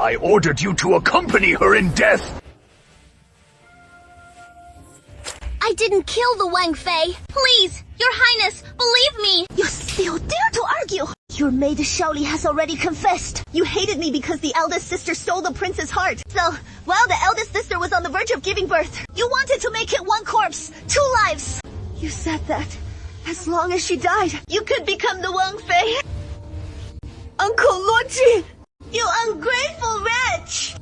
I ordered you to accompany her in death. I didn't kill the Wang Fei. Please, Your Highness, believe me. You still dare to argue? Your maid Shaoli has already confessed. You hated me because the eldest sister stole the prince's heart. So, while the eldest sister was on the verge of giving birth, you wanted to make it one corpse, 2 lives. You said that as long as she died, you could become the Wang Fei. Uncle Luoji, you ungrateful wretch!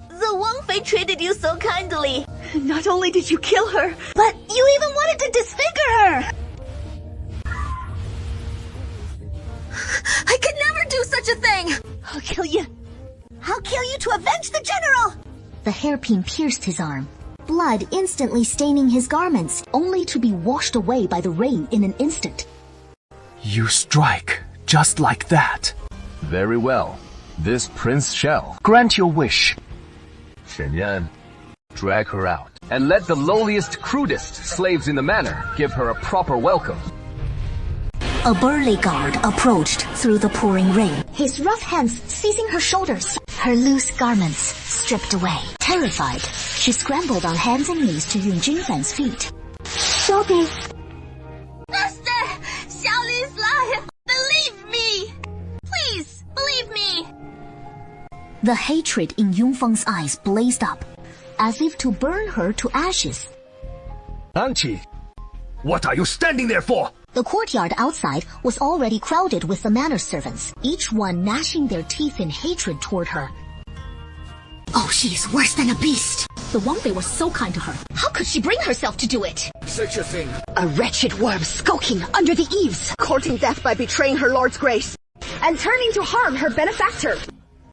The Wang Fei treated you so kindly. Not only did you kill her, but you even wanted to disfigure her. I could never do such a thing. I'll kill you. I'll kill you to avenge the general. The hairpin pierced his arm, blood instantly staining his garments, only to be washed away by the rain in an instant. You strike just like that. Very well. This prince shall. Grant your wish. Shen, drag her out, and let the lowliest, crudest slaves in the manor give her a proper welcome. A burly guard approached through the pouring rain, his rough hands seizing her shoulders, her loose garments stripped away. Terrified, she scrambled on hands and knees to Yun Jinfan's feet. Xiaoli. Master, Xiaoli's alive. Believe me. Please, believe me. The hatred in Yunfeng's eyes blazed up, as if to burn her to ashes. Auntie, what are you standing there for? The courtyard outside was already crowded with the manor servants, each one gnashing their teeth in hatred toward her. Oh, she is worse than a beast. The Wang Fei was so kind to her. How could she bring herself to do it? Such a thing. A wretched worm skulking under the eaves, courting death by betraying her lord's grace, and turning to harm her benefactor.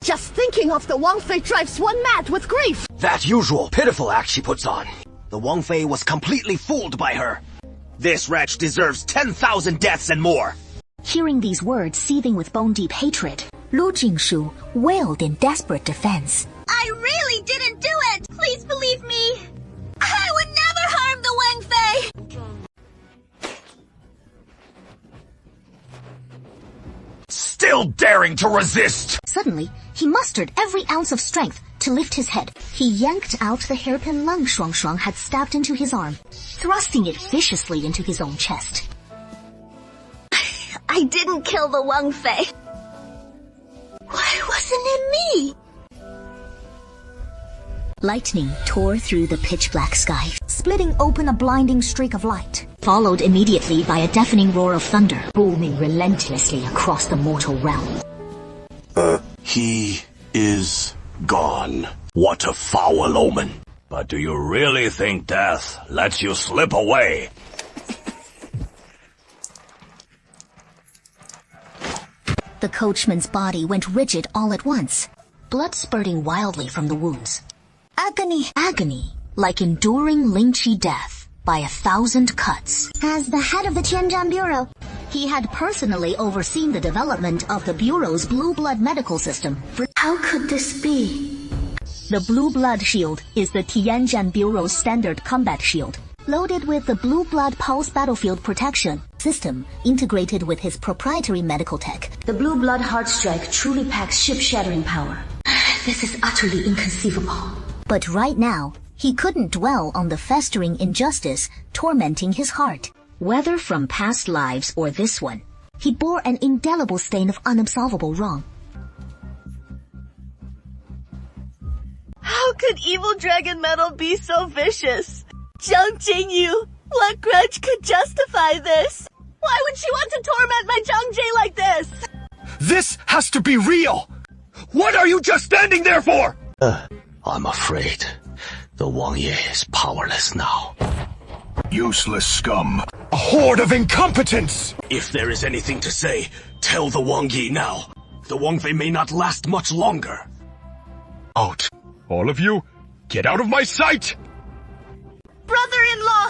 Just thinking of the Wang Fei drives one mad with grief. That usual pitiful act she puts on. The Wang Fei was completely fooled by her. This wretch deserves 10,000 deaths and more. Hearing these words seething with bone-deep hatred, Lu Jingshu wailed in desperate defense. I really didn't do it. Please believe me. I would never harm the Wang Fei. Still daring to resist! Suddenly, he mustered every ounce of strength to lift his head. He yanked out the hairpin Leng Shuangshuang had stabbed into his arm, thrusting it viciously into his own chest. I didn't kill the Wang Fei. Why wasn't it me? Lightning tore through the pitch-black sky, splitting open a blinding streak of light, followed immediately by a deafening roar of thunder, booming relentlessly across the mortal realm. He is gone. What a foul omen. But do you really think death lets you slip away? The coachman's body went rigid all at once, blood spurting wildly from the wounds. Agony, like enduring Lingqi death by 1,000 cuts. As the head of the Tianzhan Bureau, He had personally overseen the development of the Bureau's blue blood medical system. how could this be? The blue blood shield is the Tianzhan Bureau's standard combat shield, loaded with the blue blood pulse battlefield protection system integrated with his proprietary medical tech. The blue blood heart strike truly packs ship-shattering power. This is utterly inconceivable. But right now, he couldn't dwell on the festering injustice tormenting his heart. Whether from past lives or this one, he bore an indelible stain of unabsolvable wrong. How could evil dragon metal be so vicious? Zhang Jingyu, what grudge could justify this? Why would she want to torment my Zhang Jie like this? This has to be real! What are you just standing there for? I'm afraid the Wang Ye is powerless now. Useless scum. A horde of incompetence! If there is anything to say, tell the Wang Yi now. The Wang Fei may not last much longer. Out. All of you, get out of my sight! Brother-in-law!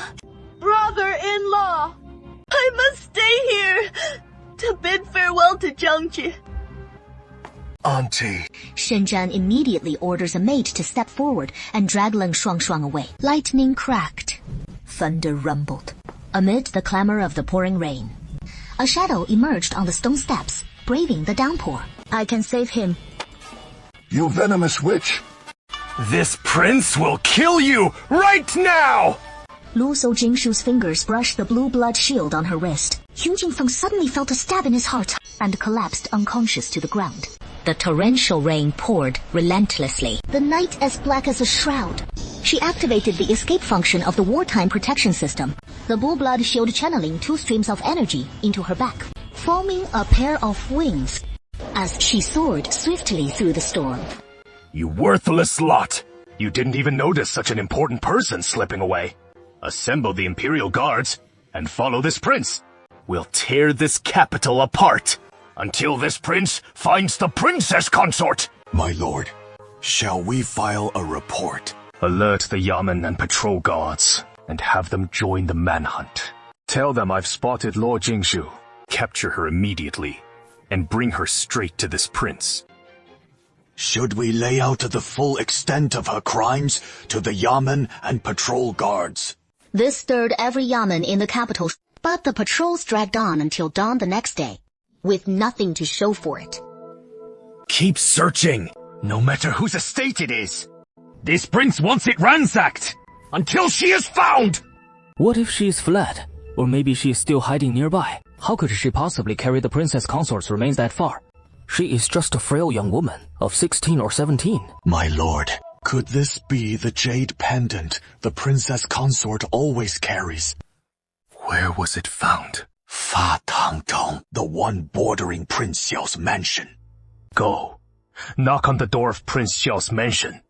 Brother-in-law! I must stay here to bid farewell to Zhang Jie. Auntie. Shenzhen immediately orders a maid to step forward and drag Leng Shuangshuang away. Lightning cracked. Thunder rumbled. Amid the clamor of the pouring rain, a shadow emerged on the stone steps, braving the downpour. I can save him. You venomous witch! This prince will kill you right now! Lu Shou Jingshu's fingers brushed the blue blood shield on her wrist. Yu Jingfeng suddenly felt a stab in his heart and collapsed unconscious to the ground. The torrential rain poured relentlessly, the night as black as a shroud. She activated the escape function of the wartime protection system. The blue blood shield channeling 2 streams of energy into her back, forming a pair of wings as she soared swiftly through the storm. You worthless lot! You didn't even notice such an important person slipping away. Assemble the Imperial Guards and follow this prince. We'll tear this capital apart until this prince finds the princess consort. My lord, shall we file a report? Alert the Yamen and patrol guards and have them join the manhunt. Tell them I've spotted Lord Jingshu. Capture her immediately and bring her straight to this prince. Should we lay out the full extent of her crimes to the Yamen and patrol guards? This stirred every Yamen in the capital, but the patrols dragged on until dawn the next day, with nothing to show for it. Keep searching, no matter whose estate it is. This prince wants it ransacked until she is found! What if she is fled? Or maybe she is still hiding nearby? How could she possibly carry the princess consort's remains that far? She is just a frail young woman of 16 or 17. My lord, could this be the jade pendant the princess consort always carries? Where was it found? Fa Tang Tong, the one bordering Prince Xiao's mansion. Go. Knock on the door of Prince Xiao's mansion.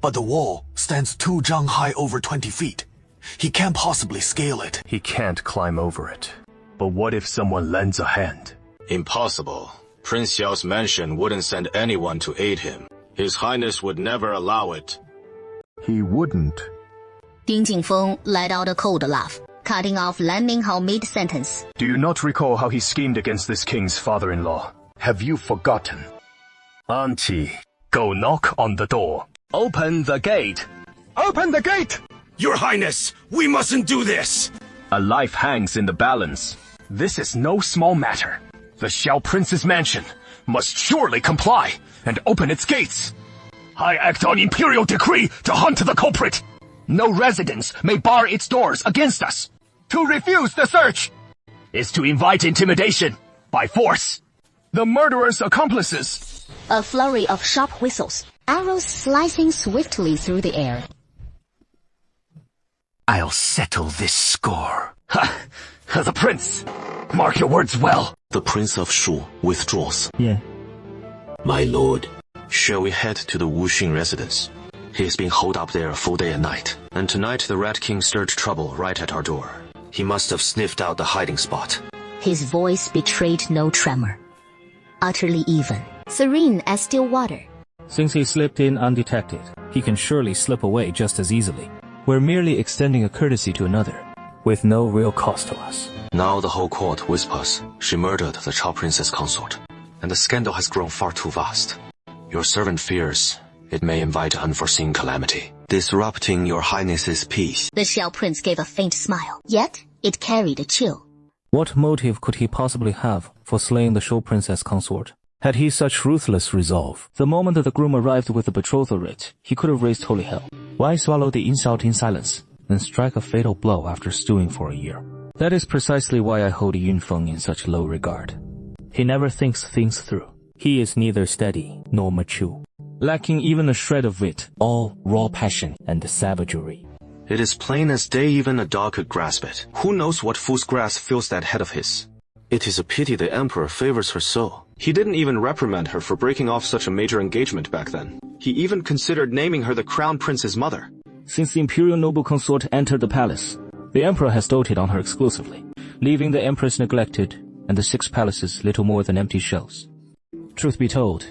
But the wall stands 2 zhang high over 20 feet. He can't possibly scale it. He can't climb over it. But what if someone lends a hand? Impossible. Prince Xiao's mansion wouldn't send anyone to aid him. His Highness would never allow it. He wouldn't. Ding Jingfeng let out a cold laugh, cutting off Lan Minghao mid-sentence. Do you not recall how he schemed against this king's father-in-law? Have you forgotten? Auntie, go knock on the door. Open the gate. Open the gate! Your Highness, we mustn't do this! A life hangs in the balance. This is no small matter. The Xiao Prince's mansion must surely comply and open its gates. I act on imperial decree to hunt the culprit. No residence may bar its doors against us. To refuse the search is to invite intimidation by force. The murderer's accomplices. A flurry of sharp whistles, arrows slicing swiftly through the air. I'll settle this score. Ha! The prince! Mark your words well. The Prince of Shu withdraws. Yeah. My lord, shall we head to the Wuxing residence? He has been holed up there full day and night, and tonight the Rat King stirred trouble right at our door. He must have sniffed out the hiding spot. His voice betrayed no tremor. Utterly even, serene as still water. Since he slipped in undetected, he can surely slip away just as easily. We're merely extending a courtesy to another, with no real cost to us. Now the whole court whispers she murdered the Chao Princess consort, and the scandal has grown far too vast. Your servant fears it may invite unforeseen calamity, disrupting your Highness's peace. The Xiao Prince gave a faint smile, yet it carried a chill. What motive could he possibly have for slaying the Shou Princess consort? Had he such ruthless resolve, the moment that the groom arrived with the betrothal writ, he could have raised holy hell. Why swallow the insult in silence, then strike a fatal blow after stewing for a year? That is precisely why I hold Yunfeng in such low regard. He never thinks things through. He is neither steady nor mature, lacking even a shred of wit, all raw passion and savagery. It is plain as day even a dog could grasp it. Who knows what fool's grass fills that head of his? It is a pity the Emperor favors her so. He didn't even reprimand her for breaking off such a major engagement back then. He even considered naming her the Crown Prince's mother. Since the imperial noble consort entered the palace, the Emperor has doted on her exclusively, leaving the Empress neglected and the 6 palaces little more than empty shells. Truth be told,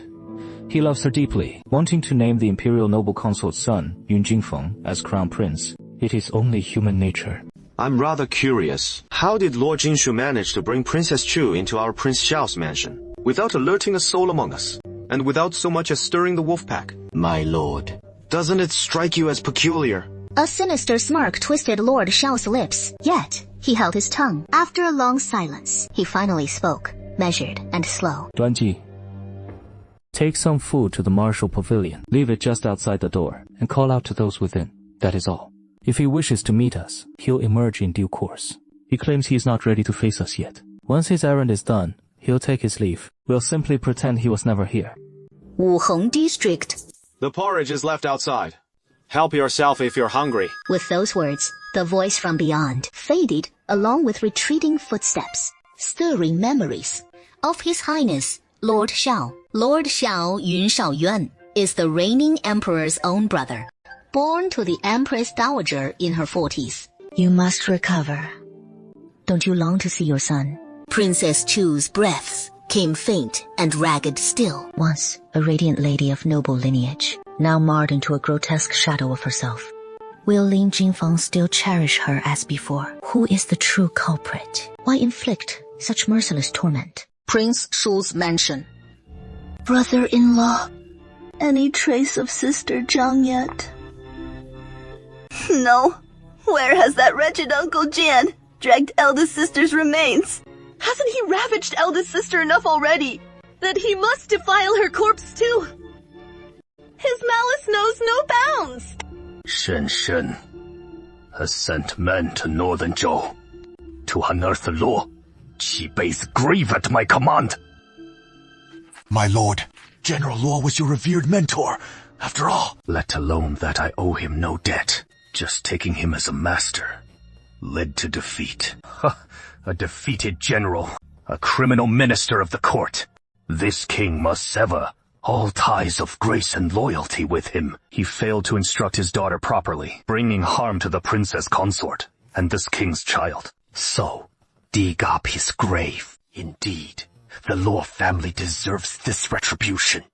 he loves her deeply, wanting to name the imperial noble consort's son, Yun Jingfeng, as Crown Prince. It is only human nature. I'm rather curious. How did Lord Jinshu manage to bring Princess Chu into our Prince Xiao's mansion, without alerting a soul among us, and without so much as stirring the wolf pack? My lord, doesn't it strike you as peculiar? A sinister smirk twisted Lord Xiao's lips, yet he held his tongue. After a long silence, he finally spoke, measured and slow. 端记 Take some food to the martial pavilion, leave it just outside the door, and call out to those within. That is all. If he wishes to meet us, he'll emerge in due course. He claims he is not ready to face us yet. Once his errand is done, he'll take his leave. We'll simply pretend he was never here. Wuheng District. The porridge is left outside. Help yourself if you're hungry. With those words, the voice from beyond faded along with retreating footsteps, stirring memories of His Highness, Lord Xiao. Lord Xiao Yun Shaoyuan is the reigning emperor's own brother, born to the Empress Dowager in her 40s. You must recover. Don't you long to see your son? Princess Chu's breaths came faint and ragged still. Once a radiant lady of noble lineage, now marred into a grotesque shadow of herself. Will Lin Jingfang still cherish her as before? Who is the true culprit? Why inflict such merciless torment? Prince Shu's mansion. Brother-in-law, any trace of Sister Zhang yet? No. Where has that wretched Uncle Jian dragged eldest sister's remains? Hasn't he ravaged eldest sister enough already, that he must defile her corpse too? His malice knows no bounds. Shen Shen has sent men to northern Zhou to unearth the law. Qibei's grave at my command. My lord, General Luo was your revered mentor, after all. Let alone that I owe him no debt. Just taking him as a master led to defeat. A defeated general, a criminal minister of the court. This king must sever all ties of grace and loyalty with him. He failed to instruct his daughter properly, bringing harm to the princess consort and this king's child. So, dig up his grave. Indeed, the Luo family deserves this retribution.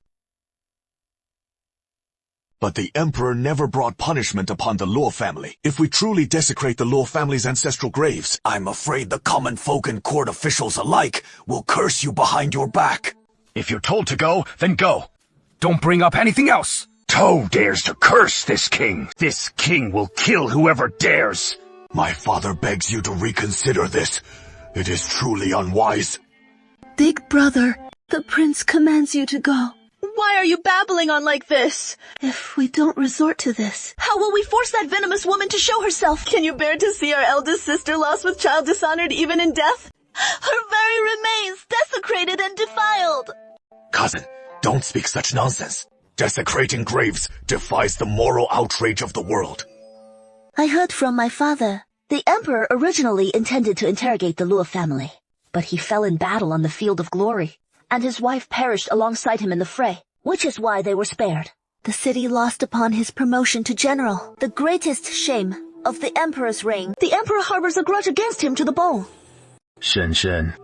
But the Emperor never brought punishment upon the Luo family. If we truly desecrate the Luo family's ancestral graves, I'm afraid the common folk and court officials alike will curse you behind your back. If you're told to go, then go. Don't bring up anything else. Who dares to curse this king? This king will kill whoever dares. My father begs you to reconsider this. It is truly unwise. Big brother, the prince commands you to go. Why are you babbling on like this? If we don't resort to this, how will we force that venomous woman to show herself? Can you bear to see our eldest sister lost with child dishonored even in death? Her very remains desecrated and defiled. Cousin, don't speak such nonsense. Desecrating graves defies the moral outrage of the world. I heard from my father. The emperor originally intended to interrogate the Luo family, but he fell in battle on the field of glory, and his wife perished alongside him in the fray, which is why they were spared. The city lost upon his promotion to general, the greatest shame of the emperor's reign. The emperor harbors a grudge against him to the bone. Shen Shen,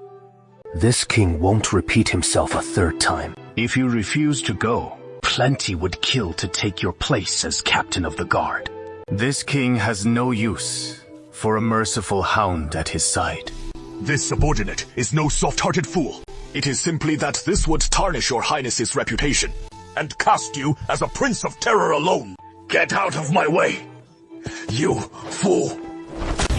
this king won't repeat himself a third time. If you refuse to go, plenty would kill to take your place as captain of the guard. This king has no use for a merciful hound at his side. This subordinate is no soft-hearted fool. It is simply that this would tarnish your highness's reputation and cast you as a prince of terror alone. Get out of my way, you fool.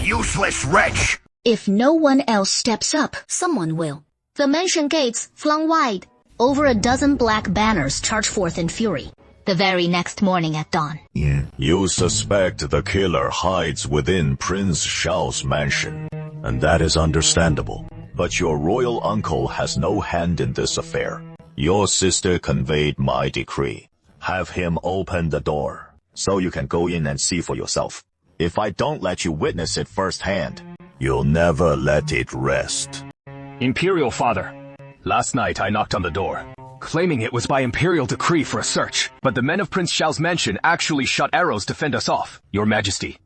Useless wretch. If no one else steps up, someone will. The mansion gates flung wide. Over a dozen black banners charge forth in fury. The very next morning at dawn. You suspect the killer hides within Prince Xiao's mansion, and that is understandable. But your royal uncle has no hand in this affair. Your sister conveyed my decree. Have him open the door, so you can go in and see for yourself. If I don't let you witness it firsthand, you'll never let it rest. Imperial Father, last night I knocked on the door, claiming it was by imperial decree for a search, but the men of Prince Xiao's mansion actually shot arrows to fend us off. Your Majesty,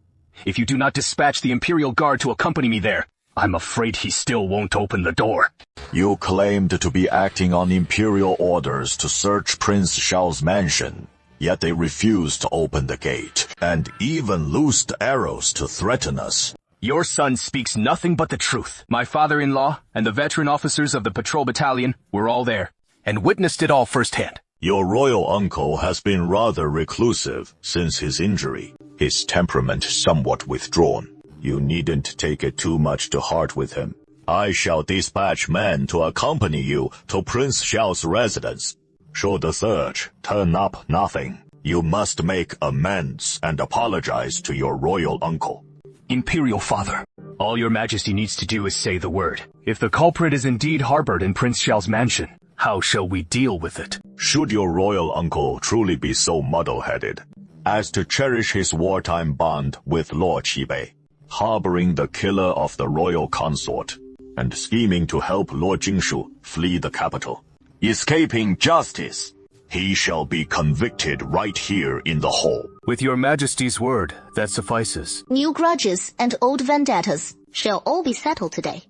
if you do not dispatch the imperial guard to accompany me there, I'm afraid he still won't open the door. You claimed to be acting on imperial orders to search Prince Xiao's mansion, yet they refused to open the gate, and even loosed arrows to threaten us. Your son speaks nothing but the truth. My father-in-law and the veteran officers of the patrol battalion were all there, and witnessed it all firsthand. Your royal uncle has been rather reclusive since his injury, his temperament somewhat withdrawn. You needn't take it too much to heart with him. I shall dispatch men to accompany you to Prince Xiao's residence. Should the search turn up nothing, you must make amends and apologize to your royal uncle. Imperial Father, all your majesty needs to do is say the word. If the culprit is indeed harbored in Prince Xiao's mansion, how shall we deal with it? Should your royal uncle truly be so muddle-headed as to cherish his wartime bond with Lord Qibei, harboring the killer of the royal consort, and scheming to help Lord Jingshu flee the capital, escaping justice, he shall be convicted right here in the hall. With your majesty's word, that suffices. New grudges and old vendettas shall all be settled today.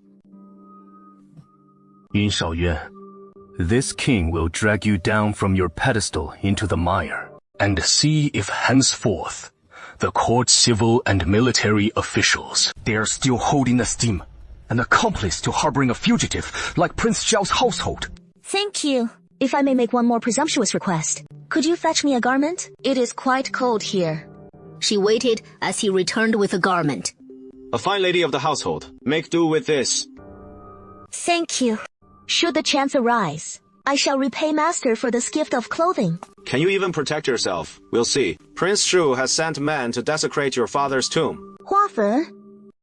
Yin Shaoyuan, this king will drag you down from your pedestal into the mire, and see if henceforth the court civil and military officials dare still holding esteem, an accomplice to harboring a fugitive like Prince Xiao's household. Thank you. If I may make one more presumptuous request, could you fetch me a garment? It is quite cold here. She waited as he returned with a garment. A fine lady of the household, make do with this. Thank you. Should the chance arise, I shall repay master for this gift of clothing. Can you even protect yourself? We'll see. Prince Shu has sent men to desecrate your father's tomb. Huafen?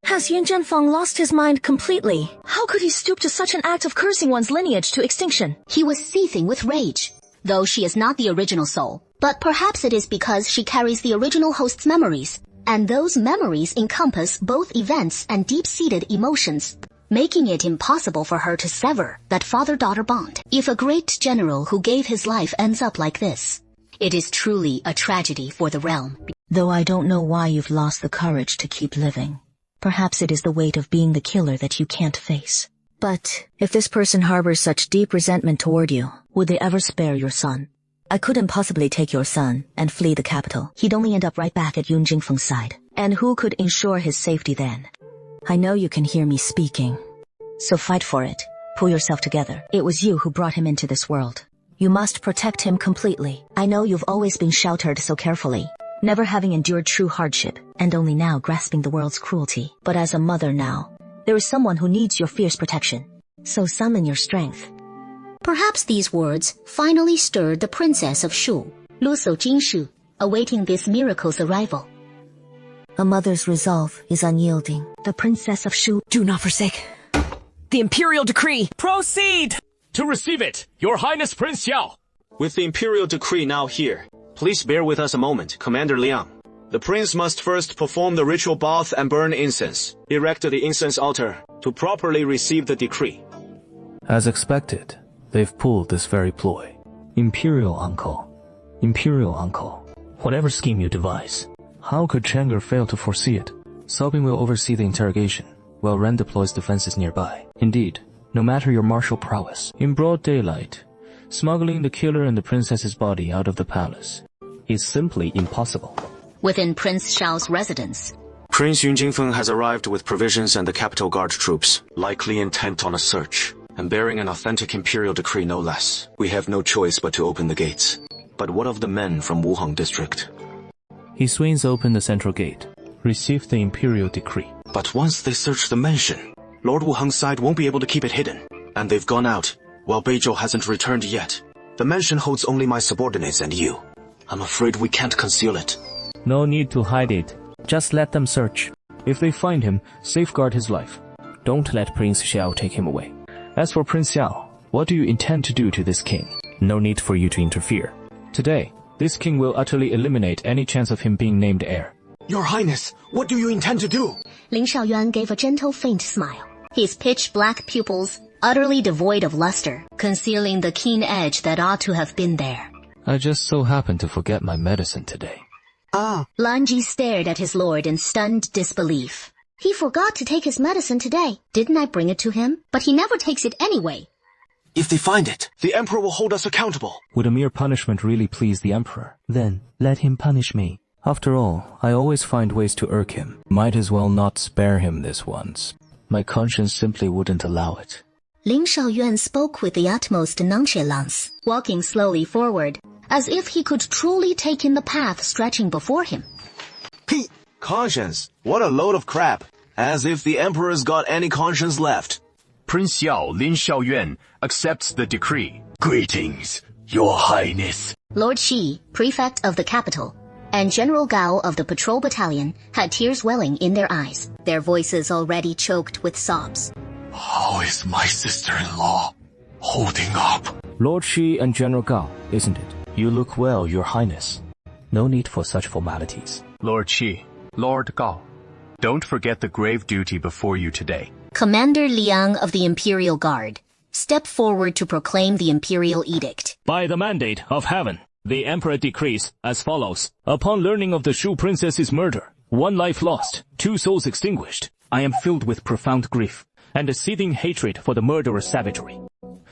Has Yun Zhenfeng lost his mind completely? How could he stoop to such an act of cursing one's lineage to extinction? He was seething with rage, though she is not the original soul. But perhaps it is because she carries the original host's memories, and those memories encompass both events and deep-seated emotions, making it impossible for her to sever that father-daughter bond. If a great general who gave his life ends up like this, it is truly a tragedy for the realm. Though I don't know why you've lost the courage to keep living. Perhaps it is the weight of being the killer that you can't face. But if this person harbors such deep resentment toward you, would they ever spare your son? I couldn't possibly take your son and flee the capital. He'd only end up right back at Yun Jingfeng's side. And who could ensure his safety then? I know you can hear me speaking. So fight for it. Pull yourself together. It was you who brought him into this world. You must protect him completely. I know you've always been sheltered so carefully, never having endured true hardship, and only now grasping the world's cruelty. But as a mother now, there is someone who needs your fierce protection. So summon your strength. Perhaps these words finally stirred the princess of Shu, Luso Jingshu, awaiting this miracle's arrival. A mother's resolve is unyielding. The princess of Shu, do not forsake the imperial decree. Proceed to receive it, Your Highness Prince Xiao. With the imperial decree now here, please bear with us a moment, Commander Liang. The prince must first perform the ritual bath and burn incense. Erect the incense altar to properly receive the decree. As expected, they've pulled this very ploy. Imperial uncle, whatever scheme you devise, how could Chenger fail to foresee it? Sobing will oversee the interrogation, while Ren deploys defenses nearby. Indeed, no matter your martial prowess, in broad daylight, smuggling the killer and the princess's body out of the palace is simply impossible. Within Prince Xiao's residence, Prince Yun Jingfeng has arrived with provisions and the capital guard troops, likely intent on a search, and bearing an authentic imperial decree no less. We have no choice but to open the gates. But what of the men from Wuheng district? He swings open the central gate, receive the imperial decree. But once they search the mansion, Lord Wuheng's side won't be able to keep it hidden. And they've gone out, while Beizhou hasn't returned yet. The mansion holds only my subordinates and you. I'm afraid we can't conceal it. No need to hide it. Just let them search. If they find him, safeguard his life. Don't let Prince Xiao take him away. As for Prince Xiao, what do you intend to do to this king? No need for you to interfere. Today, this king will utterly eliminate any chance of him being named heir. Your Highness, what do you intend to do? Ling Shaoyuan gave a gentle faint smile. His pitch-black pupils, utterly devoid of luster, concealing the keen edge that ought to have been there. I just so happened to forget my medicine today. Lan Ji stared at his lord in stunned disbelief. He forgot to take his medicine today. Didn't I bring it to him? But he never takes it anyway. If they find it, the Emperor will hold us accountable. Would a mere punishment really please the Emperor? Then, let him punish me. After all, I always find ways to irk him. Might as well not spare him this once. My conscience simply wouldn't allow it. Ling Shaoyuan spoke with the utmost nonchalance, walking slowly forward, as if he could truly take in the path stretching before him. Conscience? What a load of crap. As if the Emperor's got any conscience left. Prince Xiao Lin Shaoyuan accepts the decree. Greetings. Your Highness. Lord Shi, prefect of the capital, and General Gao of the patrol battalion had tears welling in their eyes, their voices already choked with sobs. How is my sister-in-law holding up? Lord Shi and General Gao, isn't it? You look well, Your Highness. No need for such formalities. Lord Shi, Lord Gao, don't forget the grave duty before you today. Commander Liang of the Imperial Guard, step forward to proclaim the Imperial Edict. By the mandate of heaven, the Emperor decrees as follows. Upon learning of the Shu Princess's murder, 1 life lost, 2 souls extinguished, I am filled with profound grief and a seething hatred for the murderer's savagery.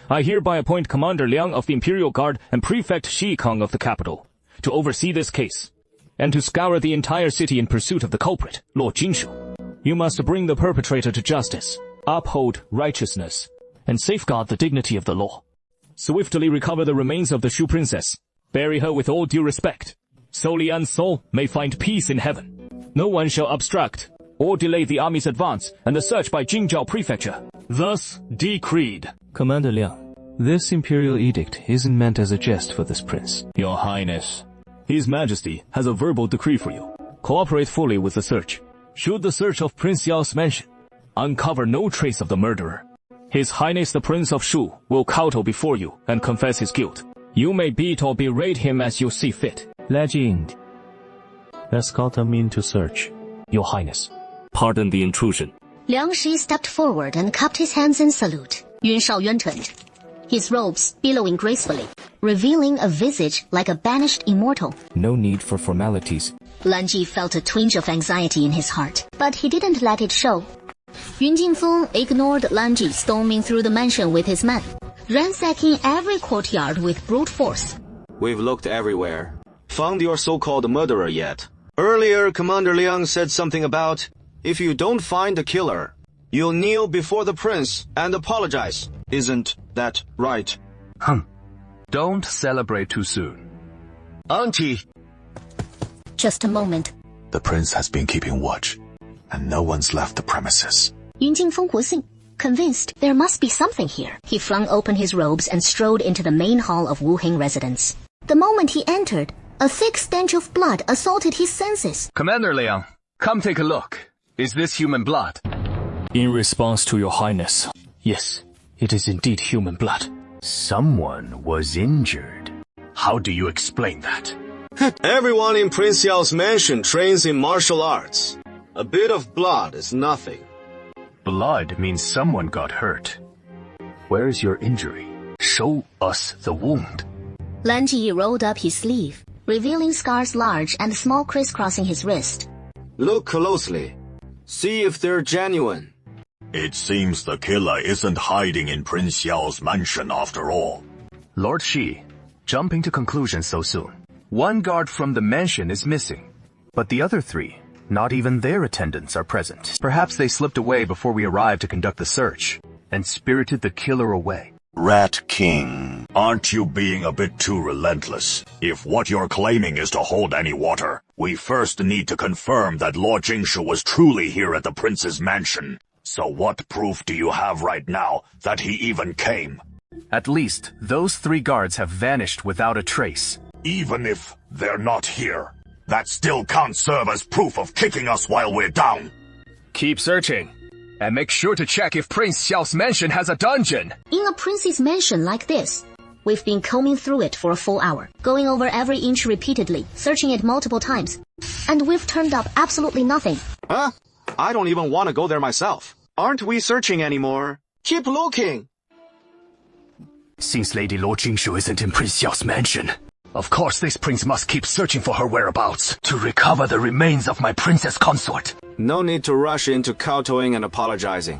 I hereby appoint Commander Liang of the Imperial Guard and Prefect Shi Kang of the capital to oversee this case, and to scour the entire city in pursuit of the culprit, Lord Jinshu. You must bring the perpetrator to justice, uphold righteousness, and safeguard the dignity of the law. Swiftly recover the remains of the Shu Princess. Bury her with all due respect, so Lian's soul may find peace in heaven. No one shall obstruct or delay the army's advance and the search by Jingzhou Prefecture. Thus decreed. Commander Liang, this imperial edict isn't meant as a jest for this prince. Your Highness, His Majesty has a verbal decree for you. Cooperate fully with the search. Should the search of Prince Xiao's mansion uncover no trace of the murderer, His Highness the Prince of Shu will kowtow before you and confess his guilt. You may beat or berate him as you see fit. Legend. Escort them into search. Your Highness, pardon the intrusion. Liang Shi stepped forward and cupped his hands in salute. Yun Shaoyuan turned, his robes billowing gracefully, revealing a visage like a banished immortal. No need for formalities. Lan Ji felt a twinge of anxiety in his heart, but he didn't let it show. Yun Jingfeng ignored Lan Ji storming through the mansion with his men, ransacking every courtyard with brute force. We've looked everywhere. Found your so-called murderer yet? Earlier, Commander Liang said something about, if you don't find the killer, you'll kneel before the prince and apologize. Isn't that right? Don't celebrate too soon. Auntie! Just a moment. The prince has been keeping watch, and no one's left the premises. Yun Jingfeng Guxing, convinced there must be something here. He flung open his robes and strode into the main hall of Wu Heng residence. The moment he entered, a thick stench of blood assaulted his senses. Commander Liang, come take a look. Is this human blood? In response to Your Highness, yes, it is indeed human blood. Someone was injured. How do you explain that? Everyone in Prince Xiao's mansion trains in martial arts. A bit of blood is nothing. Blood means someone got hurt. Where is your injury? Show us the wound. Lan Ji rolled up his sleeve, revealing scars large and small crisscrossing his wrist. Look closely. See if they're genuine. It seems the killer isn't hiding in Prince Xiao's mansion after all. Lord Shi, jumping to conclusions so soon. 1 guard from the mansion is missing, but the other 3, not even their attendants are present. Perhaps they slipped away before we arrived to conduct the search, and spirited the killer away. Rat King, aren't you being a bit too relentless? If what you're claiming is to hold any water, we first need to confirm that Lord Jingshu was truly here at the prince's mansion. So what proof do you have right now that he even came? At least, those 3 guards have vanished without a trace. Even if they're not here, that still can't serve as proof of kicking us while we're down. Keep searching, and make sure to check if Prince Xiao's mansion has a dungeon. In a prince's mansion like this, we've been combing through it for a full hour, going over every inch repeatedly, searching it multiple times. And we've turned up absolutely nothing. Huh? I don't even want to go there myself. Aren't we searching anymore? Keep looking! Since Lady Lord Jingshu isn't in Prince Xiao's mansion, of course this prince must keep searching for her whereabouts to recover the remains of my princess consort. No need to rush into kowtowing and apologizing.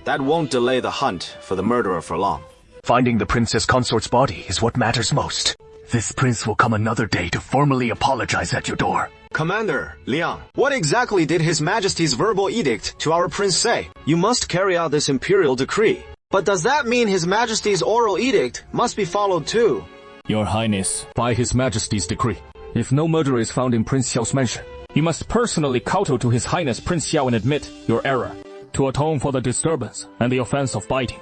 That won't delay the hunt for the murderer for long. Finding the princess consort's body is what matters most. This prince will come another day to formally apologize at your door. Commander, Liang, what exactly did His Majesty's verbal edict to our prince say? You must carry out this imperial decree. But does that mean His Majesty's oral edict must be followed too? Your Highness, by His Majesty's decree, if no murderer is found in Prince Xiao's mansion, you must personally kowtow to His Highness Prince Xiao and admit your error, to atone for the disturbance and the offense of biting.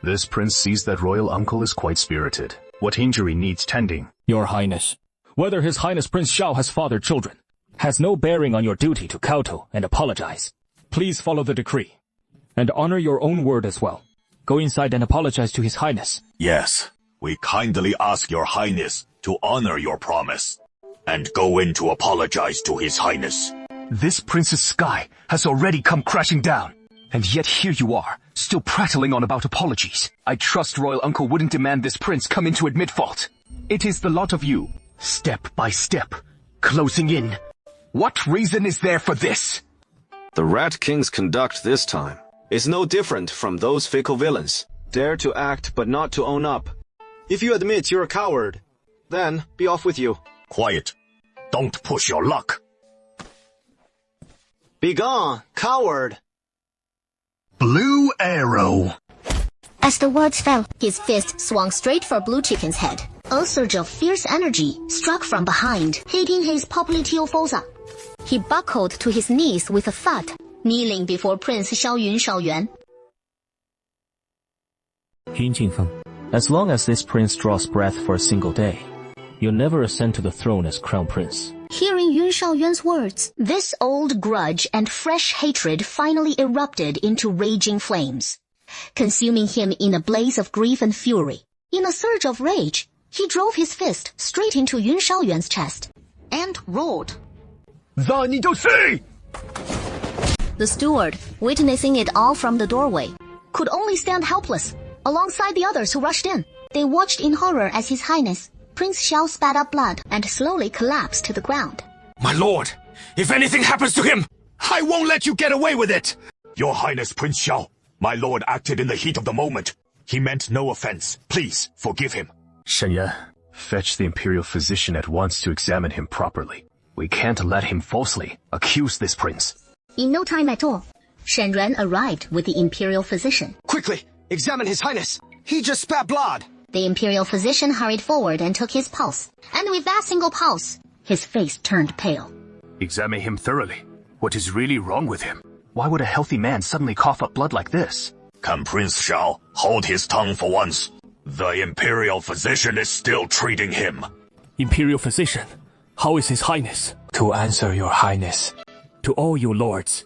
This prince sees that royal uncle is quite spirited. What injury needs tending? Your Highness, whether His Highness Prince Xiao has fathered children has no bearing on your duty to kowtow and apologize. Please follow the decree, and honor your own word as well. Go inside and apologize to His Highness. Yes, we kindly ask your highness to honor your promise, and go in to apologize to His Highness. This prince's sky has already come crashing down, and yet here you are, still prattling on about apologies. I trust royal uncle wouldn't demand this prince come in to admit fault. It is the lot of you, step by step, closing in. What reason is there for this? The Rat King's conduct this time is no different from those fickle villains. Dare to act but not to own up. If you admit you're a coward, then be off with you. Quiet. Don't push your luck. Begone, coward! Blue arrow. As the words fell, his fist swung straight for Blue Chicken's head. A surge of fierce energy struck from behind, hitting his popliteal fossa. He buckled to his knees with a thud, kneeling before Prince Xiaoyun Shaoyuan. Yun Jingfeng, as long as this prince draws breath for a single day, you'll never ascend to the throne as crown prince. Hearing Yun Shaoyuan's words, this old grudge and fresh hatred finally erupted into raging flames, consuming him in a blaze of grief and fury. In a surge of rage, he drove his fist straight into Yun Shaoyuan's chest and roared. The steward, witnessing it all from the doorway, could only stand helpless, alongside the others who rushed in. They watched in horror as His Highness, Prince Xiao, spat up blood and slowly collapsed to the ground. My lord, if anything happens to him, I won't let you get away with it. Your Highness Prince Xiao, my lord acted in the heat of the moment. He meant no offense. Please forgive him. Shenye, fetch the imperial physician at once to examine him properly. We can't let him falsely accuse this prince. In no time at all, Shen Yuan arrived with the imperial physician. Quickly, examine His Highness. He just spat blood. The imperial physician hurried forward and took his pulse, and with that single pulse, his face turned pale. Examine him thoroughly. What is really wrong with him? Why would a healthy man suddenly cough up blood like this? Can Prince Xiao hold his tongue for once? The imperial physician is still treating him. Imperial physician, how is His Highness? To answer your highness. To all you lords,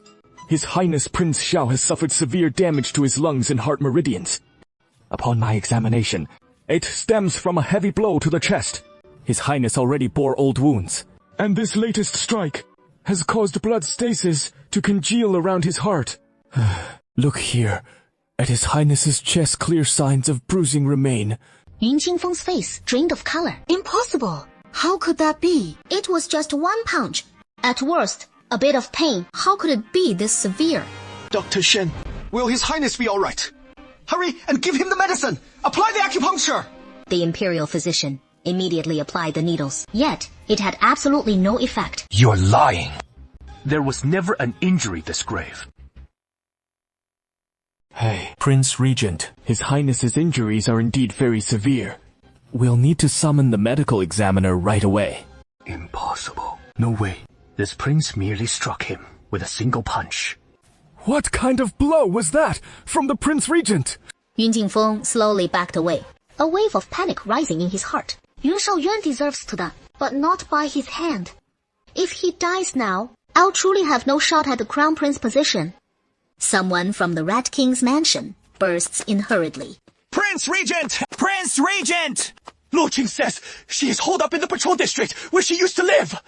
His Highness Prince Xiao has suffered severe damage to his lungs and heart meridians. Upon my examination, it stems from a heavy blow to the chest. His Highness already bore old wounds, and this latest strike has caused blood stasis to congeal around his heart. Look here. At His Highness's chest, clear signs of bruising remain. Yun Jingfeng's face drained of color. Impossible! How could that be? It was just one punch. At worst, a bit of pain. How could it be this severe? Dr. Shen, will His Highness be all right? Hurry and give him the medicine! Apply the acupuncture! The imperial physician immediately applied the needles. Yet, it had absolutely no effect. You're lying. There was never an injury this grave. Hey, Prince Regent, His Highness's injuries are indeed very severe. We'll need to summon the medical examiner right away. Impossible. No way. This prince merely struck him with a single punch. What kind of blow was that from the Prince Regent? Yun Jingfeng slowly backed away, a wave of panic rising in his heart. Yun Shaoyuan deserves to die, but not by his hand. If he dies now, I'll truly have no shot at the crown prince position. Someone from the Rat King's mansion bursts in hurriedly. Prince Regent! Prince Regent! Lord King says she is holed up in the patrol district where she used to live.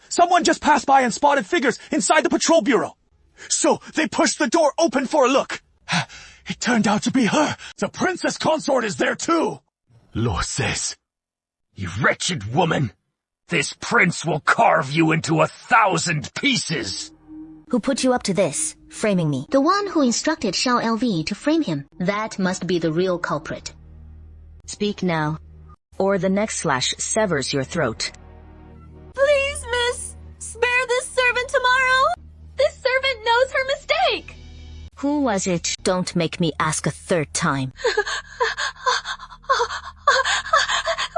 Someone just passed by and spotted figures inside the patrol bureau. So they pushed the door open for a look. It turned out to be her. The princess consort is there too. Lord says, you wretched woman, this prince will carve you into 1,000 pieces. Who put you up to this, framing me? The one who instructed Xiao LV to frame him. That must be the real culprit. Speak now, or the next slash severs your throat. Please, miss, spare this servant tomorrow. This servant knows her mistake. Who was it? Don't make me ask a third time. It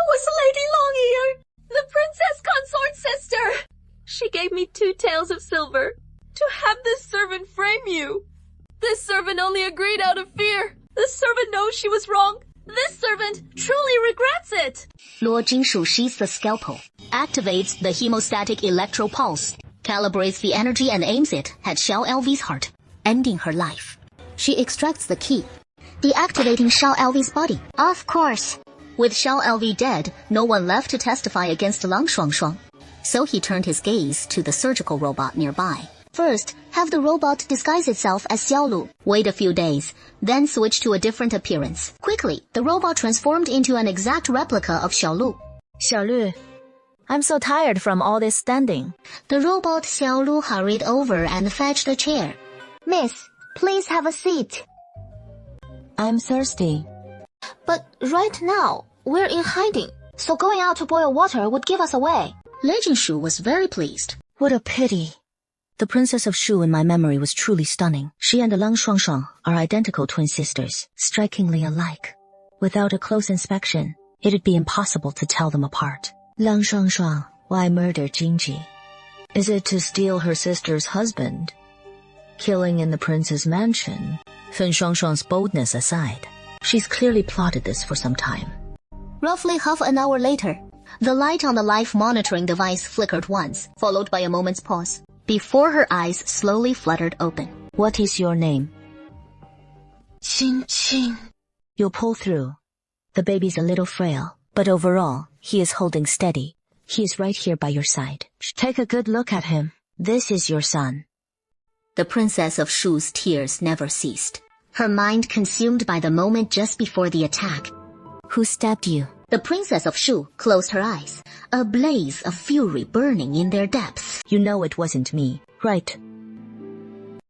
was Lady Longear, the princess consort's sister. She gave me 2 taels of silver to have this servant frame you. This servant only agreed out of fear. This servant knows she was wrong. This servant truly regrets That's it. Luo Jingshu sheathes the scalpel, activates the hemostatic electropulse, calibrates the energy and aims it at Xiao LV's heart, ending her life. She extracts the key, deactivating Xiao LV's body. Of course. With Xiao LV dead, no one left to testify against Lang Shuangshuang. So he turned his gaze to the surgical robot nearby. First, have the robot disguise itself as Xiaolu. Wait a few days, then switch to a different appearance. Quickly, the robot transformed into an exact replica of Xiaolu. Xiaolu, I'm so tired from all this standing. The robot Xiaolu hurried over and fetched a chair. Miss, please have a seat. I'm thirsty. But right now, we're in hiding, so going out to boil water would give us away. Lei Jinshu was very pleased. What a pity. The Princess of Shu in my memory was truly stunning. She and Lang Shuangshuang are identical twin sisters, strikingly alike. Without a close inspection, it'd be impossible to tell them apart. Lang Shuangshuang, why murder Jingji? Is it to steal her sister's husband? Killing in the prince's mansion? Fen Shuangshuang's boldness aside, she's clearly plotted this for some time. Roughly half an hour later, the light on the life monitoring device flickered once, followed by a moment's pause, before her eyes slowly fluttered open. What is your name? Xin. You'll pull through. The baby's a little frail, but overall, he is holding steady. He is right here by your side. Take a good look at him. This is your son. The Princess of Shu's tears never ceased, her mind consumed by the moment just before the attack. Who stabbed you? The Princess of Shu closed her eyes, a blaze of fury burning in their depths. You know it wasn't me, right?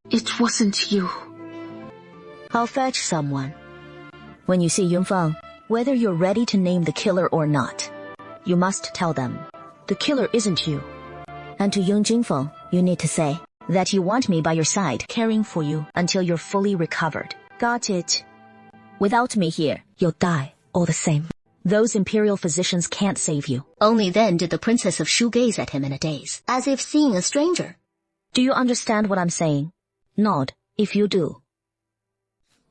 It wasn't you. I'll fetch someone. When you see Yunfeng, whether you're ready to name the killer or not, you must tell them, the killer isn't you. And to Yung Jingfeng, you need to say that you want me by your side, caring for you until you're fully recovered. Got it? Without me here, you'll die, all the same. Those imperial physicians can't save you. Only then did the Princess of Shu gaze at him in a daze, as if seeing a stranger. Do you understand what I'm saying? Nod, if you do.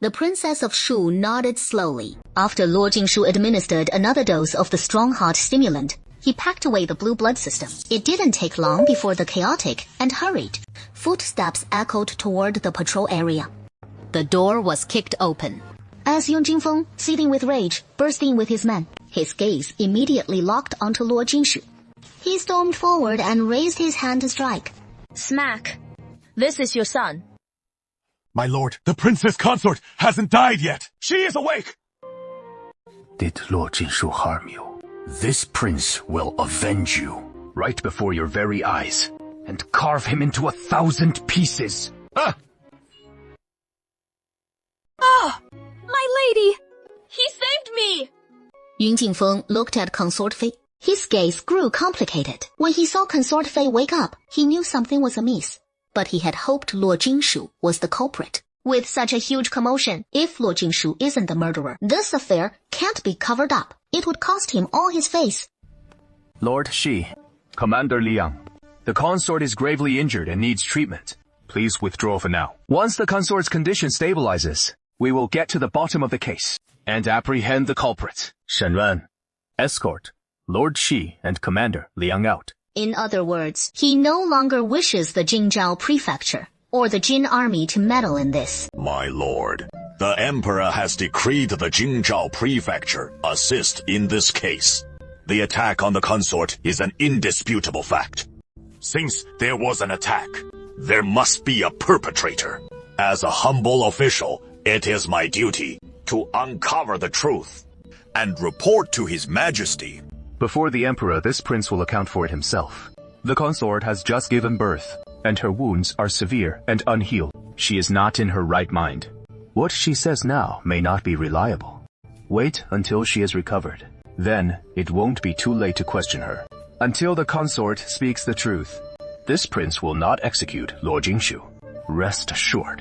The Princess of Shu nodded slowly. After Luo Jingshu administered another dose of the strong heart stimulant, he packed away the blue blood system. It didn't take long before the chaotic and hurried footsteps echoed toward the patrol area. The door was kicked open. As Yung Jingfeng, seething with rage, burst in with his men, his gaze immediately locked onto Luo Jingshu. He stormed forward and raised his hand to strike. Smack! This is your son. My lord, the princess consort hasn't died yet. She is awake. Did Luo Jinshu harm you? This prince will avenge you right before your very eyes and carve him into 1,000 pieces. Ah! My lady! He saved me! Yun Jingfeng looked at Consort Fei. His gaze grew complicated. When he saw Consort Fei wake up, he knew something was amiss. But he had hoped Luo Jingshu was the culprit. With such a huge commotion, if Luo Jingshu isn't the murderer, this affair can't be covered up. It would cost him all his face. Lord Shi, Commander Liang, the consort is gravely injured and needs treatment. Please withdraw for now. Once the consort's condition stabilizes, we will get to the bottom of the case and apprehend the culprit. Shen Ren, escort Lord Shi and Commander Liang out. In other words, he no longer wishes the Jingzhou prefecture or the Jin army to meddle in this. My lord, the emperor has decreed the Jingzhou prefecture assist in this case. The attack on the consort is an indisputable fact. Since there was an attack, there must be a perpetrator. As a humble official, it is my duty to uncover the truth and report to His Majesty. Before the emperor, this prince will account for it himself. The consort has just given birth, and her wounds are severe and unhealed. She is not in her right mind. What she says now may not be reliable. Wait until she is recovered. Then it won't be too late to question her. Until the consort speaks the truth, this prince will not execute Luo Jingshu. Rest assured.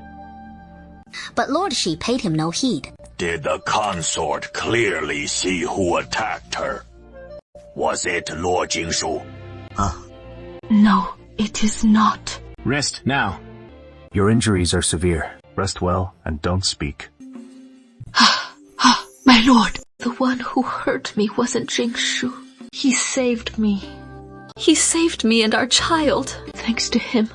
But Lord Shi paid him no heed. Did the consort clearly see who attacked her? Was it Luo Jingshu? No, it is not. Rest now. Your injuries are severe. Rest well and don't speak. My lord, The one who hurt me wasn't Jingshu. He saved me. He saved me and our child. Thanks to him,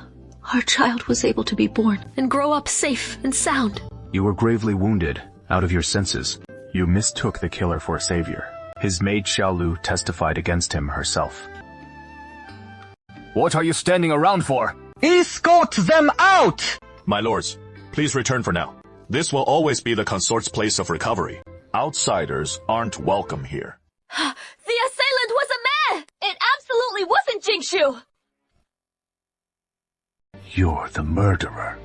our child was able to be born and grow up safe and sound. You were gravely wounded, out of your senses. You mistook the killer for a savior. His maid Xiaolu testified against him herself. What are you standing around for? Escort them out! My lords, please return for now. This will always be the consort's place of recovery. Outsiders aren't welcome here. The assailant was a man! It absolutely wasn't Jingshu! You're the murderer.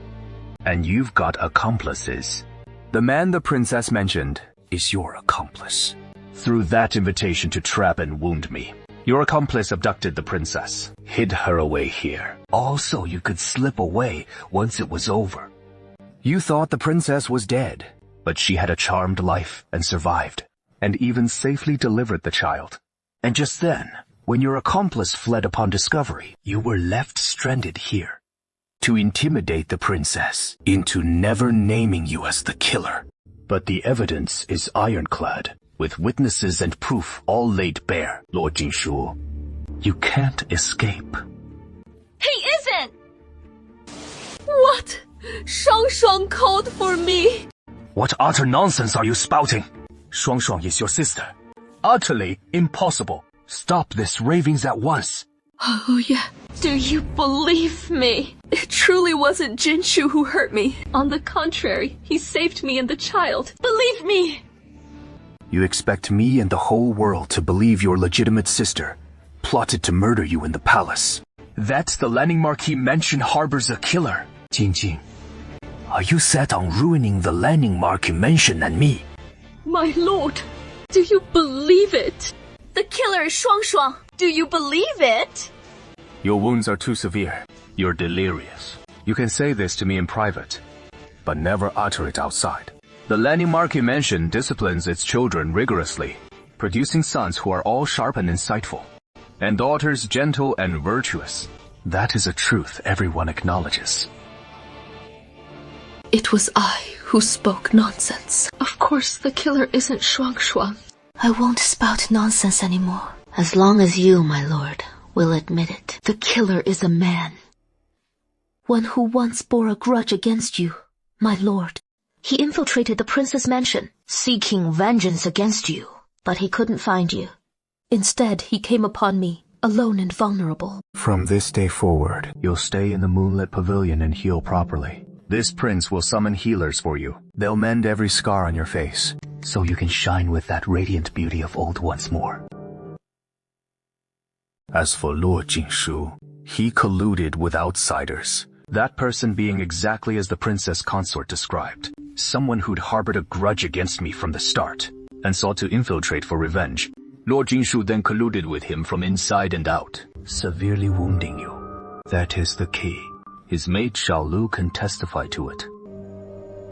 And you've got accomplices. The man the princess mentioned is your accomplice. Through that invitation to trap and wound me, your accomplice abducted the princess, hid her away here. Also, you could slip away once it was over. You thought the princess was dead, but she had a charmed life and survived, and even safely delivered the child. And just then, when your accomplice fled upon discovery, you were left stranded here to intimidate the princess into never naming you as the killer. But the evidence is ironclad, with witnesses and proof all laid bare, Lord Jingshu. You can't escape. He isn't! What? Shuang called for me. What utter nonsense are you spouting? Shuang is your sister. Utterly impossible. Stop this ravings at once. Oh yeah. Do you believe me? It truly wasn't Jingshu who hurt me. On the contrary, he saved me and the child. Believe me! You expect me and the whole world to believe your legitimate sister plotted to murder you in the palace. That the Landing Marquis Mansion harbors a killer. Jingjing, are you set on ruining the Landing Marquis Mansion and me? My lord, do you believe it? The killer is Shuang. Do you believe it? Your wounds are too severe. You're delirious. You can say this to me in private, but never utter it outside. The Landing Marquis Mansion disciplines its children rigorously, producing sons who are all sharp and insightful, and daughters gentle and virtuous. That is a truth everyone acknowledges. It was I who spoke nonsense. Of course, the killer isn't Shuang. I won't spout nonsense anymore, as long as you, my lord, will admit it. The killer is a man. One who once bore a grudge against you, my lord. He infiltrated the prince's mansion, seeking vengeance against you, but he couldn't find you. Instead, he came upon me, alone and vulnerable. From this day forward, you'll stay in the moonlit pavilion and heal properly. This prince will summon healers for you. They'll mend every scar on your face, so you can shine with that radiant beauty of old once more. As for Lord Jingshu, he colluded with outsiders. That person being exactly as the princess consort described. Someone who'd harbored a grudge against me from the start, and sought to infiltrate for revenge. Lord Jingshu then colluded with him from inside and out, severely wounding you. That is the key. His maid Xiaolu can testify to it.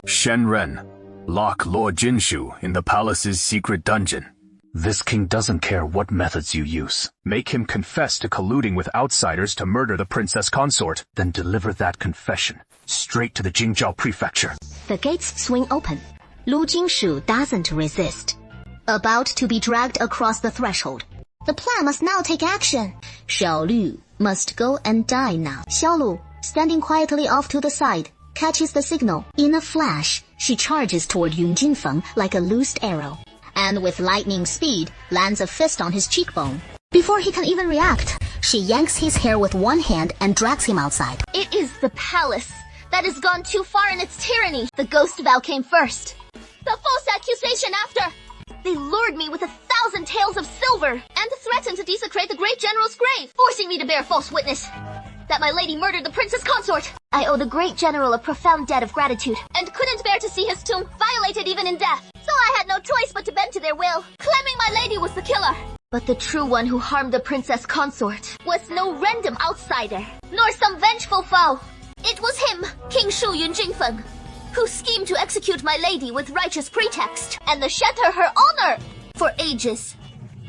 Shenren, lock Lord Jingshu in the palace's secret dungeon. This king doesn't care what methods you use. Make him confess to colluding with outsiders to murder the princess consort, then deliver that confession straight to the Jingzhou prefecture. The gates swing open. Lu Jingshu doesn't resist. About to be dragged across the threshold. The plan must now take action. Xiaolu must go and die now. Xiaolu, standing quietly off to the side, catches the signal. In a flash, she charges toward Yun Jinfeng like a loosed arrow, and with lightning speed, lands a fist on his cheekbone. Before he can even react, she yanks his hair with one hand and drags him outside. It is the palace that has gone too far in its tyranny. The ghost vow came first. The false accusation after. They lured me with 1,000 taels of silver and threatened to desecrate the great general's grave, forcing me to bear false witness that my lady murdered the princess consort. I owe the great general a profound debt of gratitude and couldn't bear to see his tomb violated even in death. So I had no choice but to bend to their will, claiming my lady was the killer. But the true one who harmed the princess consort was no random outsider, nor some vengeful foe. It was him, King Shu Yun Jinfeng, who schemed to execute my lady with righteous pretext and to shatter her honor. For ages,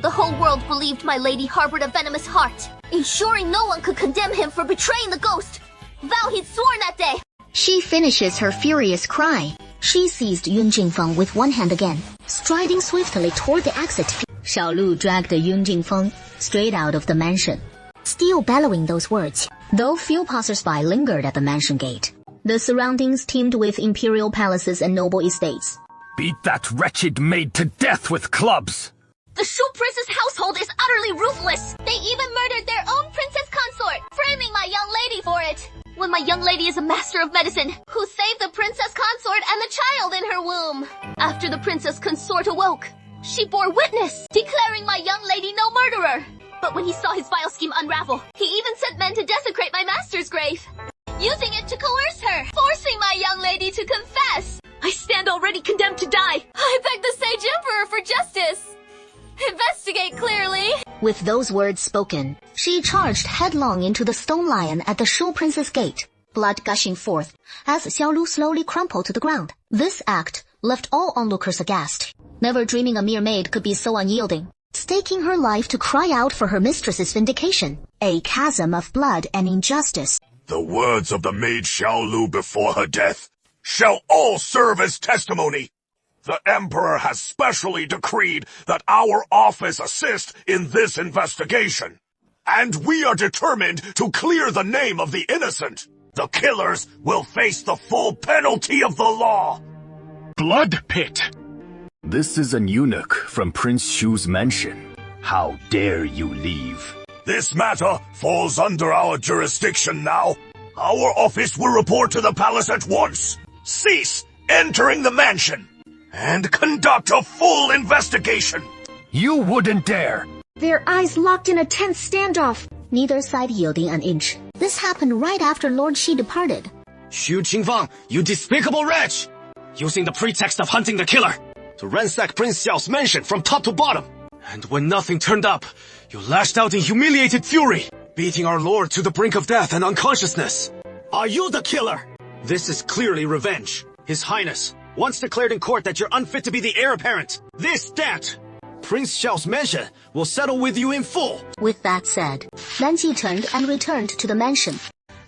the whole world believed my lady harbored a venomous heart, ensuring no one could condemn him for betraying the ghost vow he'd sworn that day. She finishes her furious cry. She seized Yun Jinfeng with one hand again, Striding swiftly toward the exit, Xiaolu dragged Yun Jingfeng straight out of the mansion, still bellowing those words, though few passersby lingered at the mansion gate. The surroundings teemed with imperial palaces and noble estates. Beat that wretched maid to death with clubs! The Shu Prince's household is utterly ruthless. They even murdered their own princess consort, framing my young lady for it. When my young lady is a master of medicine, who saved the princess consort and the child in her womb. After the princess consort awoke, she bore witness, declaring my young lady no murderer. But when he saw his vile scheme unravel, he even sent men to desecrate my master's grave, using it to coerce her, forcing my young lady to confess. I stand already condemned to die. I beg the sage emperor for justice. Investigate clearly. With those words spoken, she charged headlong into the stone lion at the Shu Prince's gate, blood gushing forth as Xiaolu slowly crumpled to the ground. This act left all onlookers aghast, never dreaming a mere maid could be so unyielding, staking her life to cry out for her mistress's vindication. A chasm of blood and injustice. The words of the maid Xiaolu before her death shall all serve as testimony. The Emperor has specially decreed that our office assist in this investigation. And we are determined to clear the name of the innocent. The killers will face the full penalty of the law. Blood pit! This is an eunuch from Prince Shu's mansion. How dare you leave? This matter falls under our jurisdiction now. Our office will report to the palace at once. Cease entering the mansion and conduct a full investigation. You wouldn't dare! Their eyes locked in a tense standoff. Neither side yielding an inch. This happened right after Lord Shi departed. Xu Qingfang, you despicable wretch! Using the pretext of hunting the killer to ransack Prince Xiao's mansion from top to bottom. And when nothing turned up, you lashed out in humiliated fury, beating our lord to the brink of death and unconsciousness. Are you the killer? This is clearly revenge. His Highness once declared in court that you're unfit to be the heir apparent. This debt, Prince Xiao's mansion will settle with you in full. With that said, Lan Ji turned and returned to the mansion.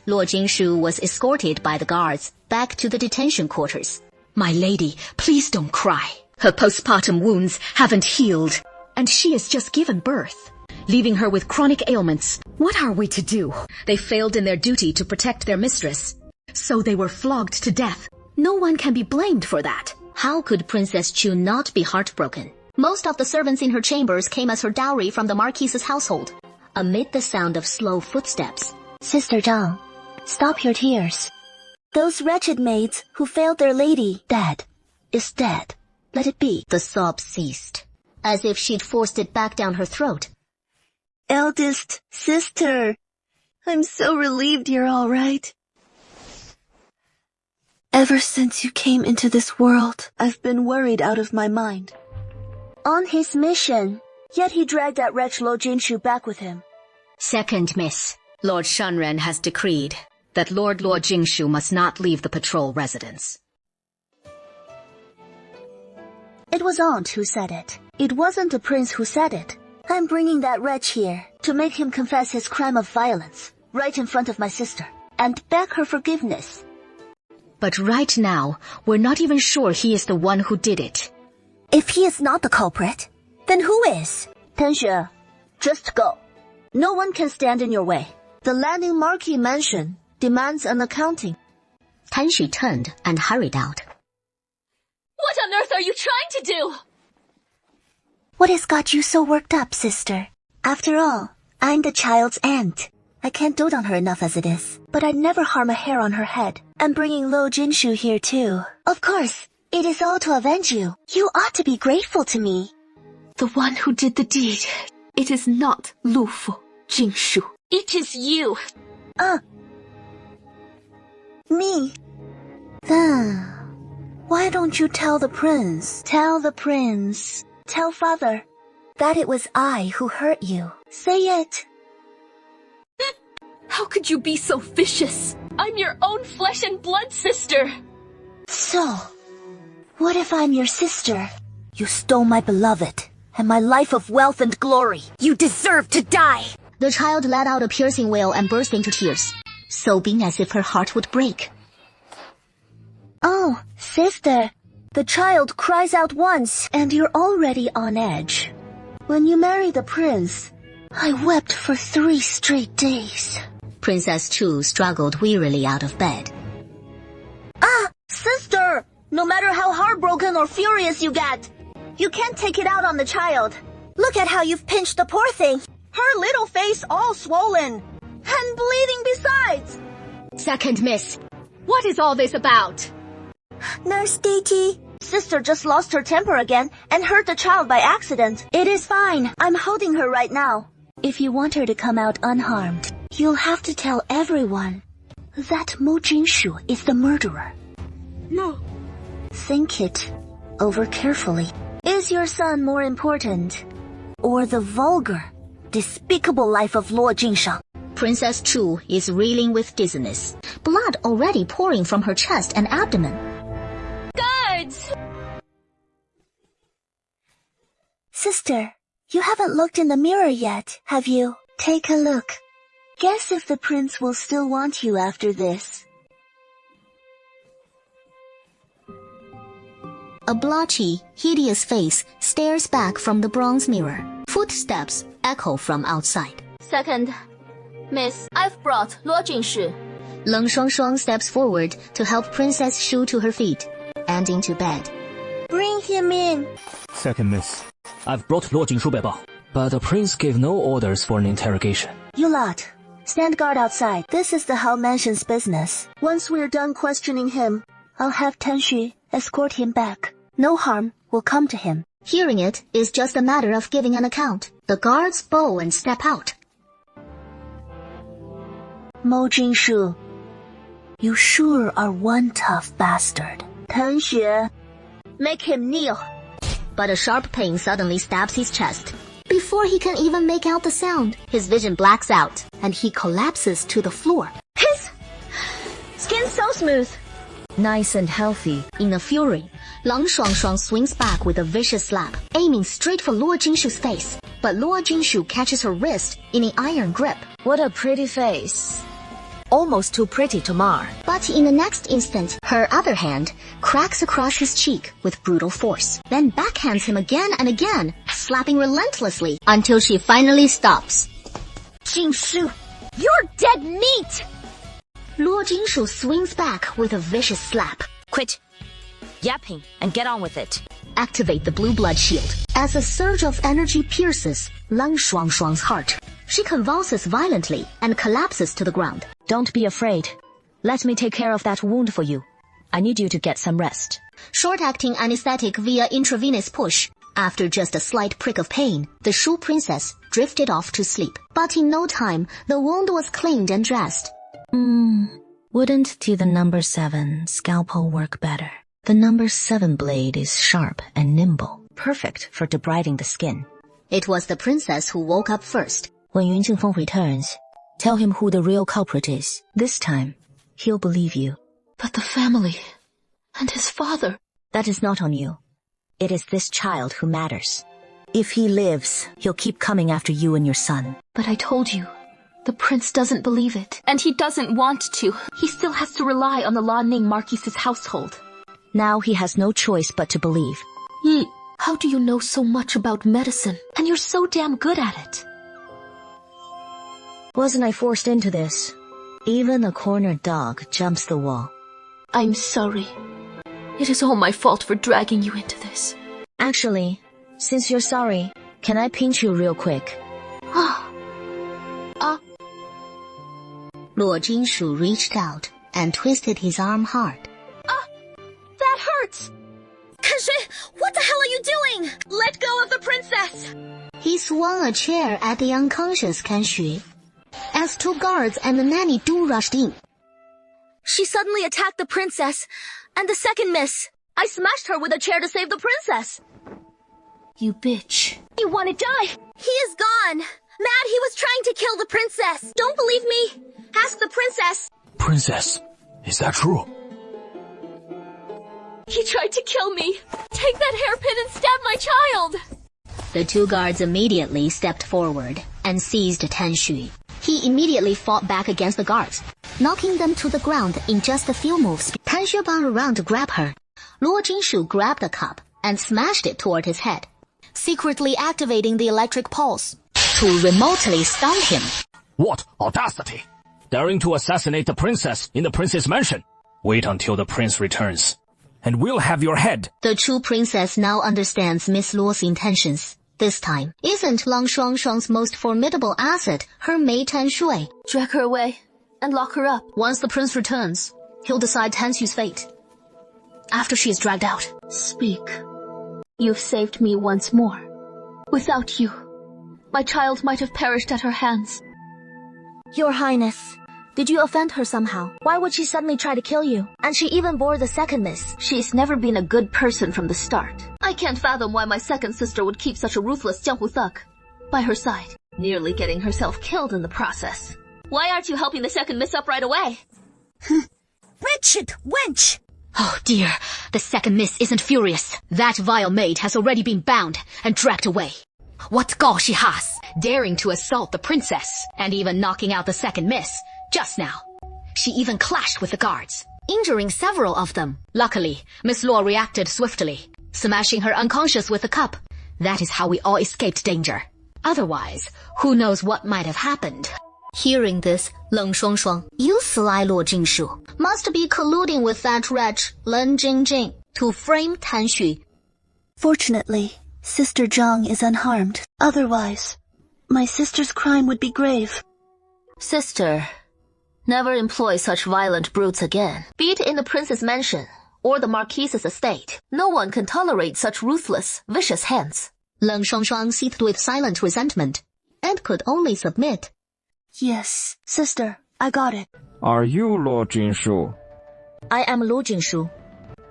Lord Jingshu was escorted by the guards back to the detention quarters. My lady, please don't cry. Her postpartum wounds haven't healed, and she has just given birth, leaving her with chronic ailments. What are we to do? They failed in their duty to protect their mistress, so they were flogged to death. No one can be blamed for that. How could Princess Chu not be heartbroken? Most of the servants in her chambers came as her dowry from the Marquise's household. Amid the sound of slow footsteps, Sister Zhang, stop your tears. Those wretched maids who failed their lady, dead, is dead. Let it be. The sobs ceased, as if she'd forced it back down her throat. Eldest sister, I'm so relieved you're all right. Ever since you came into this world, I've been worried out of my mind. On his mission, yet he dragged that wretch Lord Jinshu back with him. Second miss, Lord Shanren has decreed that Lord Jingshu must not leave the patrol residence. It was Aunt who said it. It wasn't the prince who said it. I'm bringing that wretch here to make him confess his crime of violence, right in front of my sister, and beg her forgiveness. But right now, we're not even sure he is the one who did it. If he is not the culprit, then who is? Tenxue, just go. No one can stand in your way. The landing Marquis mansion demands an accounting. Tanshi turned and hurried out. What on earth are you trying to do? What has got you so worked up, sister? After all, I'm the child's aunt. I can't dote on her enough as it is, but I'd never harm a hair on her head. I'm bringing Lo Jinshu here too. Of course, it is all to avenge you. You ought to be grateful to me. The one who did the deed. It is not Lu Fu, Jingshu. It is you. Me. Then, why don't you tell the prince? Tell the prince. Tell father that it was I who hurt you. Say it. How could you be so vicious? I'm your own flesh and blood sister. So, what if I'm your sister? You stole my beloved and my life of wealth and glory. You deserve to die. The child let out a piercing wail and burst into tears, sobbing as if her heart would break. Oh, sister, The child cries out once, and you're already on edge. When you marry the prince, I wept for 3 straight days. Princess Chu struggled wearily out of bed. Sister! No matter how heartbroken or furious you get, you can't take it out on the child. Look at how you've pinched the poor thing. Her little face all swollen. And bleeding besides. Second miss. What is all this about? Nurse DT. Sister just lost her temper again and hurt the child by accident. It is fine. I'm holding her right now. If you want her to come out unharmed, you'll have to tell everyone that Mo Jinshu is the murderer. No. Think it over carefully. Is your son more important, or the vulgar, despicable life of Lord Jinshang? Princess Chu is reeling with dizziness, blood already pouring from her chest and abdomen. Guards! Sister, you haven't looked in the mirror yet, have you? Take a look. Guess if the prince will still want you after this. A blotchy, hideous face stares back from the bronze mirror. Footsteps echo from outside. Second miss, I've brought Luo Jinshu. Leng Shuangshuang steps forward to help Princess Shu to her feet and into bed. Bring him in. Second miss. I've brought Luo Jinshu 被报, but the prince gave no orders for an interrogation. You lot, stand guard outside. This is the Hao Mansion's business. Once we're done questioning him, I'll have Tanxu escort him back. No harm will come to him. Hearing it is just a matter of giving an account. The guards bow and step out. Mo Jinshu, you sure are one tough bastard. Tanxu, make him kneel. But a sharp pain suddenly stabs his chest. Before he can even make out the sound, his vision blacks out, and he collapses to the floor. His skin's so smooth. Nice and healthy. In a fury, Lang Shuangshuang swings back with a vicious slap, aiming straight for Luo Jinshu's face. But Luo Jinshu catches her wrist in an iron grip. What a pretty face. Almost too pretty to mar. But in the next instant, her other hand cracks across his cheek with brutal force, then backhands him again and again, slapping relentlessly until she finally stops. Jinshu, you're dead meat! Luo Jinshu swings back with a vicious slap. Quit yapping and get on with it. Activate the blue blood shield. As a surge of energy pierces Lang Shuangshuang's heart, she convulses violently and collapses to the ground. Don't be afraid. Let me take care of that wound for you. I need you to get some rest. Short-acting anesthetic via intravenous push. After just a slight prick of pain, the Shu princess drifted off to sleep. But in no time, the wound was cleaned and dressed. Wouldn't to the number 7 scalpel work better? The number 7 blade is sharp and nimble, perfect for debriding the skin. It was the princess who woke up first. When Yun Jingfeng returns, tell him who the real culprit is. This time, he'll believe you. But the family and his father. That is not on you. It is this child who matters. If he lives, he'll keep coming after you and your son. But I told you, the prince doesn't believe it. And he doesn't want to. He still has to rely on the Lan Ning Marquis's household. Now he has no choice but to believe. Yi, how do you know so much about medicine? And you're so damn good at it. Wasn't I forced into this? Even a cornered dog jumps the wall. I'm sorry. It is all my fault for dragging you into this. Actually, since you're sorry, can I pinch you real quick? Luo Jinshu reached out and twisted his arm hard. That hurts! Kanshui, what the hell are you doing? Let go of the princess! He swung a chair at the unconscious Kanshui. As 2 guards and the nanny Du rushed in. She suddenly attacked the princess, and the second miss. I smashed her with a chair to save the princess. You bitch. You wanna die? He is gone. Mad he was trying to kill the princess. Don't believe me? Ask the princess. Princess, is that true? He tried to kill me. Take that hairpin and stab my child. The 2 guards immediately stepped forward and seized Tanshui. He immediately fought back against the guards, knocking them to the ground in just a few moves. Tanshui bounded around to grab her. Luo Jinshu grabbed the cup and smashed it toward his head, secretly activating the electric pulse to remotely stun him. What audacity! Daring to assassinate the princess in the prince's mansion. Wait until the prince returns, and we'll have your head. The true princess now understands Miss Luo's intentions. This time, isn't Lang Shuangshuang's most formidable asset her maid Tan Shui? Drag her away and lock her up. Once the prince returns, he'll decide Tan Xu's fate. After she is dragged out. Speak. You've saved me once more. Without you, my child might have perished at her hands. Your Highness, did you offend her somehow? Why would she suddenly try to kill you? And she even bore the second miss. She's never been a good person from the start. I can't fathom why my second sister would keep such a ruthless Jianghu thug by her side, nearly getting herself killed in the process. Why aren't you helping the second miss up right away? Wretched wench! Oh dear, the second miss isn't furious. That vile maid has already been bound and dragged away. What gall she has, daring to assault the princess, and even knocking out the second miss, just now. She even clashed with the guards, injuring several of them. Luckily, Miss Luo reacted swiftly, smashing her unconscious with the cup. That is how we all escaped danger. Otherwise, who knows what might have happened. Hearing this, Leng Shuangshuang, 因此来Luo Jinshu, must be colluding with that wretch Len Jingjing to frame Tan Xu. Fortunately, Sister Zhang is unharmed. Otherwise, my sister's crime would be grave. Sister, never employ such violent brutes again. Be it in the prince's mansion or the marquise's estate. No one can tolerate such ruthless, vicious hands. Leng Shuangshuang seethed with silent resentment and could only submit. Yes, sister, I got it. Are you Luo Jinshu? I am Luo Jinshu.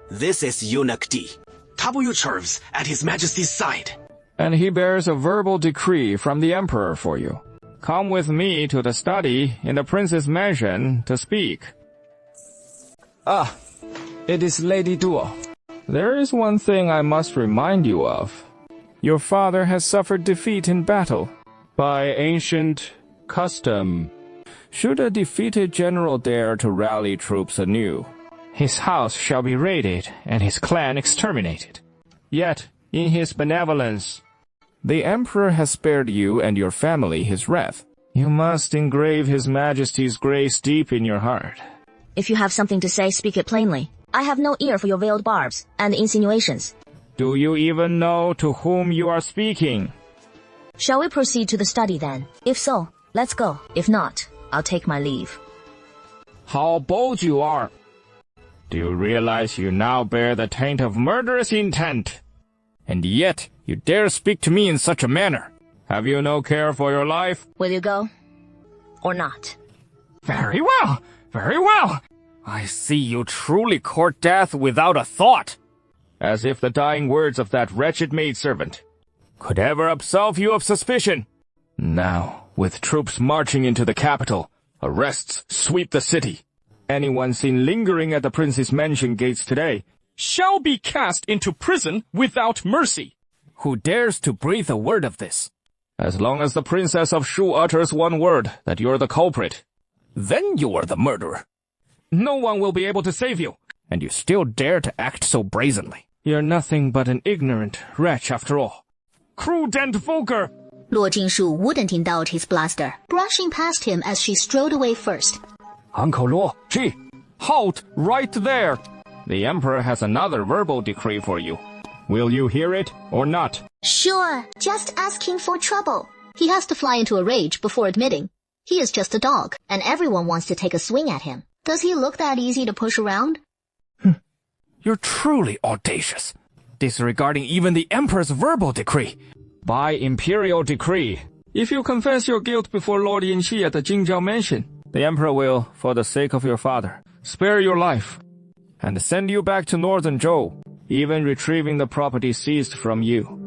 This is Eunuch D. W serves at His Majesty's side. And he bears a verbal decree from the Emperor for you. Come with me to the study in the prince's mansion to speak. Ah, it is Lady Duo. There is one thing I must remind you of. Your father has suffered defeat in battle. By ancient custom, should a defeated general dare to rally troops anew, his house shall be raided and his clan exterminated. Yet, in his benevolence, the Emperor has spared you and your family his wrath. You must engrave His Majesty's grace deep in your heart. If you have something to say, speak it plainly. I have no ear for your veiled barbs and insinuations. Do you even know to whom you are speaking? Shall we proceed to the study then? If so, let's go. If not, I'll take my leave. How bold you are! Do you realize you now bear the taint of murderous intent? And yet, you dare speak to me in such a manner. Have you no care for your life? Will you go? Or not? Very well, very well. I see you truly court death without a thought. As if the dying words of that wretched maidservant could ever absolve you of suspicion. Now, with troops marching into the capital, arrests sweep the city. Anyone seen lingering at the prince's mansion gates today shall be cast into prison without mercy. Who dares to breathe a word of this? As long as the princess of Shu utters one word that you're the culprit, then you are the murderer. No one will be able to save you, and you still dare to act so brazenly. You're nothing but an ignorant wretch after all. Crude and vulgar! Luo Jinshu wouldn't indulge his bluster, brushing past him as she strode away first. Uncle Luo, gee, halt right there! The Emperor has another verbal decree for you. Will you hear it or not? Sure, just asking for trouble. He has to fly into a rage before admitting. He is just a dog, and everyone wants to take a swing at him. Does he look that easy to push around? You're truly audacious, disregarding even the Emperor's verbal decree. By imperial decree, if you confess your guilt before Lord Yinxi at the Jingzhou mansion, the Emperor will, for the sake of your father, spare your life and send you back to northern Zhou, even retrieving the property seized from you.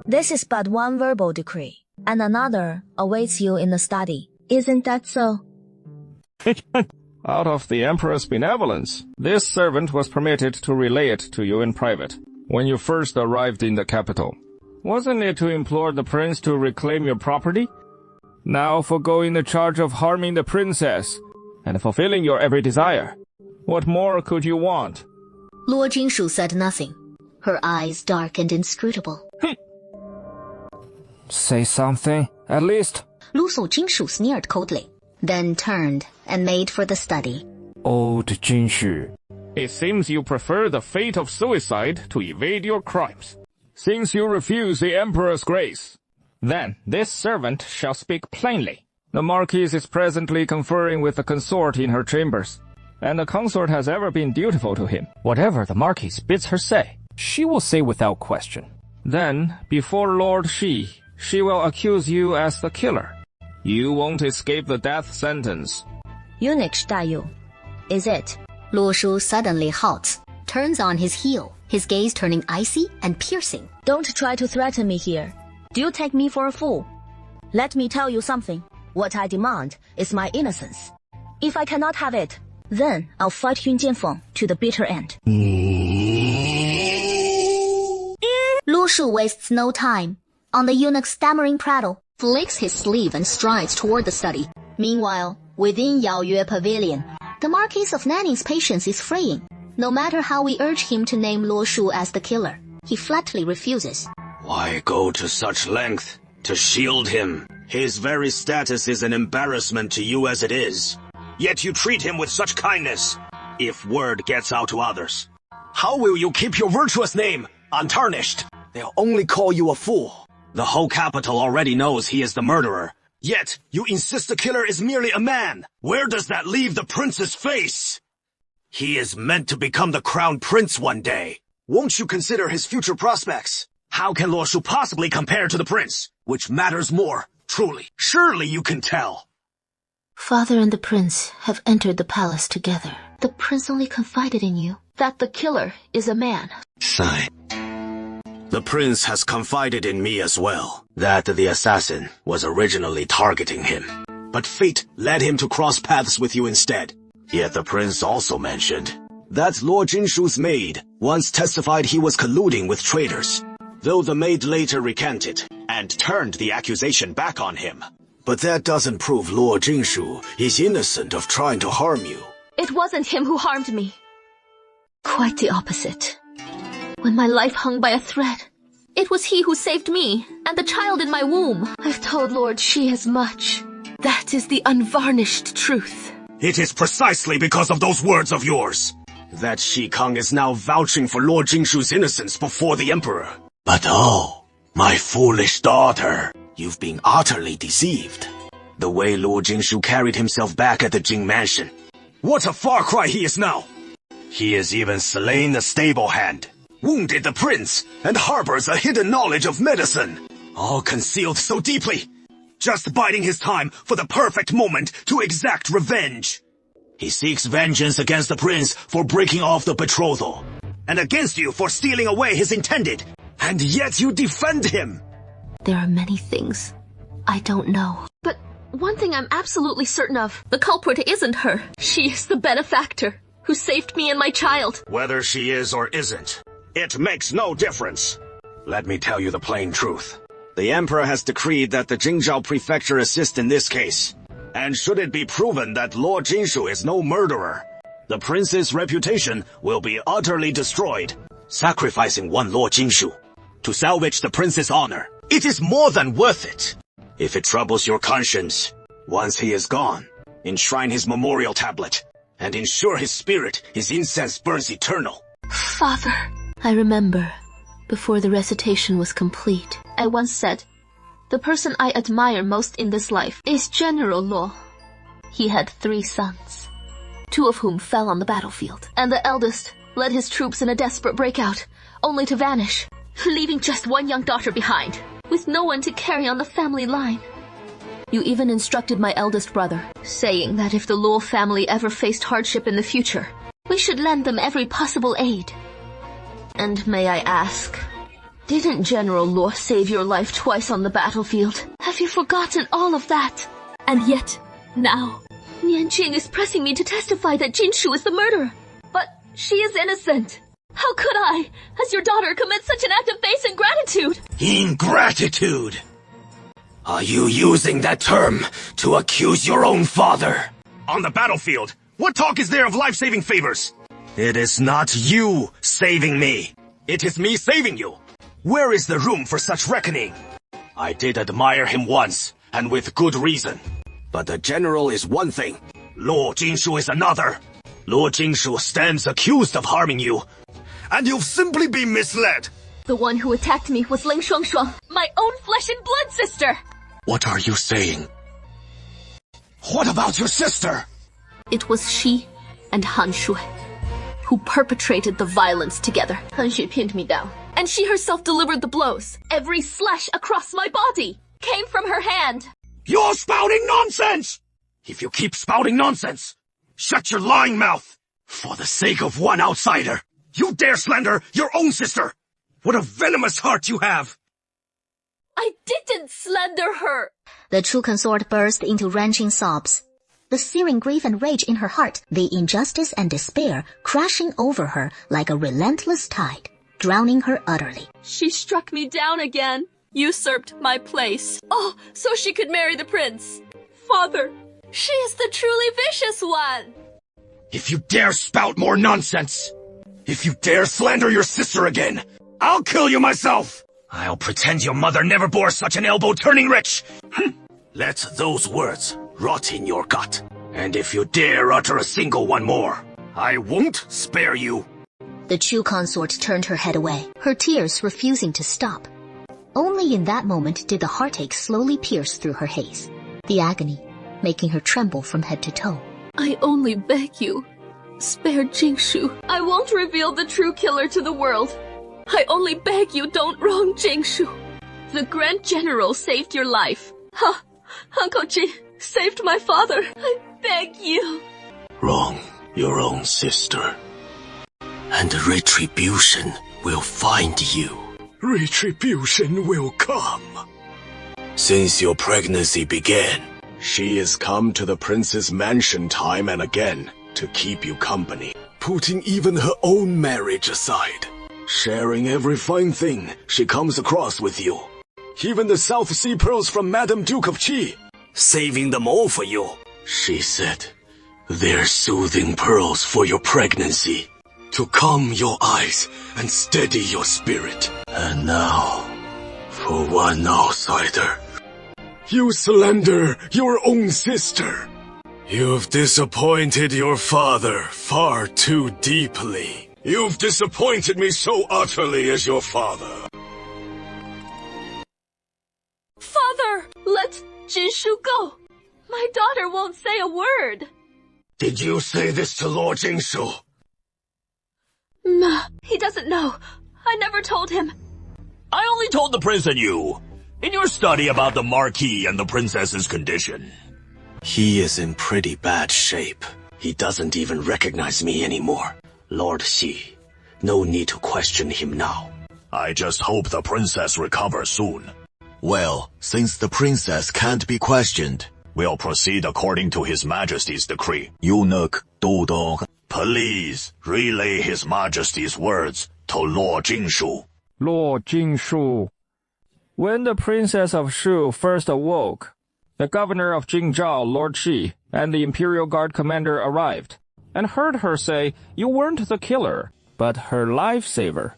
This is but one verbal decree, and another awaits you in the study. Isn't that so? Out of the Emperor's benevolence, this servant was permitted to relay it to you in private when you first arrived in the capital. Wasn't it to implore the prince to reclaim your property? Now foregoing the charge of harming the princess and fulfilling your every desire. What more could you want? Luo Jinshu said nothing, her eyes dark and inscrutable. Say something, at least. Lu Su Jinshu sneered coldly, then turned and made for the study. Old Jinshu, it seems you prefer the fate of suicide to evade your crimes. Since you refuse the Emperor's grace, then this servant shall speak plainly. The Marquise is presently conferring with the consort in her chambers, and the consort has ever been dutiful to him. Whatever the Marquise bids her say, she will say without question. Then, before Lord Shi, she will accuse you as the killer. You won't escape the death sentence. Eunuch Dayu, is it? Luo Shu suddenly halts, turns on his heel, his gaze turning icy and piercing. Don't try to threaten me here. Do you take me for a fool? Let me tell you something. What I demand is my innocence. If I cannot have it, then I'll fight Yun Jianfeng to the bitter end. Lu Shu wastes no time. On the eunuch's stammering prattle, flicks his sleeve and strides toward the study. Meanwhile, within Yao Yue Pavilion, the Marquis of Nanning's patience is fraying. No matter how we urge him to name Luo Shu as the killer, he flatly refuses. Why go to such length to shield him? His very status is an embarrassment to you as it is. Yet you treat him with such kindness. If word gets out to others, how will you keep your virtuous name untarnished? They'll only call you a fool. The whole capital already knows he is the murderer. Yet you insist the killer is merely a man. Where does that leave the prince's face? He is meant to become the crown prince one day. Won't you consider his future prospects? How can Luo Shu possibly compare to the prince? Which matters more, truly? Surely you can tell. Father and the prince have entered the palace together. The prince only confided in you that the killer is a man. Sigh. The prince has confided in me as well, that the assassin was originally targeting him. But fate led him to cross paths with you instead. Yet the prince also mentioned that Lord Jinshu's maid once testified he was colluding with traitors, though the maid later recanted and turned the accusation back on him. But that doesn't prove Lord Jinshu is innocent of trying to harm you. It wasn't him who harmed me. Quite the opposite. When my life hung by a thread, it was he who saved me and the child in my womb. I've told Lord Shi as much. That is the unvarnished truth. It is precisely because of those words of yours that Shi Kang is now vouching for Lord Jinshu's innocence before the Emperor. But oh, my foolish daughter, you've been utterly deceived. The way Lord Jinshu carried himself back at the Jing Mansion. What a far cry he is now! He has even slain the stable hand, wounded the prince, and harbors a hidden knowledge of medicine. All concealed so deeply, just biding his time for the perfect moment to exact revenge. He seeks vengeance against the prince for breaking off the betrothal, and against you for stealing away his intended, and yet you defend him. There are many things I don't know. But one thing I'm absolutely certain of, the culprit isn't her. She is the benefactor who saved me and my child. Whether she is or isn't, it makes no difference. Let me tell you the plain truth. The Emperor has decreed that the Jingzhou Prefecture assist in this case. And should it be proven that Lord Jinshu is no murderer, the prince's reputation will be utterly destroyed. Sacrificing one Lord Jinshu to salvage the prince's honor, it is more than worth it. If it troubles your conscience, once he is gone, enshrine his memorial tablet and ensure his spirit, his incense burns eternal. Father, I remember, before the recitation was complete, I once said, the person I admire most in this life is General Luo. He had 3 sons, 2 of whom fell on the battlefield, and the eldest led his troops in a desperate breakout, only to vanish, leaving just 1 young daughter behind, with no one to carry on the family line. You even instructed my eldest brother, saying that if the Luo family ever faced hardship in the future, we should lend them every possible aid. And may I ask, didn't General Luo save your life twice on the battlefield? Have you forgotten all of that? And yet, now, Nianjing is pressing me to testify that Jinshu is the murderer. But she is innocent. How could I, as your daughter, commit such an act of base ingratitude? Ingratitude? Are you using that term to accuse your own father? On the battlefield, what talk is there of life-saving favors? It is not you saving me. It is me saving you. Where is the room for such reckoning? I did admire him once, and with good reason. But the general is one thing. Luo Jingshu is another. Luo Jingshu stands accused of harming you. And you've simply been misled. The one who attacked me was Ling Shuangshuang, my own flesh and blood sister. What are you saying? What about your sister? It was she and Han Shui who perpetrated the violence together. Han Shui pinned me down, and she herself delivered the blows. Every slash across my body came from her hand. You're spouting nonsense! If you keep spouting nonsense, shut your lying mouth. For the sake of one outsider, you dare slander your own sister. What a venomous heart you have. I didn't slander her. The true consort burst into wrenching sobs. The searing grief and rage in her heart, the injustice and despair crashing over her like a relentless tide, drowning her utterly. She struck me down again, usurped my place. Oh, so she could marry the prince. Father, she is the truly vicious one. If you dare spout more nonsense, if you dare slander your sister again, I'll kill you myself. I'll pretend your mother never bore such an elbow-turning wretch. Let those words rot in your gut. And if you dare utter a single one more, I won't spare you. The Chu consort turned her head away, her tears refusing to stop. Only in that moment did the heartache slowly pierce through her haze, the agony making her tremble from head to toe. I only beg you, spare Jingshu. I won't reveal the true killer to the world. I only beg you, don't wrong Jingshu. The Grand General saved your life. Uncle Ji saved my father. I beg you. Wrong your own sister. And retribution will find you. Retribution will come. Since your pregnancy began, she has come to the prince's mansion time and again to keep you company, putting even her own marriage aside, sharing every fine thing she comes across with you. Even the South Sea pearls from Madam Duke of Qi, saving them all for you. She said, they're soothing pearls for your pregnancy, to calm your eyes and steady your spirit. And now, for one outsider, you slander your own sister. You've disappointed your father far too deeply. You've disappointed me so utterly as your father. Father, let Jinshu go. My daughter won't say a word. Did you say this to Lord Jingshu? No, he doesn't know. I never told him. I only told the prince and you, in your study about the Marquis and the princess's condition. He is in pretty bad shape. He doesn't even recognize me anymore. Lord Xi, no need to question him now. I just hope the princess recovers soon. Well, since the princess can't be questioned, we'll proceed according to His Majesty's decree. Eunuch Dudong, please relay His Majesty's words to Lord Jingshu. Lord Jingshu. When the princess of Shu first awoke, the governor of Jingzhou, Lord Shi, and the Imperial Guard commander arrived, and heard her say you weren't the killer, but her lifesaver.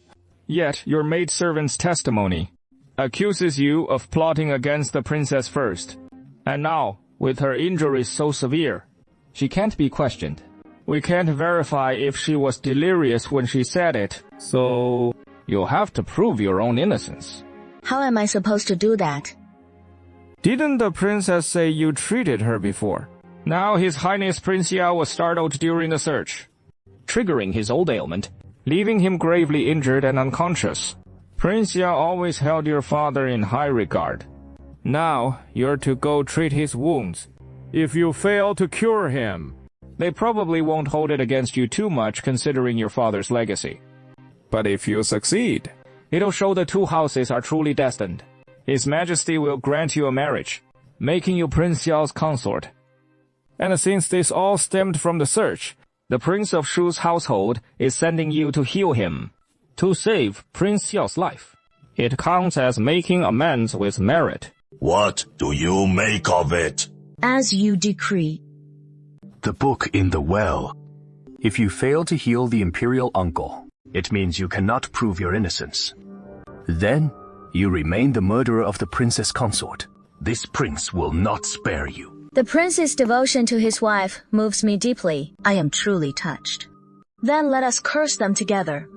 Yet your maidservant's testimony accuses you of plotting against the princess first. And now, with her injuries so severe, she can't be questioned. We can't verify if she was delirious when she said it, so you'll have to prove your own innocence. How am I supposed to do that? Didn't the princess say you treated her before? Now His Highness Prince Yao was startled during the search, triggering his old ailment, leaving him gravely injured and unconscious. Prince Yao always held your father in high regard. Now you're to go treat his wounds. If you fail to cure him, they probably won't hold it against you too much considering your father's legacy. But if you succeed, it'll show the two houses are truly destined. His Majesty will grant you a marriage, making you Prince Yao's consort. And since this all stemmed from the search, the Prince of Shu's household is sending you to heal him, to save Prince Yao's life. It counts as making amends with merit. What do you make of it? As you decree. The book in the well. If you fail to heal the imperial uncle, it means you cannot prove your innocence. Then, you remain the murderer of the princess consort. This prince will not spare you. The prince's devotion to his wife moves me deeply. I am truly touched. Then let us curse them together.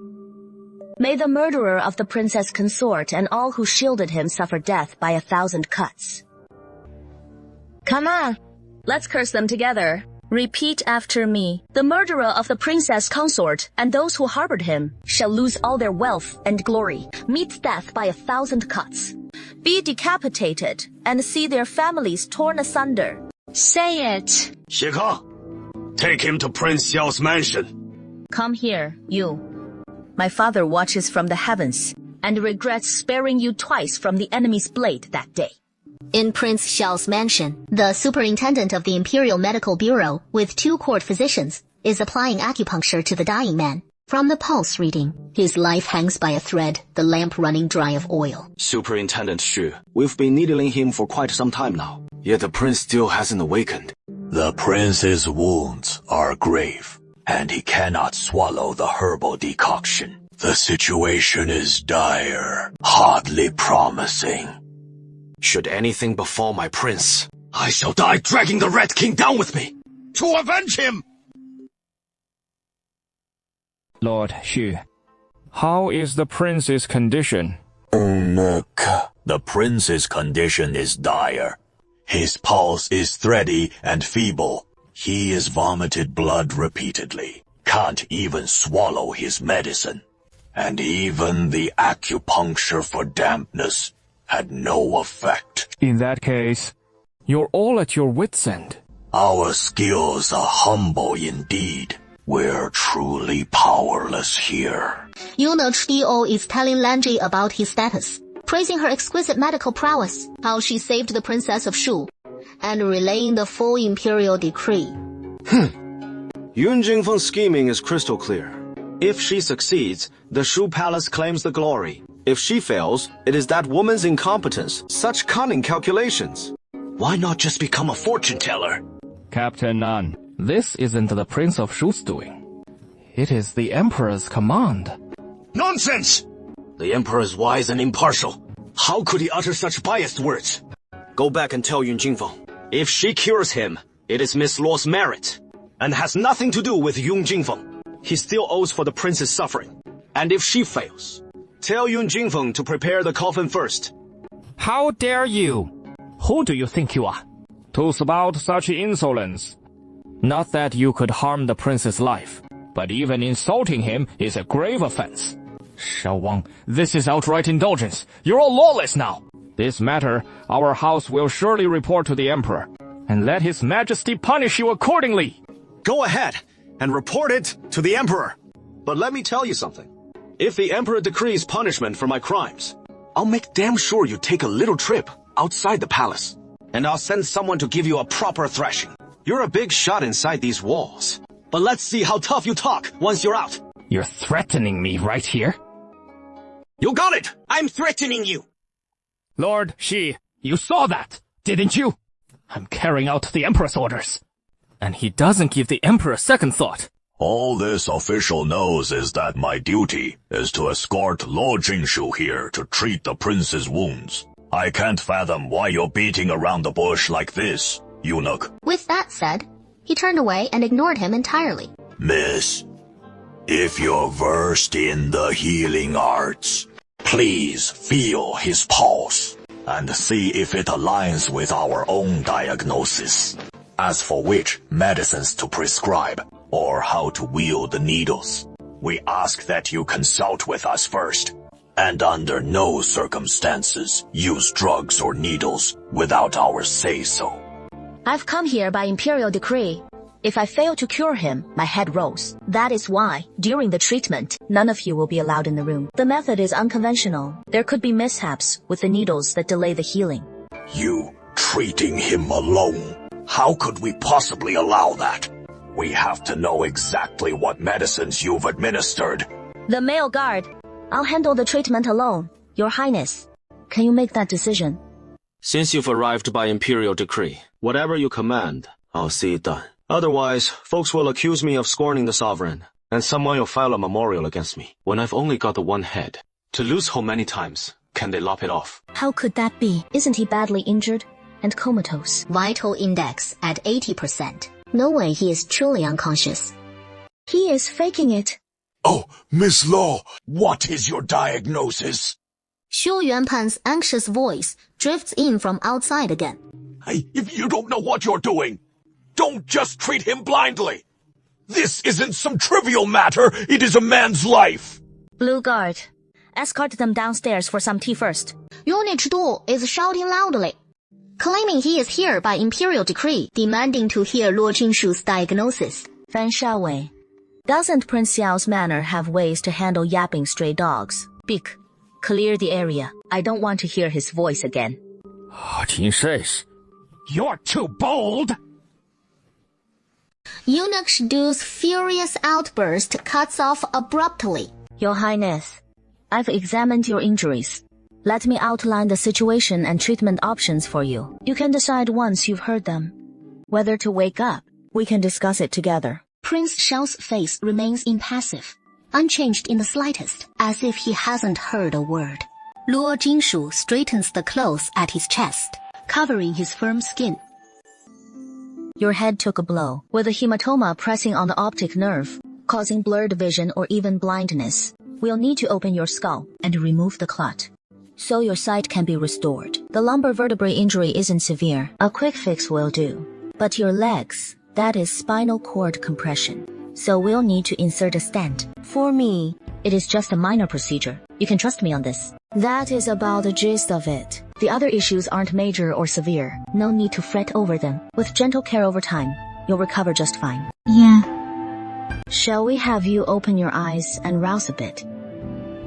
May the murderer of the princess consort and all who shielded him suffer death by 1,000 cuts. Come on, let's curse them together. Repeat after me. The murderer of the princess consort and those who harbored him shall lose all their wealth and glory, meet death by 1,000 cuts, be decapitated, and see their families torn asunder. Say it. 谢康, take him to Prince Xiao's mansion. Come here, you. My father watches from the heavens and regrets sparing you twice from the enemy's blade that day. In Prince Xiao's mansion, the superintendent of the Imperial Medical Bureau, with 2 court physicians, is applying acupuncture to the dying man. From the pulse reading, his life hangs by a thread, the lamp running dry of oil. Superintendent Xu, we've been needling him for quite some time now, yet the prince still hasn't awakened. The prince's wounds are grave, and he cannot swallow the herbal decoction. The situation is dire, hardly promising. Should anything befall my prince, I shall die dragging the Red King down with me, to avenge him! Lord Xu, how is the prince's condition? The prince's condition is dire. His pulse is thready and feeble. He has vomited blood repeatedly, can't even swallow his medicine. And even the acupuncture for dampness had no effect. In that case, you're all at your wits' end. Our skills are humble indeed. We're truly powerless here. Eunuch D.O. is telling Lanji about his status, praising her exquisite medical prowess, how she saved the Princess of Shu, and relaying the full imperial decree. Yun Jingfeng's scheming is crystal clear. If she succeeds, the Shu Palace claims the glory. If she fails, it is that woman's incompetence. Such cunning calculations. Why not just become a fortune teller? Captain Nan, this isn't the Prince of Shu's doing. It is the Emperor's command. Nonsense! The Emperor is wise and impartial. How could he utter such biased words? Go back and tell Yun Jingfeng. If she cures him, it is Miss Luo's merit, and has nothing to do with Yun Jingfeng. He still owes for the prince's suffering. And if she fails, tell Yun Jingfeng to prepare the coffin first. How dare you? Who do you think you are? To spout such insolence. Not that you could harm the prince's life, but even insulting him is a grave offense. Shao Wang, this is outright indulgence. You're all lawless now. This matter, our house will surely report to the Emperor, and let His Majesty punish you accordingly. Go ahead, and report it to the Emperor. But let me tell you something. If the Emperor decrees punishment for my crimes, I'll make damn sure you take a little trip outside the palace, and I'll send someone to give you a proper thrashing. You're a big shot inside these walls, but let's see how tough you talk once you're out. You're threatening me right here? You got it! I'm threatening you! Lord Shi, you saw that, didn't you? I'm carrying out the Emperor's orders. And he doesn't give the Emperor a second thought. All this official knows is that my duty is to escort Lord Jingshu here to treat the prince's wounds. I can't fathom why you're beating around the bush like this, eunuch. With that said, he turned away and ignored him entirely. Miss, if you're versed in the healing arts, please feel his pulse and see if it aligns with our own diagnosis. As for which medicines to prescribe or how to wield the needles, we ask that you consult with us first, and under no circumstances use drugs or needles without our say-so. I've come here by imperial decree. If I fail to cure him, my head rolls. That is why, during the treatment, none of you will be allowed in the room. The method is unconventional. There could be mishaps with the needles that delay the healing. You treating him alone? How could we possibly allow that? We have to know exactly what medicines you've administered. The male guard. I'll handle the treatment alone. Your Highness, can you make that decision? Since you've arrived by imperial decree, whatever you command, I'll see it done. Otherwise, folks will accuse me of scorning the sovereign, and someone will file a memorial against me, when I've only got the one head. To lose how many times can they lop it off? How could that be? Isn't he badly injured and comatose? Vital index at 80%. No way he is truly unconscious. He is faking it. Oh, Miss Law, what is your diagnosis? Xu Yuanpan's anxious voice drifts in from outside again. Hey, if you don't know what you're doing, don't just treat him blindly. This isn't some trivial matter, it is a man's life. Blue Guard, escort them downstairs for some tea first. Unit 2 is shouting loudly, claiming he is here by imperial decree, demanding to hear Luo Jingshu's diagnosis. Fan Shaowei, doesn't Prince Xiao's manor have ways to handle yapping stray dogs? Beak, clear the area. I don't want to hear his voice again. He says, you're too bold. Eunuch Shidu's furious outburst cuts off abruptly. Your Highness, I've examined your injuries. Let me outline the situation and treatment options for you. You can decide once you've heard them whether to wake up. We can discuss it together. Prince Xiao's face remains impassive, unchanged in the slightest, as if he hasn't heard a word. Luo Jingshu straightens the clothes at his chest, covering his firm skin. Your head took a blow, with a hematoma pressing on the optic nerve, causing blurred vision or even blindness. We'll need to open your skull and remove the clot, so your sight can be restored. The lumbar vertebrae injury isn't severe. A quick fix will do. But your legs, that is spinal cord compression, so we'll need to insert a stent. For me, it is just a minor procedure. You can trust me on this. That is about the gist of it. The other issues aren't major or severe. No need to fret over them. With gentle care over time, you'll recover just fine. Yeah. Shall we have you open your eyes and rouse a bit?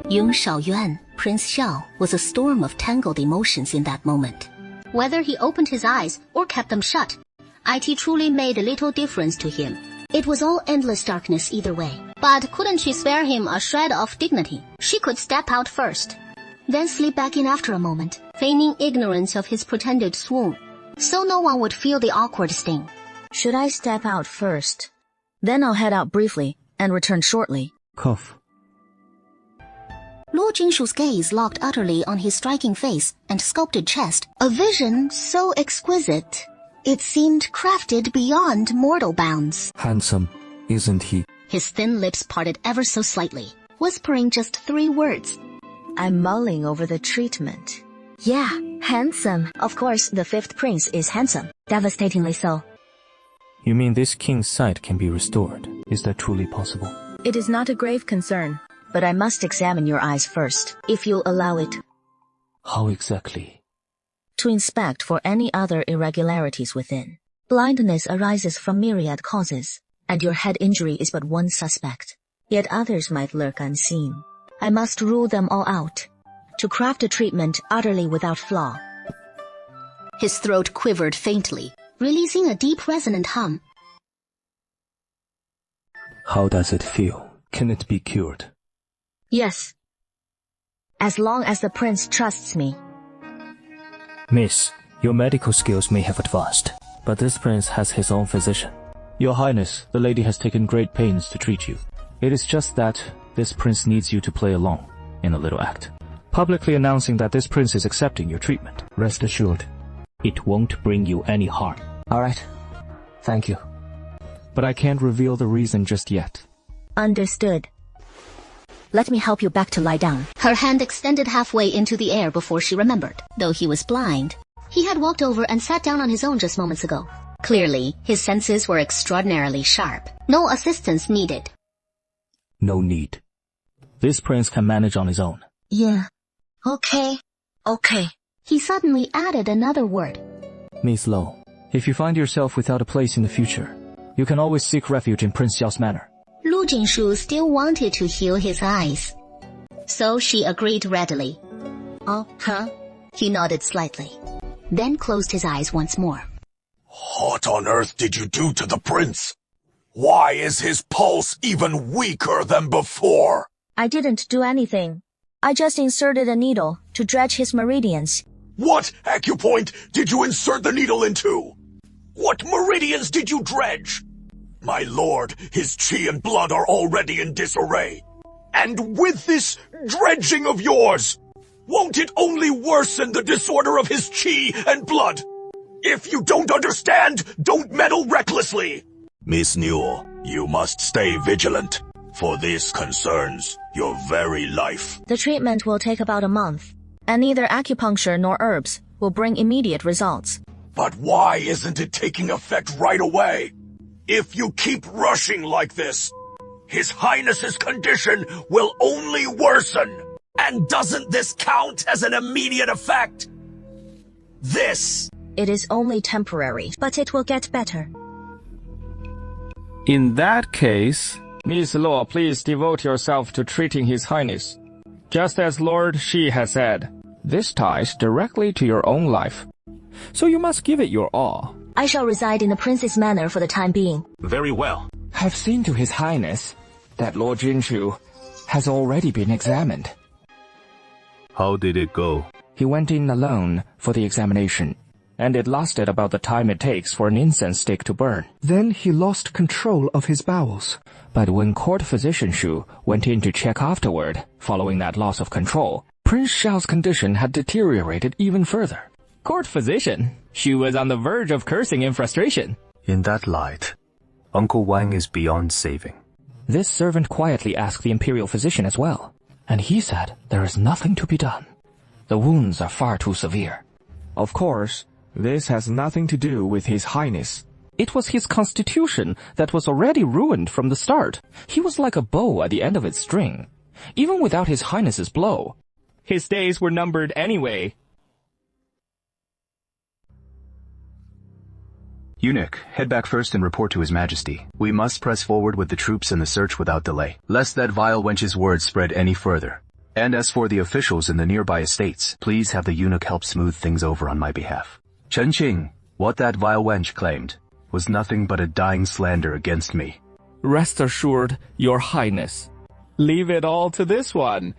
Yung Shaoyuan, Prince Xiao, was a storm of tangled emotions in that moment. Whether he opened his eyes or kept them shut, IT truly made little difference to him. It was all endless darkness either way. But couldn't she spare him a shred of dignity? She could step out first, then slip back in after a moment, feigning ignorance of his pretended swoon, so no one would feel the awkward sting. Should I step out first? Then I'll head out briefly and return shortly. Cough. Luo Jingshu's gaze locked utterly on his striking face and sculpted chest, a vision so exquisite it seemed crafted beyond mortal bounds. Handsome, isn't he? His thin lips parted ever so slightly, whispering just 3 words. I'm mulling over the treatment. Yeah, handsome. Of course, the 5th prince is handsome. Devastatingly so. You mean this king's sight can be restored? Is that truly possible? It is not a grave concern, but I must examine your eyes first, if you'll allow it. How exactly? To inspect for any other irregularities within. Blindness arises from myriad causes, and your head injury is but one suspect. Yet others might lurk unseen. I must rule them all out, to craft a treatment utterly without flaw. His throat quivered faintly, releasing a deep resonant hum. How does it feel? Can it be cured? Yes. As long as the prince trusts me. Miss, your medical skills may have advanced, but this prince has his own physician. Your Highness, the lady has taken great pains to treat you. It is just that this prince needs you to play along in a little act, publicly announcing that this prince is accepting your treatment. Rest assured, it won't bring you any harm. All right. Thank you. But I can't reveal the reason just yet. Understood. Let me help you back to lie down. Her hand extended halfway into the air before she remembered. Though he was blind, he had walked over and sat down on his own just moments ago. Clearly, his senses were extraordinarily sharp. No assistance needed. No need. This prince can manage on his own. Yeah. Okay. He suddenly added another word. Miss Lo, if you find yourself without a place in the future, you can always seek refuge in Prince Xiao's manor. Lu Jingshu still wanted to heal his eyes, so she agreed readily. Oh, huh? He nodded slightly, then closed his eyes once more. What on earth did you do to the prince? Why is his pulse even weaker than before? I didn't do anything. I just inserted a needle to dredge his meridians. What acupoint did you insert the needle into? What meridians did you dredge? My lord, his chi and blood are already in disarray. And with this dredging of yours, won't it only worsen the disorder of his chi and blood? If you don't understand, don't meddle recklessly. Miss Newell, you must stay vigilant, for this concerns your very life. The treatment will take about a month, and neither acupuncture nor herbs will bring immediate results. But why isn't it taking effect right away? If you keep rushing like this, His Highness's condition will only worsen. And doesn't this count as an immediate effect? This! It is only temporary, but it will get better. In that case, Miss Law, please devote yourself to treating His Highness. Just as Lord Shi has said, this ties directly to your own life. So you must give it your all. I shall reside in the prince's manor for the time being. Very well. I've seen to His Highness that Lord Jinshu has already been examined. How did it go? He went in alone for the examination, and it lasted about the time it takes for an incense stick to burn. Then he lost control of his bowels. But when court physician Shu went in to check afterward, following that loss of control, Prince Xiao's condition had deteriorated even further. Court physician? Shu was on the verge of cursing in frustration. In that light, Uncle Wang is beyond saving. This servant quietly asked the imperial physician as well, and he said there is nothing to be done. The wounds are far too severe. Of course, this has nothing to do with His Highness. It was his constitution that was already ruined from the start. He was like a bow at the end of its string. Even without His Highness's blow, his days were numbered anyway. Eunuch, head back first and report to His Majesty. We must press forward with the troops and the search without delay, lest that vile wench's words spread any further. And as for the officials in the nearby estates, please have the eunuch help smooth things over on my behalf. Chen Qing, what that vile wench claimed was nothing but a dying slander against me. Rest assured, Your Highness. Leave it all to this one.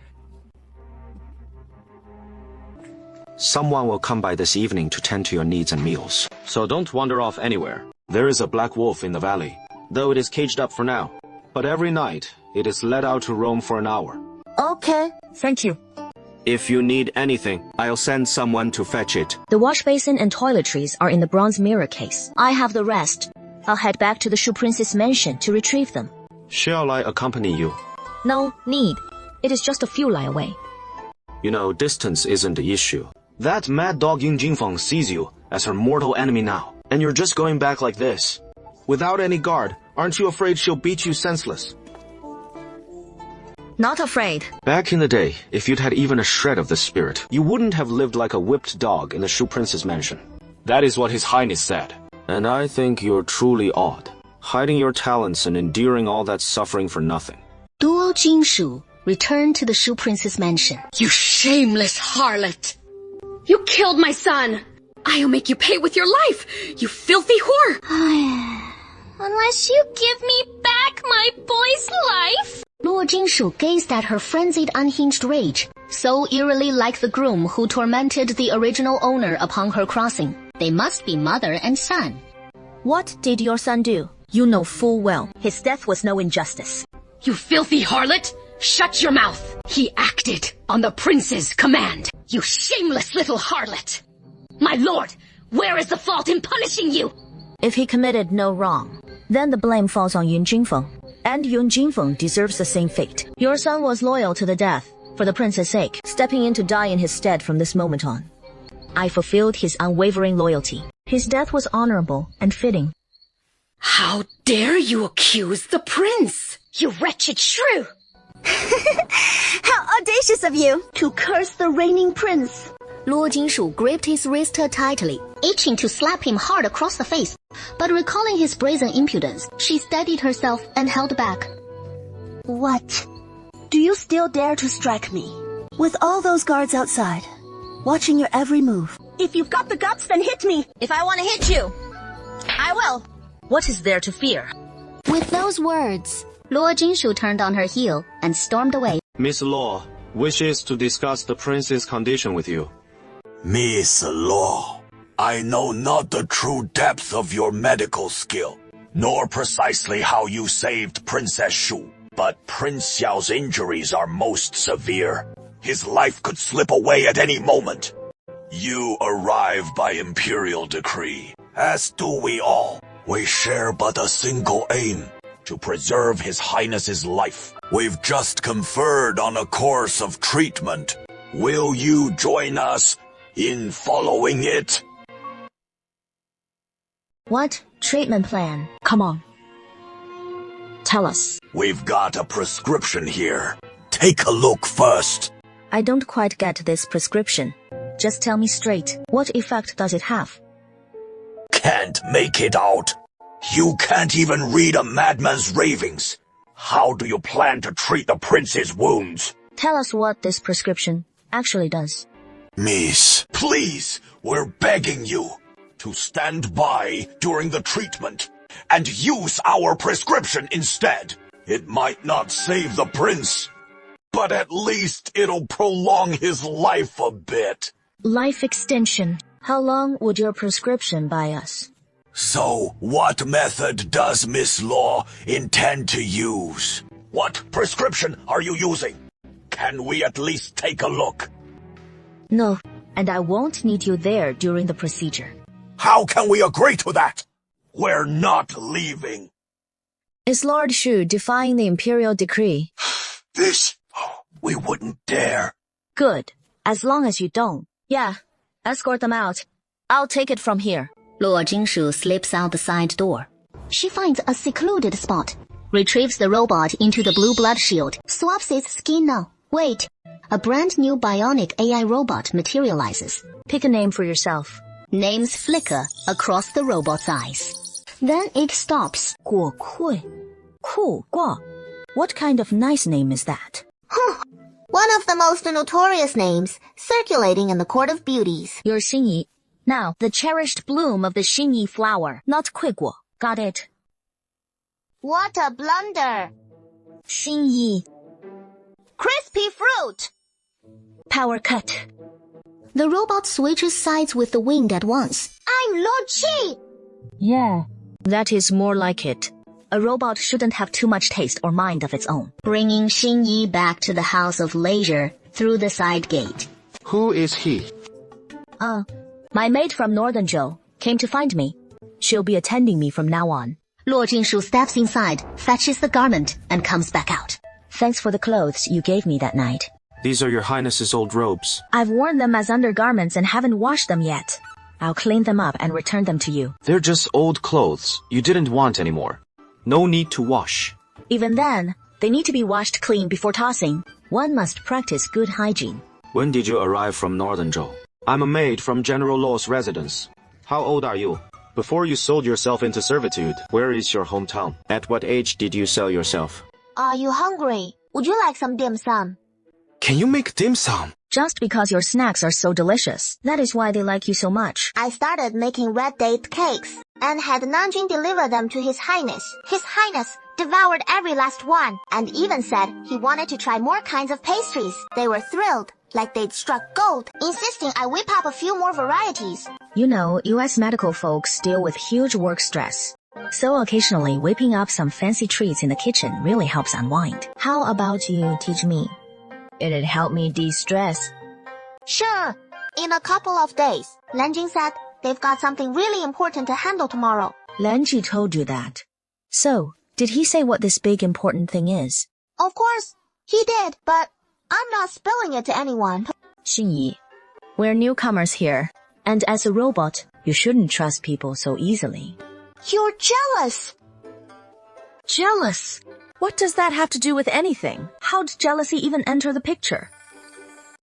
Someone will come by this evening to tend to your needs and meals. So don't wander off anywhere. There is a black wolf in the valley, though it is caged up for now. But every night, it is let out to roam for an hour. Okay, thank you. If you need anything, I'll send someone to fetch it. The wash basin and toiletries are in the bronze mirror case. I have the rest. I'll head back to the Shu Prince's mansion to retrieve them. Shall I accompany you? No need. It is just a few li away. You know, distance isn't the issue. That mad dog Yun Jingfeng sees you as her mortal enemy now, and you're just going back like this. Without any guard, aren't you afraid she'll beat you senseless? Not afraid. Back in the day, if you'd had even a shred of the spirit, you wouldn't have lived like a whipped dog in the Shu Prince's mansion. That is what His Highness said. And I think you're truly odd, hiding your talents and enduring all that suffering for nothing. Duo Jinshu returned to the Shu Prince's mansion. You shameless harlot! You killed my son! I'll make you pay with your life, you filthy whore! Unless you give me back my boy's life. Luo Jinshu gazed at her frenzied, unhinged rage, so eerily like the groom who tormented the original owner upon her crossing. They must be mother and son. What did your son do? You know full well his death was no injustice. You filthy harlot! Shut your mouth! He acted on the prince's command. You shameless little harlot! My lord, where is the fault in punishing you? If he committed no wrong, then the blame falls on Yun Jingfeng. And Yun Jingfeng deserves the same fate. Your son was loyal to the death, for the prince's sake, stepping in to die in his stead from this moment on. I fulfilled his unwavering loyalty. His death was honorable and fitting. How dare you accuse the prince? You wretched shrew! How audacious of you to curse the reigning prince! Luo Jinshu gripped his wrist tightly, itching to slap him hard across the face. But recalling his brazen impudence, she steadied herself and held back. What? Do you still dare to strike me? With all those guards outside, watching your every move. If you've got the guts, then hit me! If I want to hit you, I will. What is there to fear? With those words, Luo Jinshu turned on her heel and stormed away. Miss Law wishes to discuss the prince's condition with you. Miss Law, I know not the true depth of your medical skill, nor precisely how you saved Princess Shu. But Prince Xiao's injuries are most severe. His life could slip away at any moment. You arrive by imperial decree, as do we all. We share but a single aim, to preserve His Highness's life. We've just conferred on a course of treatment. Will you join us in following it? What treatment plan? Come on. Tell us. We've got a prescription here. Take a look first. I don't quite get this prescription. Just tell me straight, what effect does it have? Can't make it out. You can't even read a madman's ravings. How do you plan to treat the prince's wounds? Tell us what this prescription actually does. Miss, please, we're begging you to stand by during the treatment and use our prescription instead. It might not save the prince, but at least it'll prolong his life a bit. Life extension. How long would your prescription buy us? So, what method does Miss Law intend to use? What prescription are you using? Can we at least take a look? No, and I won't need you there during the procedure. How can we agree to that? We're not leaving. Is Lord Shu defying the imperial decree? This, we wouldn't dare. Good, as long as you don't. Yeah, escort them out. I'll take it from here. Luo Jingshu slips out the side door. She finds a secluded spot, retrieves the robot into the blue blood shield, swaps its skin now. Wait, a brand new bionic AI robot materializes. Pick a name for yourself. Names flicker across the robot's eyes. Then it stops. Guo Kui. Ku Guo. What kind of nice name is that? One of the most notorious names circulating in the court of beauties. You're Xingyi. Now, the cherished bloom of the Xingyi flower, not Guo. Got it? What a blunder! Xingyi. Crispy fruit! Power cut. The robot switches sides with the wind at once. I'm Lord Qi! Yeah. That is more like it. A robot shouldn't have too much taste or mind of its own. Bringing Xingyi back to the House of Leisure through the side gate. Who is he? My maid from Northern Zhou came to find me. She'll be attending me from now on. Luo Jingshu steps inside, fetches the garment, and comes back out. Thanks for the clothes you gave me that night. These are your highness's old robes. I've worn them as undergarments and haven't washed them yet. I'll clean them up and return them to you. They're just old clothes you didn't want anymore. No need to wash. Even then, they need to be washed clean before tossing. One must practice good hygiene. When did you arrive from Northern Zhou? I'm a maid from General Law's residence. How old are you? Before you sold yourself into servitude, where is your hometown? At what age did you sell yourself? Are you hungry? Would you like some dim sum? Can you make dim sum? Just because your snacks are so delicious. That is why they like you so much. I started making red date cakes and had Nanjun deliver them to His Highness. His Highness devoured every last one and even said he wanted to try more kinds of pastries. They were thrilled, like they'd struck gold, insisting I whip up a few more varieties. You know, US medical folks deal with huge work stress. So occasionally whipping up some fancy treats in the kitchen really helps unwind. How about you teach me? It'd help me de-stress. Sure. In a couple of days. Lenjing said they've got something really important to handle tomorrow. Lenji told you that. So, did he say what this big important thing is? Of course, he did, but I'm not spilling it to anyone. Xingyi, we're newcomers here, and as a robot, you shouldn't trust people so easily. You're jealous. Jealous? What does that have to do with anything? How'd jealousy even enter the picture?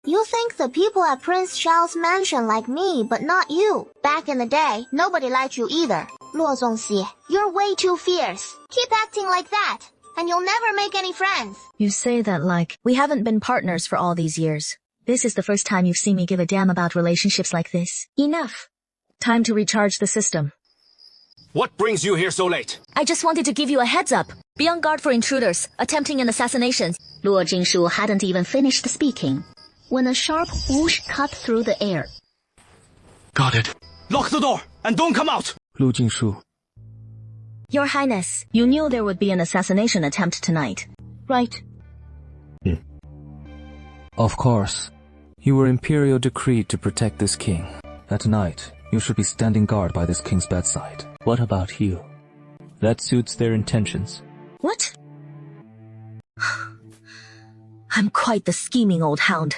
You think the people at Prince Xiao's mansion like me, but not you. Back in the day, nobody liked you either. Luo Zongxi, you're way too fierce. Keep acting like that, and you'll never make any friends. You say that like we haven't been partners for all these years. This is the first time you've seen me give a damn about relationships like this. Enough. Time to recharge the system. What brings you here so late? I just wanted to give you a heads up. Be on guard for intruders, attempting an assassination. Luo Jingshu hadn't even finished speaking when a sharp whoosh cut through the air. Got it. Lock the door and don't come out. Lu Jingshu. Your Highness, you knew there would be an assassination attempt tonight, right? Of course. You were imperial decreed to protect this king. At night, you should be standing guard by this king's bedside. What about you? That suits their intentions. What? I'm quite the scheming old hound.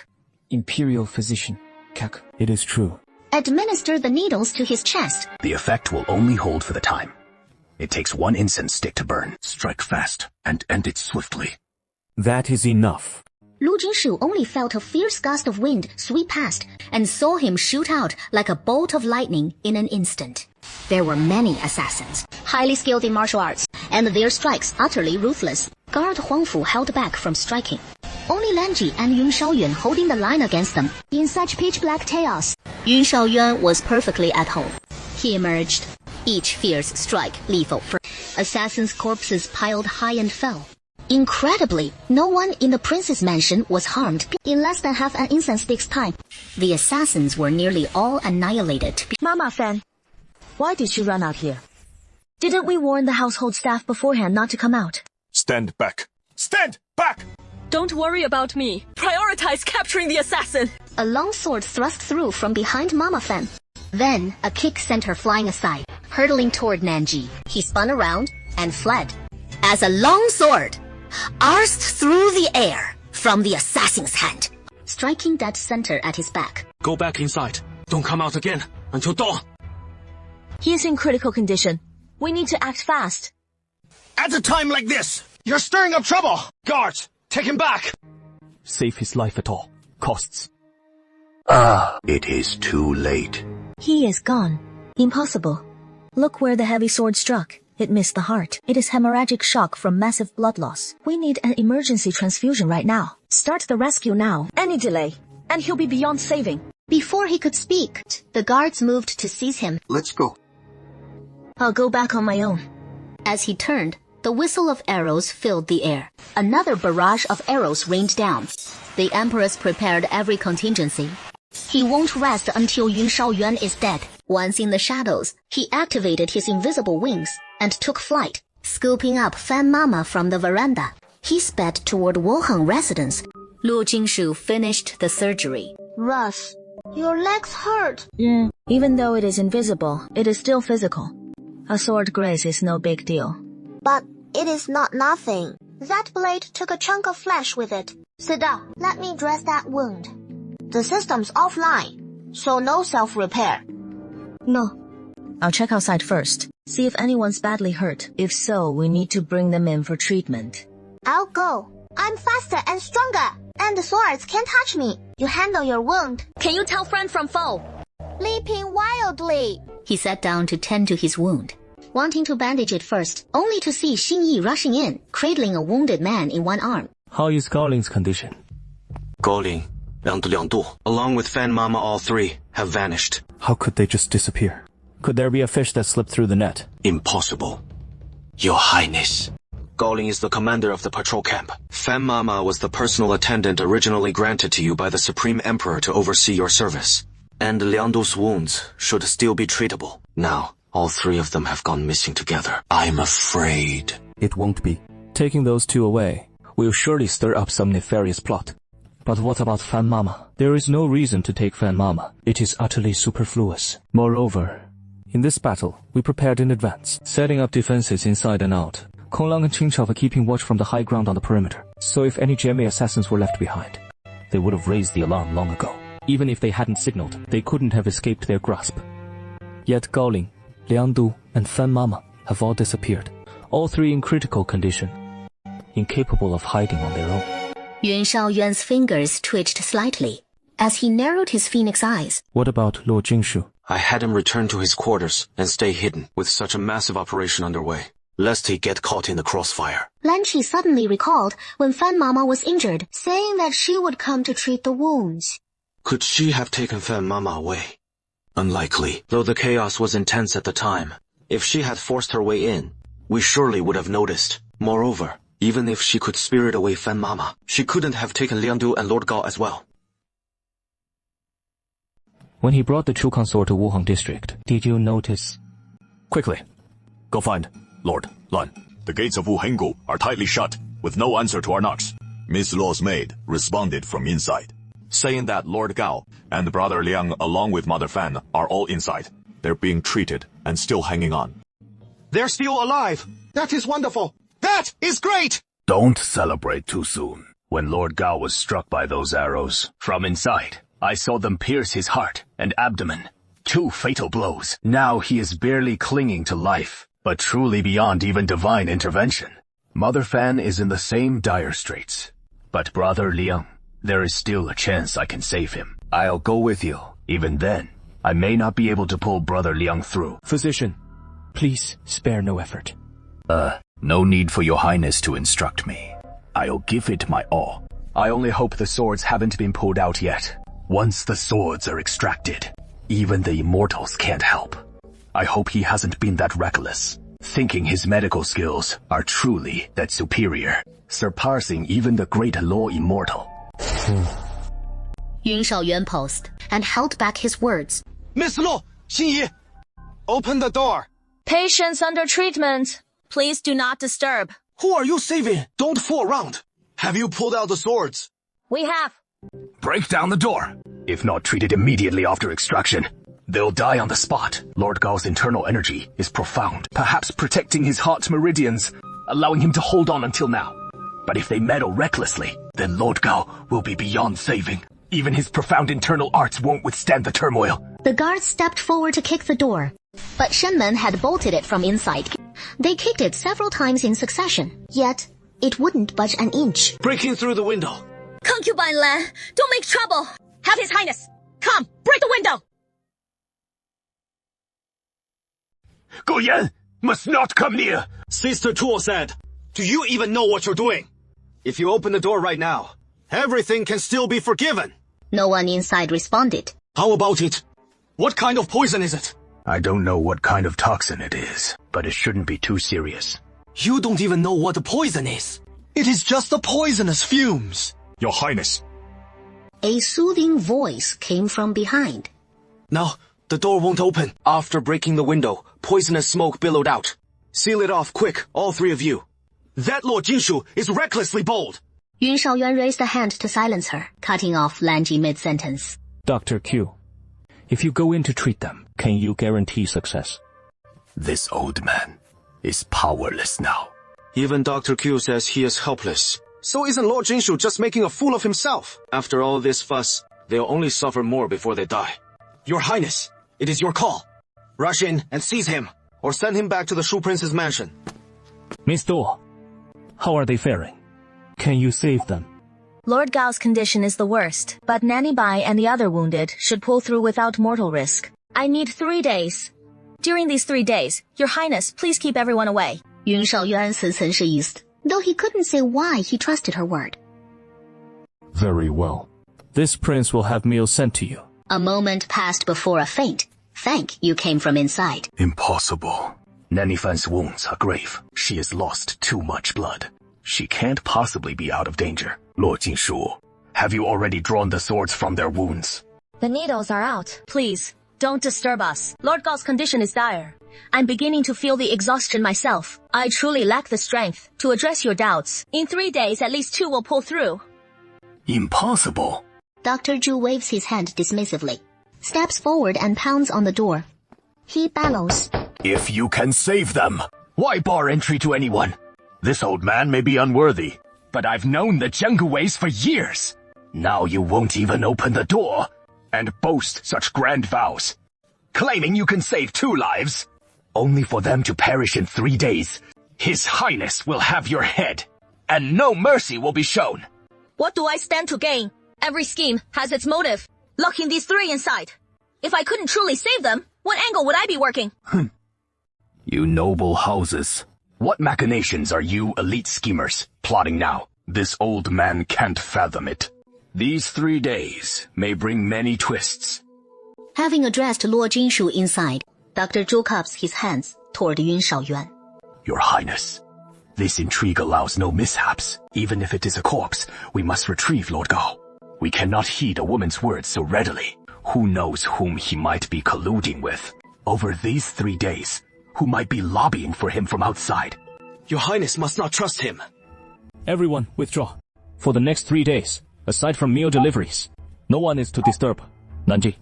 Imperial physician, Kek. It is true. Administer the needles to his chest. The effect will only hold for the time. It takes one incense stick to burn. Strike fast and end it swiftly. That is enough. Lu Jingshu only felt a fierce gust of wind sweep past and saw him shoot out like a bolt of lightning in an instant. There were many assassins, highly skilled in martial arts, and their strikes utterly ruthless. Guard Huangfu held back from striking. Only Lanji and Yun Shaoyuan holding the line against them. In such pitch-black chaos, Yun Shaoyuan was perfectly at home. He emerged, each fierce strike lethal. Assassins' corpses piled high and fell. Incredibly, no one in the prince's mansion was harmed. In less than half an incense stick's time, the assassins were nearly all annihilated. Mama Fan, why did you run out here? Didn't we warn the household staff beforehand not to come out? Stand back. Stand back! Don't worry about me. Prioritize capturing the assassin. A long sword thrust through from behind Mama Fan. Then, a kick sent her flying aside, hurtling toward Nanji. He spun around and fled. As a long sword arsed through the air from the assassin's hand, striking dead center at his back. Go back inside. Don't come out again until dawn. He is in critical condition. We need to act fast. At a time like this, you're stirring up trouble. Guards, take him back. Save his life at all costs. It is too late. He is gone. Impossible. Look where the heavy sword struck. It missed the heart. It is hemorrhagic shock from massive blood loss. We need an emergency transfusion right now. Start the rescue now. Any delay, and he'll be beyond saving. Before he could speak, the guards moved to seize him. Let's go. I'll go back on my own. As he turned, the whistle of arrows filled the air. Another barrage of arrows rained down. The Empress prepared every contingency. He won't rest until Yun Shaoyuan is dead. Once in the shadows, he activated his invisible wings and took flight, scooping up Fan Mama from the veranda. He sped toward Woheng residence. Lu Jingshu finished the surgery. Russ, your legs hurt. Even though it is invisible, it is still physical. A sword graze is no big deal. But it is not nothing. That blade took a chunk of flesh with it. Sit down. Let me dress that wound. The system's offline, so no self-repair. No. I'll check outside first. See if anyone's badly hurt. If so, we need to bring them in for treatment. I'll go. I'm faster and stronger, and the swords can't touch me. You handle your wound. Can you tell friend from foe? Leaping wildly. He sat down to tend to his wound, wanting to bandage it first, only to see Xin Yi rushing in, cradling a wounded man in one arm. How is Gaoling's condition? Gaoling, Liang Du, along with Fan Mama, all three have vanished. How could they just disappear? Could there be a fish that slipped through the net? Impossible. Your Highness. Gaoling is the commander of the patrol camp. Fan Mama was the personal attendant originally granted to you by the Supreme Emperor to oversee your service. And Liang Du's wounds should still be treatable. Now, all three of them have gone missing together. I'm afraid. It won't be. Taking those two away will surely stir up some nefarious plot. But what about Fan Mama? There is no reason to take Fan Mama. It is utterly superfluous. Moreover, in this battle, we prepared in advance, setting up defenses inside and out. Kong Lang and Qing Chao were keeping watch from the high ground on the perimeter. So if any Jianmei assassins were left behind, they would have raised the alarm long ago. Even if they hadn't signaled, they couldn't have escaped their grasp. Yet Gaoling, Liang Du, and Fan Mama have all disappeared. All three in critical condition, incapable of hiding on their own. Yun Shaoyuan's fingers twitched slightly as he narrowed his phoenix eyes. What about Luo Jingshu? I had him return to his quarters and stay hidden with such a massive operation underway, lest he get caught in the crossfire. Lan Qi suddenly recalled when Fan Mama was injured, saying that she would come to treat the wounds. Could she have taken Fan Mama away? Unlikely, though the chaos was intense at the time. If she had forced her way in, we surely would have noticed. Moreover, even if she could spirit away Fan Mama, she couldn't have taken Liang Du and Lord Gao as well. When he brought the Chu consort to Wuheng district, did you notice? Quickly, go find Lord, Lan, the gates of Wuhengu are tightly shut, with no answer to our knocks. Miss Luo's maid responded from inside, saying that Lord Gao and Brother Liang along with Mother Fan are all inside. They're being treated and still hanging on. They're still alive! That is wonderful! That is great! Don't celebrate too soon. When Lord Gao was struck by those arrows, from inside, I saw them pierce his heart and abdomen. 2 fatal blows. Now he is barely clinging to life, but truly beyond even divine intervention. Mother Fan is in the same dire straits. But Brother Liang, there is still a chance I can save him. I'll go with you. Even then, I may not be able to pull Brother Liang through. Physician, please spare no effort. No need for your highness to instruct me. I'll give it my all. I only hope the swords haven't been pulled out yet. Once the swords are extracted, even the immortals can't help. I hope he hasn't been that reckless, thinking his medical skills are truly that superior, surpassing even the great law immortal. Yun Shaoyuan paused and held back his words. Miss Luo, Xinyi, open the door. Patients under treatment. Please do not disturb. Who are you saving? Don't fool around. Have you pulled out the swords? We have. Break down the door. If not treated immediately after extraction, they'll die on the spot. Lord Gao's internal energy is profound, perhaps protecting his heart's meridians, allowing him to hold on until now. But if they meddle recklessly, then Lord Gao will be beyond saving. Even his profound internal arts won't withstand the turmoil. The guards stepped forward to kick the door, but Shenmen had bolted it from inside. They kicked it several times in succession, yet it wouldn't budge an inch. Breaking through the window. Concubine Lan, don't make trouble. Have His Highness. Come, break the window. Guyan must not come near. Sister Tuo said, do you even know what you're doing? If you open the door right now, everything can still be forgiven. No one inside responded. How about it? What kind of poison is it? I don't know what kind of toxin it is, but it shouldn't be too serious. You don't even know what the poison is. It is just the poisonous fumes. Your Highness. A soothing voice came from behind. No, the door won't open. After breaking the window, poisonous smoke billowed out. Seal it off quick, all 3 of you. That Lord Jinshu is recklessly bold. Yun Shaoyuan raised a hand to silence her, cutting off Lanji mid-sentence. Dr. Q, if you go in to treat them, can you guarantee success? This old man is powerless now. Even Dr. Q says he is helpless. So isn't Lord Jinshu just making a fool of himself? After all this fuss, they'll only suffer more before they die. Your Highness, it is your call. Rush in and seize him, or send him back to the Shu Prince's mansion. Miss Duo, how are they faring? Can you save them? Lord Gao's condition is the worst, but Nanny Bai and the other wounded should pull through without mortal risk. I need 3 days. During these 3 days, Your Highness, please keep everyone away. Yun Shaoyuan 似曾是意思, though he couldn't say why he trusted her word. Very well. This prince will have meals sent to you. A moment passed before a faint. Thank you came from inside. Impossible. Nanny Fan's wounds are grave. She has lost too much blood. She can't possibly be out of danger. Lord Jinshu, have you already drawn the swords from their wounds? The needles are out. Please, don't disturb us. Lord Gao's condition is dire. I'm beginning to feel the exhaustion myself. I truly lack the strength to address your doubts. In 3 days, at least 2 will pull through. Impossible. Dr. Zhu waves his hand dismissively, steps forward and pounds on the door. He bellows. If you can save them, why bar entry to anyone? This old man may be unworthy, but I've known the jungle ways for years. Now you won't even open the door and boast such grand vows, claiming you can save 2 lives, only for them to perish in 3 days. His Highness will have your head, and no mercy will be shown. What do I stand to gain? Every scheme has its motive, locking these 3 inside. If I couldn't truly save them, what angle would I be working? You noble houses. What machinations are you elite schemers plotting now? This old man can't fathom it. These 3 days may bring many twists. Having addressed Lord Jinshu inside, Dr. Zhu cups his hands toward Yun Shaoyuan. Your Highness, this intrigue allows no mishaps. Even if it is a corpse, we must retrieve Lord Gao. We cannot heed a woman's words so readily. Who knows whom he might be colluding with? Over these 3 days, who might be lobbying for him from outside. Your Highness must not trust him. Everyone, withdraw. For the next 3 days, aside from meal deliveries, no one is to disturb. Nanji.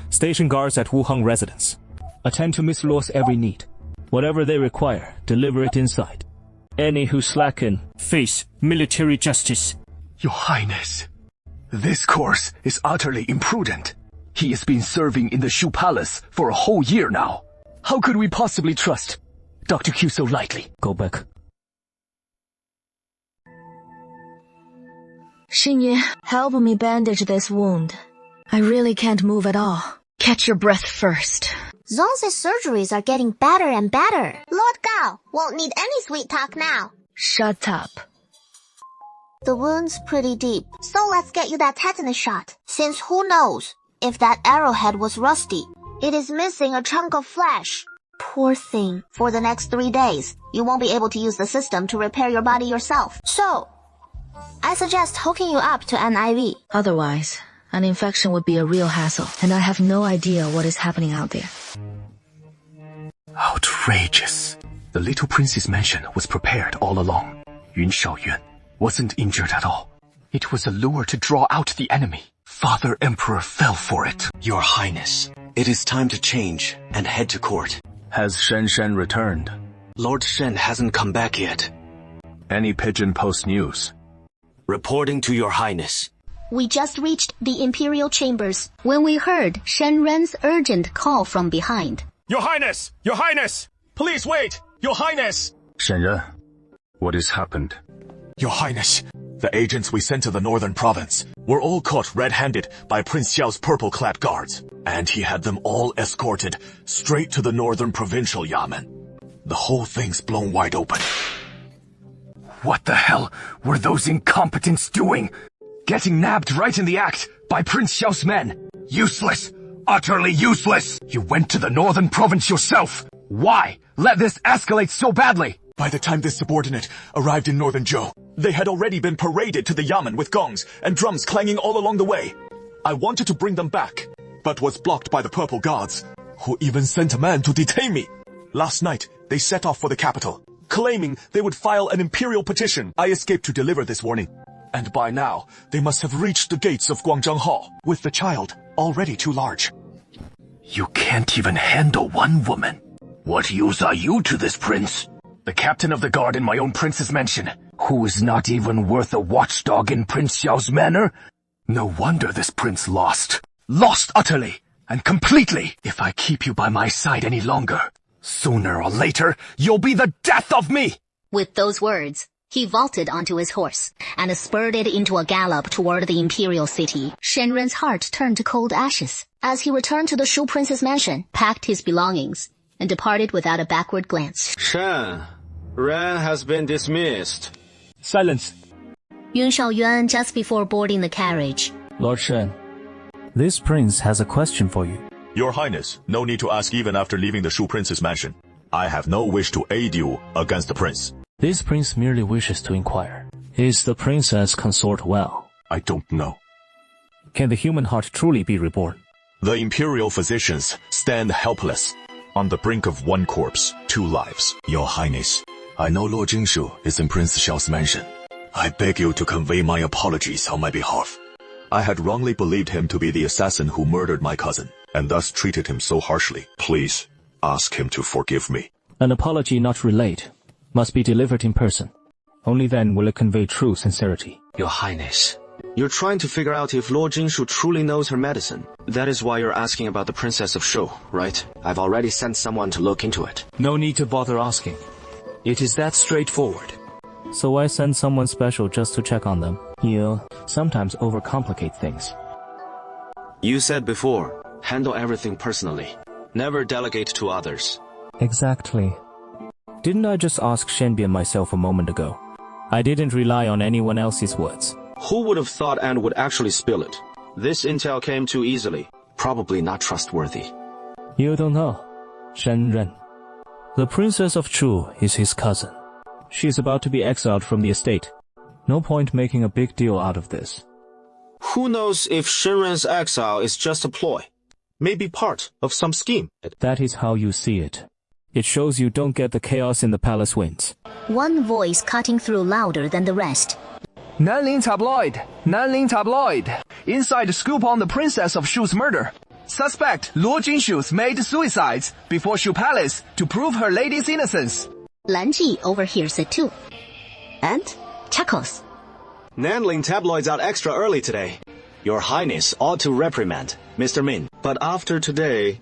Station guards at Wuhang residence. Attend to Miss Luo's every need. Whatever they require, deliver it inside. Any who slacken, face military justice. Your Highness, this course is utterly imprudent. He has been serving in the Shu Palace for a whole year now. How could we possibly trust Dr. Q so lightly? Go back. Xinye, help me bandage this wound. I really can't move at all. Catch your breath first. Zong's surgeries are getting better and better. Lord Gao won't need any sweet talk now. Shut up. The wound's pretty deep, so let's get you that tetanus shot. Since who knows if that arrowhead was rusty. It is missing a chunk of flesh. Poor thing. For the next 3 days, you won't be able to use the system to repair your body yourself. So, I suggest hooking you up to an IV. Otherwise, an infection would be a real hassle, and I have no idea what is happening out there. Outrageous. The little prince's mansion was prepared all along. Yun Shaoyuan wasn't injured at all. It was a lure to draw out the enemy. Father Emperor fell for it. Your Highness, it is time to change and head to court. Has Shen Shen returned? Lord Shen hasn't come back yet. Any pigeon post news? Reporting to your Highness. We just reached the Imperial Chambers when we heard Shen Ren's urgent call from behind. Your Highness! Your Highness! Please wait! Your Highness! Shen Ren, what has happened? Your Highness, the agents we sent to the northern province were all caught red-handed by Prince Xiao's purple-clad guards, and he had them all escorted straight to the northern provincial yamen. The whole thing's blown wide open. What the hell were those incompetents doing? Getting nabbed right in the act by Prince Xiao's men. Useless. Utterly useless. You went to the northern province yourself. Why let this escalate so badly? By the time this subordinate arrived in northern Zhou, they had already been paraded to the yamen with gongs and drums clanging all along the way. I wanted to bring them back, but was blocked by the purple guards, who even sent a man to detain me. Last night, they set off for the capital, claiming they would file an imperial petition. I escaped to deliver this warning. And by now, they must have reached the gates of Guangzheng Hall, with the child already too large. You can't even handle one woman. What use are you to this prince? The captain of the guard in my own prince's mansion, who is not even worth a watchdog in Prince Xiao's manor? No wonder this prince lost. Lost utterly and completely. If I keep you by my side any longer, sooner or later, you'll be the death of me! With those words, he vaulted onto his horse and spurred it into a gallop toward the imperial city. Shen Ren's heart turned to cold ashes as he returned to the Shu prince's mansion, packed his belongings, and departed without a backward glance. Shen, Ren has been dismissed. Silence. Yun Shaoyuan just before boarding the carriage. Lord Shen, this prince has a question for you. Your Highness, no need to ask even after leaving the Shu Prince's mansion. I have no wish to aid you against the prince. This prince merely wishes to inquire. Is the princess consort well? I don't know. Can the human heart truly be reborn? The imperial physicians stand helpless. On the brink of one corpse, 2 lives. Your Highness, I know Lord Jingshu is in Prince Xiao's mansion. I beg you to convey my apologies on my behalf. I had wrongly believed him to be the assassin who murdered my cousin, and thus treated him so harshly. Please, ask him to forgive me. An apology not relayed must be delivered in person. Only then will it convey true sincerity. Your Highness, you're trying to figure out if Lord Jingshu truly knows her medicine. That is why you're asking about the Princess of Shu, right? I've already sent someone to look into it. No need to bother asking. It is that straightforward. So I send someone special just to check on them. You sometimes overcomplicate things. You said before, handle everything personally. Never delegate to others. Exactly. Didn't I just ask Shenbian myself a moment ago? I didn't rely on anyone else's words. Who would have thought Anne would actually spill it? This intel came too easily. Probably not trustworthy. You don't know. Shen Ren. The Princess of Chu is his cousin. She is about to be exiled from the estate. No point making a big deal out of this. Who knows if Shenren's exile is just a ploy? Maybe part of some scheme. That is how you see it. It shows you don't get the chaos in the palace winds. One voice cutting through louder than the rest. Nanling tabloid! Nanling tabloid! Inside scoop on the princess of Shu's murder. Suspect Luo Jinshu's made suicides before Shu Palace to prove her lady's innocence. Lan Ji overhears it too. And chuckles. Nanling tabloids out extra early today. Your Highness ought to reprimand Mr. Min. But after today,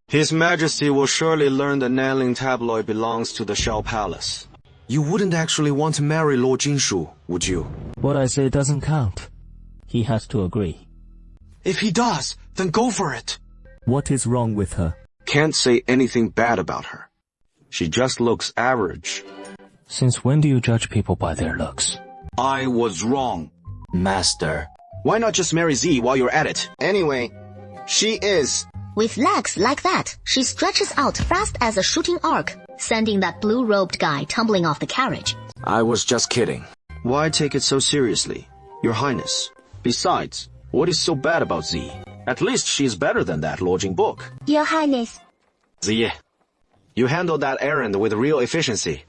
His Majesty will surely learn the Nanling tabloid belongs to the Shao Palace. You wouldn't actually want to marry Lord Jinshu, would you? What I say doesn't count. He has to agree. If he does, then go for it. What is wrong with her? Can't say anything bad about her. She just looks average. Since when do you judge people by their looks? I was wrong, Master. Why not just marry Z while you're at it? Anyway, she is. With legs like that, she stretches out fast as a shooting arc, sending that blue-robed guy tumbling off the carriage. I was just kidding. Why take it so seriously, Your Highness? Besides, what is so bad about Z? At least she's better than that lodging book. Your Highness. Z, you handled that errand with real efficiency.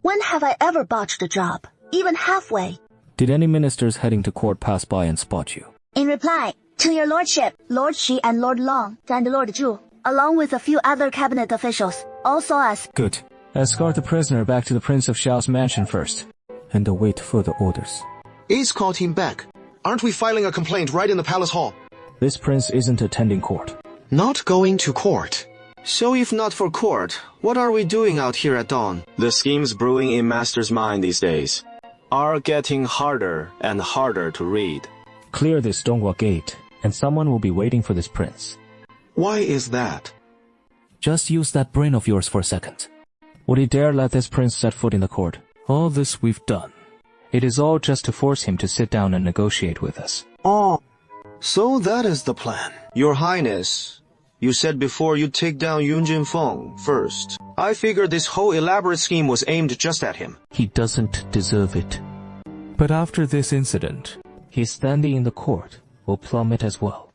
When have I ever botched a job? Even halfway? Did any ministers heading to court pass by and spot you? In reply, to your lordship, Lord Shi and Lord Long and Lord Zhu, along with a few other cabinet officials, all saw us. Good. Escort the prisoner back to the Prince of Shao's mansion first, and await further orders. Escort him back. Aren't we filing a complaint right in the palace hall? This prince isn't attending court. Not going to court. So if not for court, what are we doing out here at dawn? The schemes brewing in Master's mind these days are getting harder and harder to read. Clear this Donghua gate, and someone will be waiting for this prince. Why is that? Just use that brain of yours for a second. Would he dare let this prince set foot in the court? All this we've done. It is all just to force him to sit down and negotiate with us. Oh, so that is the plan. Your Highness, you said before you'd take down Yun Jinfeng first. I figured this whole elaborate scheme was aimed just at him. He doesn't deserve it. But after this incident, his standing in the court will plummet as well.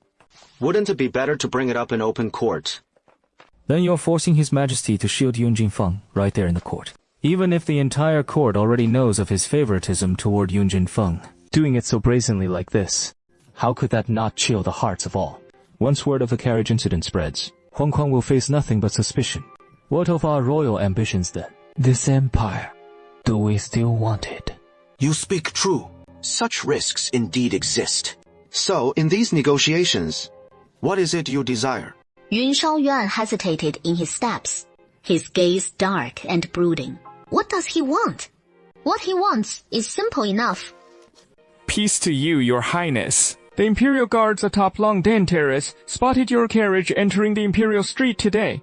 Wouldn't it be better to bring it up in open court? Then you're forcing His Majesty to shield Yun Jinfeng right there in the court. Even if the entire court already knows of his favoritism toward Yun Jinfeng, doing it so brazenly like this, how could that not chill the hearts of all? Once word of the carriage incident spreads, Huang Kuang will face nothing but suspicion. What of our royal ambitions then? This empire, do we still want it? You speak true. Such risks indeed exist. So, in these negotiations, what is it you desire? Yun Shaoyuan hesitated in his steps, his gaze dark and brooding. What does he want? What he wants is simple enough. Peace to you, Your Highness. The Imperial Guards atop Longden Terrace spotted your carriage entering the Imperial Street today,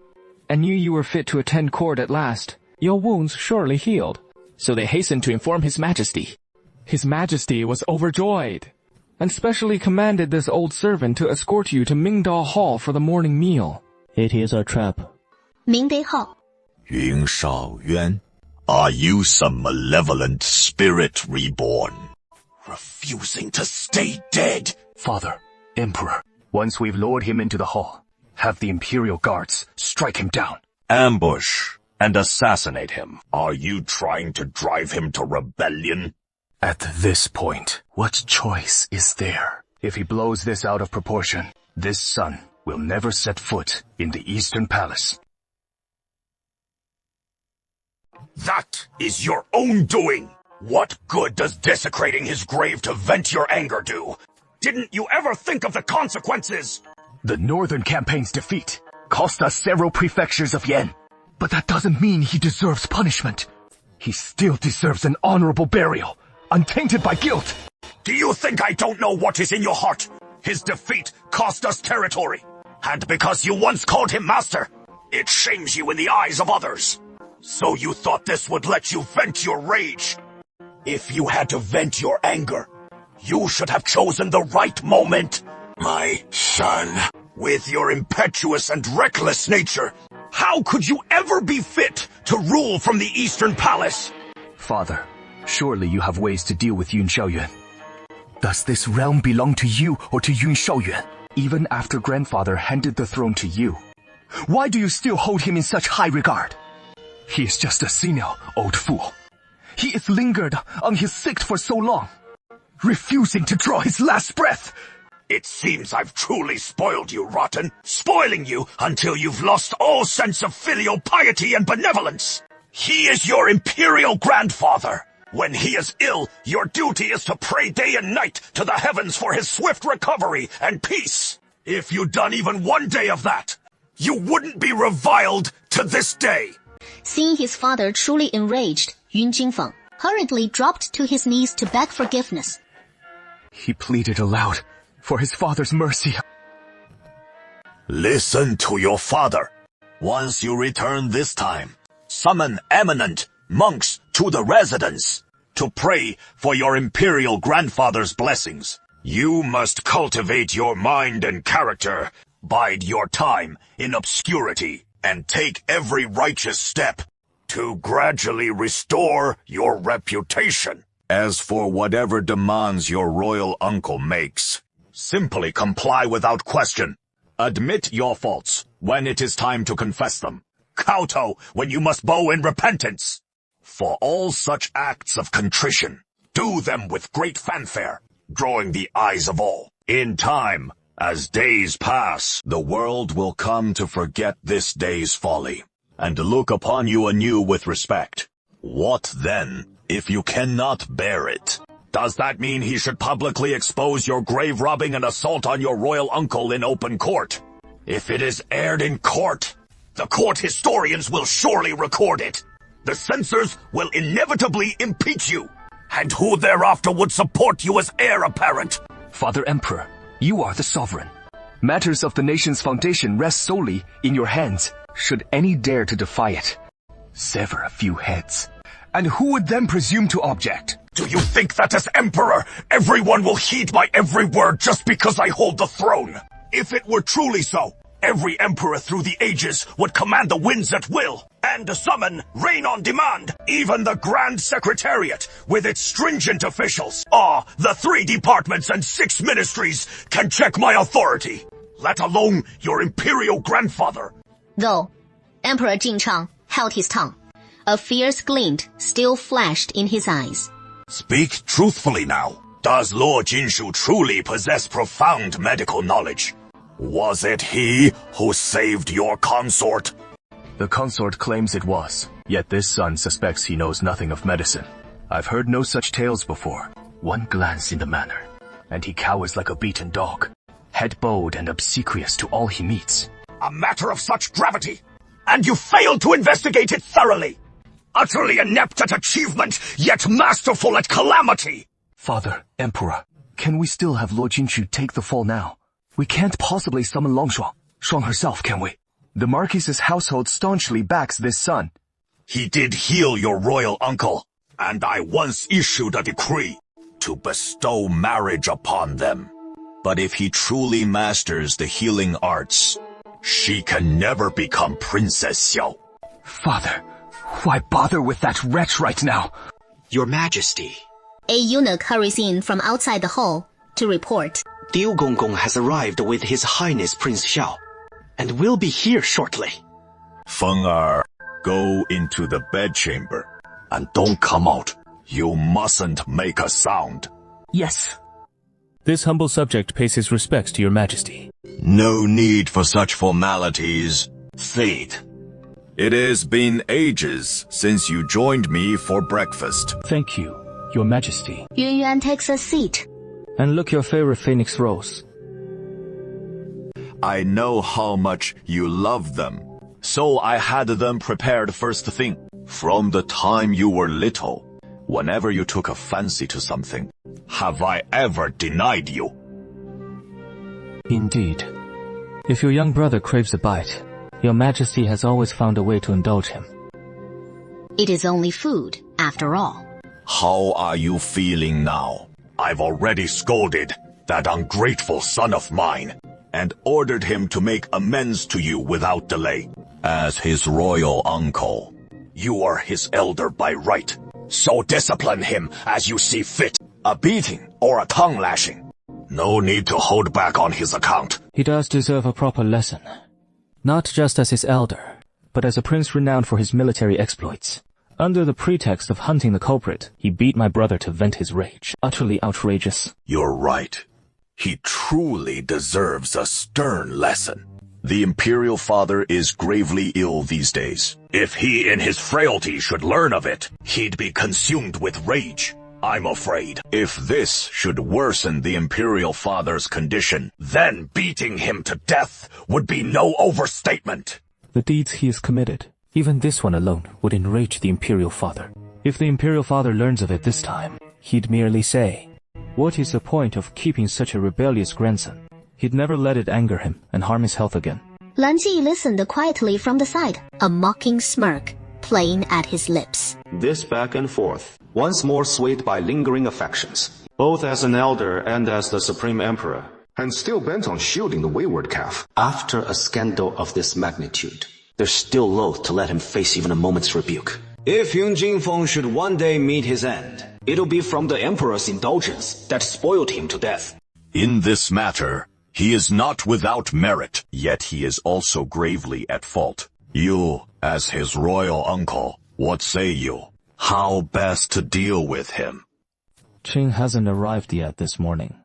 and knew you were fit to attend court at last. Your wounds surely healed, so they hastened to inform His Majesty. His Majesty was overjoyed, and specially commanded this old servant to escort you to Mingdao Hall for the morning meal. It is our trap. Mingdao Hall. Yun Shaoyuan, are you some malevolent spirit reborn? Refusing to stay dead. Father, Emperor, once we've lured him into the hall, have the Imperial Guards strike him down. Ambush and assassinate him. Are you trying to drive him to rebellion? At this point, what choice is there? If he blows this out of proportion, this son will never set foot in the Eastern Palace. That is your own doing. What good does desecrating his grave to vent your anger do? Didn't you ever think of the consequences? The Northern Campaign's defeat cost us several prefectures of yen. But that doesn't mean he deserves punishment. He still deserves an honorable burial, untainted by guilt. Do you think I don't know what is in your heart? His defeat cost us territory. And because you once called him master, it shames you in the eyes of others. So you thought this would let you vent your rage. If you had to vent your anger, you should have chosen the right moment. My son, with your impetuous and reckless nature, how could you ever be fit to rule from the Eastern Palace? Father, surely you have ways to deal with Yun Shaoyuan. Does this realm belong to you or to Yun Shaoyuan? Even after grandfather handed the throne to you, Why do you still hold him in such high regard? He is just a senile old fool. He is lingered on his seat for so long, refusing to draw his last breath. It seems I've truly spoiled you, Rotten. Spoiling you until you've lost all sense of filial piety and benevolence. He is your imperial grandfather. When he is ill, your duty is to pray day and night to the heavens for his swift recovery and peace. If you'd done even one day of that, you wouldn't be reviled to this day. Seeing his father truly enraged, Yun Jingfeng hurriedly dropped to his knees to beg forgiveness. He pleaded aloud for his father's mercy. Listen to your father. Once you return this time, summon eminent monks to the residence to pray for your imperial grandfather's blessings. You must cultivate your mind and character, bide your time in obscurity, and take every righteous step to gradually restore your reputation. As for whatever demands your royal uncle makes, simply comply without question. Admit your faults when it is time to confess them. Kowtow when you must bow in repentance. For all such acts of contrition, do them with great fanfare, drawing the eyes of all. In time, as days pass, the world will come to forget this day's folly, and look upon you anew with respect. What then, if you cannot bear it? Does that mean he should publicly expose your grave robbing and assault on your royal uncle in open court? If it is aired in court, the court historians will surely record it. The censors will inevitably impeach you. And who thereafter would support you as heir apparent? Father Emperor, you are the sovereign. Matters of the nation's foundation rest solely in your hands. Should any dare to defy it, sever a few heads. And who would then presume to object? Do you think that as emperor, everyone will heed my every word just because I hold the throne? If it were truly so, every emperor through the ages would command the winds at will, and summon rain on demand. Even the Grand Secretariat, with its stringent officials, the 3 departments and 6 ministries, can check my authority, let alone your imperial grandfather. Though Emperor Jingchang held his tongue, a fierce glint still flashed in his eyes. Speak truthfully now. Does Lord Jinshu truly possess profound medical knowledge? Was it he who saved your consort? The consort claims it was, yet this son suspects he knows nothing of medicine. I've heard no such tales before. One glance in the manner, and he cowers like a beaten dog, head bowed and obsequious to all he meets. A matter of such gravity, and you failed to investigate it thoroughly. Utterly inept at achievement, yet masterful at calamity. Father, Emperor, can we still have Lord Jinshu take the fall now? We can't possibly summon Shuang herself, can we? The Marquis's household staunchly backs this son. He did heal your royal uncle, and I once issued a decree to bestow marriage upon them. But if he truly masters the healing arts, she can never become Princess Xiao. Father, why bother with that wretch right now? Your Majesty. A eunuch hurries in from outside the hall to report. Diu Gongong has arrived with His Highness Prince Xiao, and will be here shortly. Feng Er, go into the bedchamber, and don't come out. You mustn't make a sound. Yes. This humble subject pays his respects to your Majesty. No need for such formalities. Fate. It has been ages since you joined me for breakfast. Thank you, your Majesty. Yuan Yuan takes a seat. And look your favorite phoenix rose. I know how much you love them, so I had them prepared first thing. From the time you were little, whenever you took a fancy to something, have I ever denied you? Indeed. If your young brother craves a bite, your Majesty has always found a way to indulge him. It is only food, after all. How are you feeling now? I've already scolded that ungrateful son of mine, and ordered him to make amends to you without delay. As his royal uncle, you are his elder by right, so discipline him as you see fit. A beating or a tongue lashing. No need to hold back on his account. He does deserve a proper lesson. Not just as his elder, but as a prince renowned for his military exploits. Under the pretext of hunting the culprit, he beat my brother to vent his rage. Utterly outrageous. You're right. He truly deserves a stern lesson. The Imperial Father is gravely ill these days. If he in his frailty should learn of it, he'd be consumed with rage, I'm afraid. If this should worsen the Imperial Father's condition, then beating him to death would be no overstatement. The deeds he has committed, even this one alone, would enrage the Imperial Father. If the Imperial Father learns of it this time, he'd merely say, "What is the point of keeping such a rebellious grandson?" He'd never let it anger him and harm his health again. Lan Ji listened quietly from the side, a mocking smirk playing at his lips. This back and forth, once more swayed by lingering affections, both as an elder and as the Supreme Emperor, and still bent on shielding the wayward calf. After a scandal of this magnitude, they're still loath to let him face even a moment's rebuke. If Yun Jinfeng should one day meet his end, it'll be from the Emperor's indulgence that spoiled him to death. In this matter, he is not without merit, yet he is also gravely at fault. You, as his royal uncle, what say you? How best to deal with him? Qing hasn't arrived yet this morning.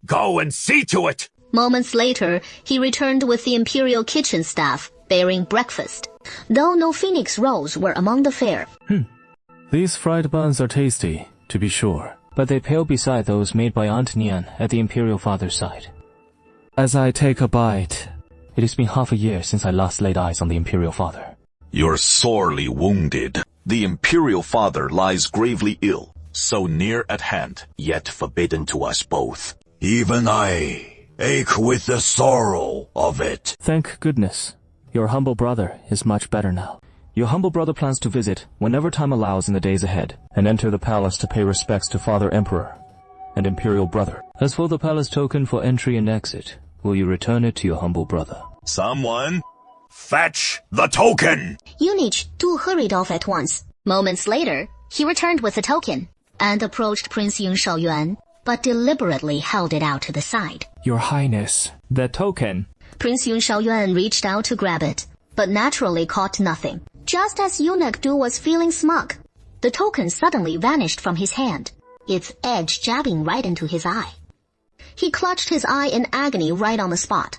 Go and see to it! Moments later, he returned with the imperial kitchen staff, bearing breakfast, though no phoenix rolls were among the fare. These fried buns are tasty, to be sure, but they pale beside those made by Aunt Nian at the Imperial Father's side. As I take a bite, it has been half a year since I last laid eyes on the Imperial Father. You're sorely wounded. The Imperial Father lies gravely ill, so near at hand, yet forbidden to us both. Even I ache with the sorrow of it. Thank goodness. Your humble brother is much better now. Your humble brother plans to visit, whenever time allows in the days ahead, and enter the palace to pay respects to Father Emperor and Imperial Brother. As for the palace token for entry and exit, will you return it to your humble brother? Someone, fetch the token! Eunuch Du hurried off at once. Moments later, he returned with the token, and approached Prince Yun Shaoyuan, but deliberately held it out to the side. Your Highness, the token. Prince Yun Shaoyuan reached out to grab it, but naturally caught nothing. Just as Eunuch Du was feeling smug, the token suddenly vanished from his hand, its edge jabbing right into his eye. He clutched his eye in agony right on the spot.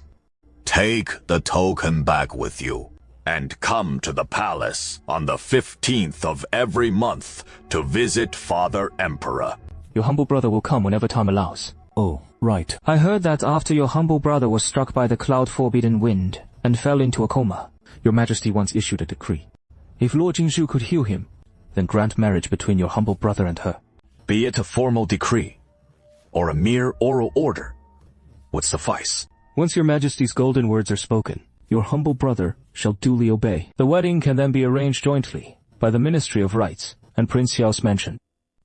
Take the token back with you, and come to the palace on the 15th of every month to visit Father Emperor. Your humble brother will come whenever time allows. Oh, right. I heard that after your humble brother was struck by the cloud-forbidden wind and fell into a coma, your majesty once issued a decree. If Lord Jingshu could heal him, then grant marriage between your humble brother and her. Be it a formal decree, or a mere oral order, would suffice. Once your majesty's golden words are spoken, your humble brother shall duly obey. The wedding can then be arranged jointly by the Ministry of Rites and Prince Xiao's mansion.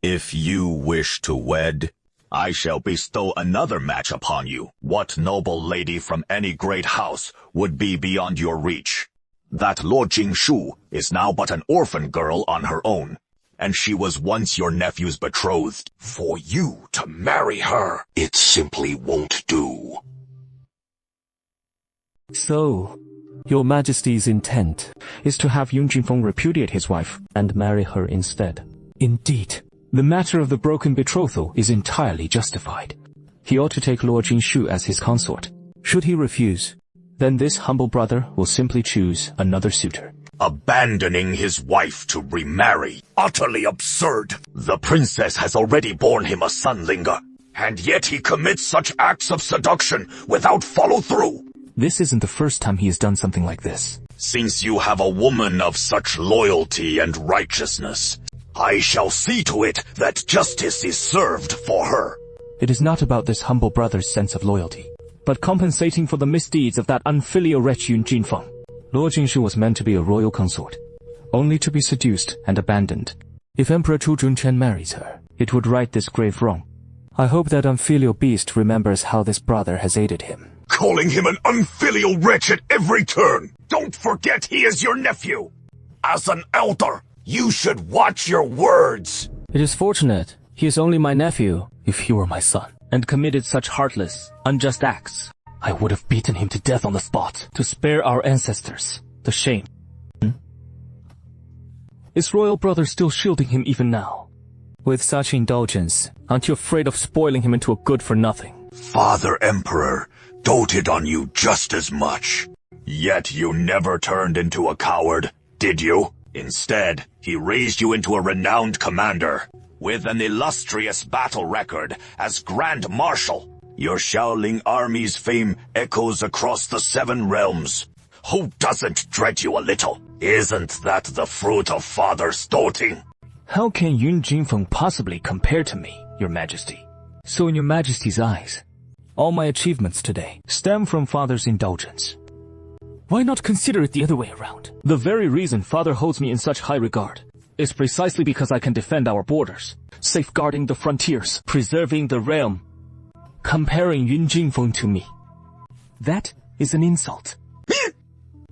If you wish to wed, I shall bestow another match upon you. What noble lady from any great house would be beyond your reach? That Lord Jingshu is now but an orphan girl on her own, and she was once your nephew's betrothed. For you to marry her, it simply won't do. So, your majesty's intent is to have Yun Jinfeng repudiate his wife and marry her instead. Indeed, the matter of the broken betrothal is entirely justified. He ought to take Lord Jingshu as his consort. Should he refuse, then this humble brother will simply choose another suitor. Abandoning his wife to remarry. Utterly absurd. The princess has already borne him a son, Linga, and yet he commits such acts of seduction without follow-through. This isn't the first time he has done something like this. Since you have a woman of such loyalty and righteousness, I shall see to it that justice is served for her. It is not about this humble brother's sense of loyalty, but compensating for the misdeeds of that unfilial wretch Yun Jinfeng. Lord Jingshu was meant to be a royal consort, only to be seduced and abandoned. If Emperor Chu Junchen marries her, it would right this grave wrong. I hope that unfilial beast remembers how this brother has aided him. Calling him an unfilial wretch at every turn. Don't forget he is your nephew. As an elder, you should watch your words. It is fortunate he is only my nephew. If he were my son and committed such heartless, unjust acts, I would have beaten him to death on the spot to spare our ancestors the shame. Is royal brother still shielding him even now? With such indulgence, aren't you afraid of spoiling him into a good-for-nothing? Father Emperor doted on you just as much. Yet you never turned into a coward, did you? Instead, he raised you into a renowned commander, with an illustrious battle record as Grand Marshal. Your Shaolin army's fame echoes across the 7 realms. Who doesn't dread you a little? Isn't that the fruit of father's doting? How can Yun Jingfeng possibly compare to me, your majesty? So in your majesty's eyes, all my achievements today stem from father's indulgence. Why not consider it the other way around? The very reason father holds me in such high regard is precisely because I can defend our borders, safeguarding the frontiers, preserving the realm. Comparing Yun Jingfeng to me, that is an insult.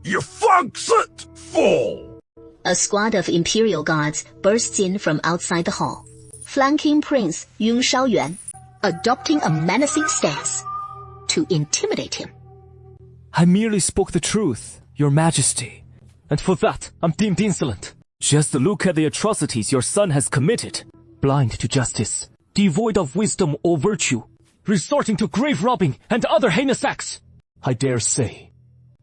You fox-it fool! A squad of imperial guards bursts in from outside the hall, flanking Prince Yun Shaoyuan, adopting a menacing stance to intimidate him. I merely spoke the truth, your majesty, and for that I'm deemed insolent. Just look at the atrocities your son has committed, blind to justice, devoid of wisdom or virtue, resorting to grave robbing and other heinous acts. I dare say,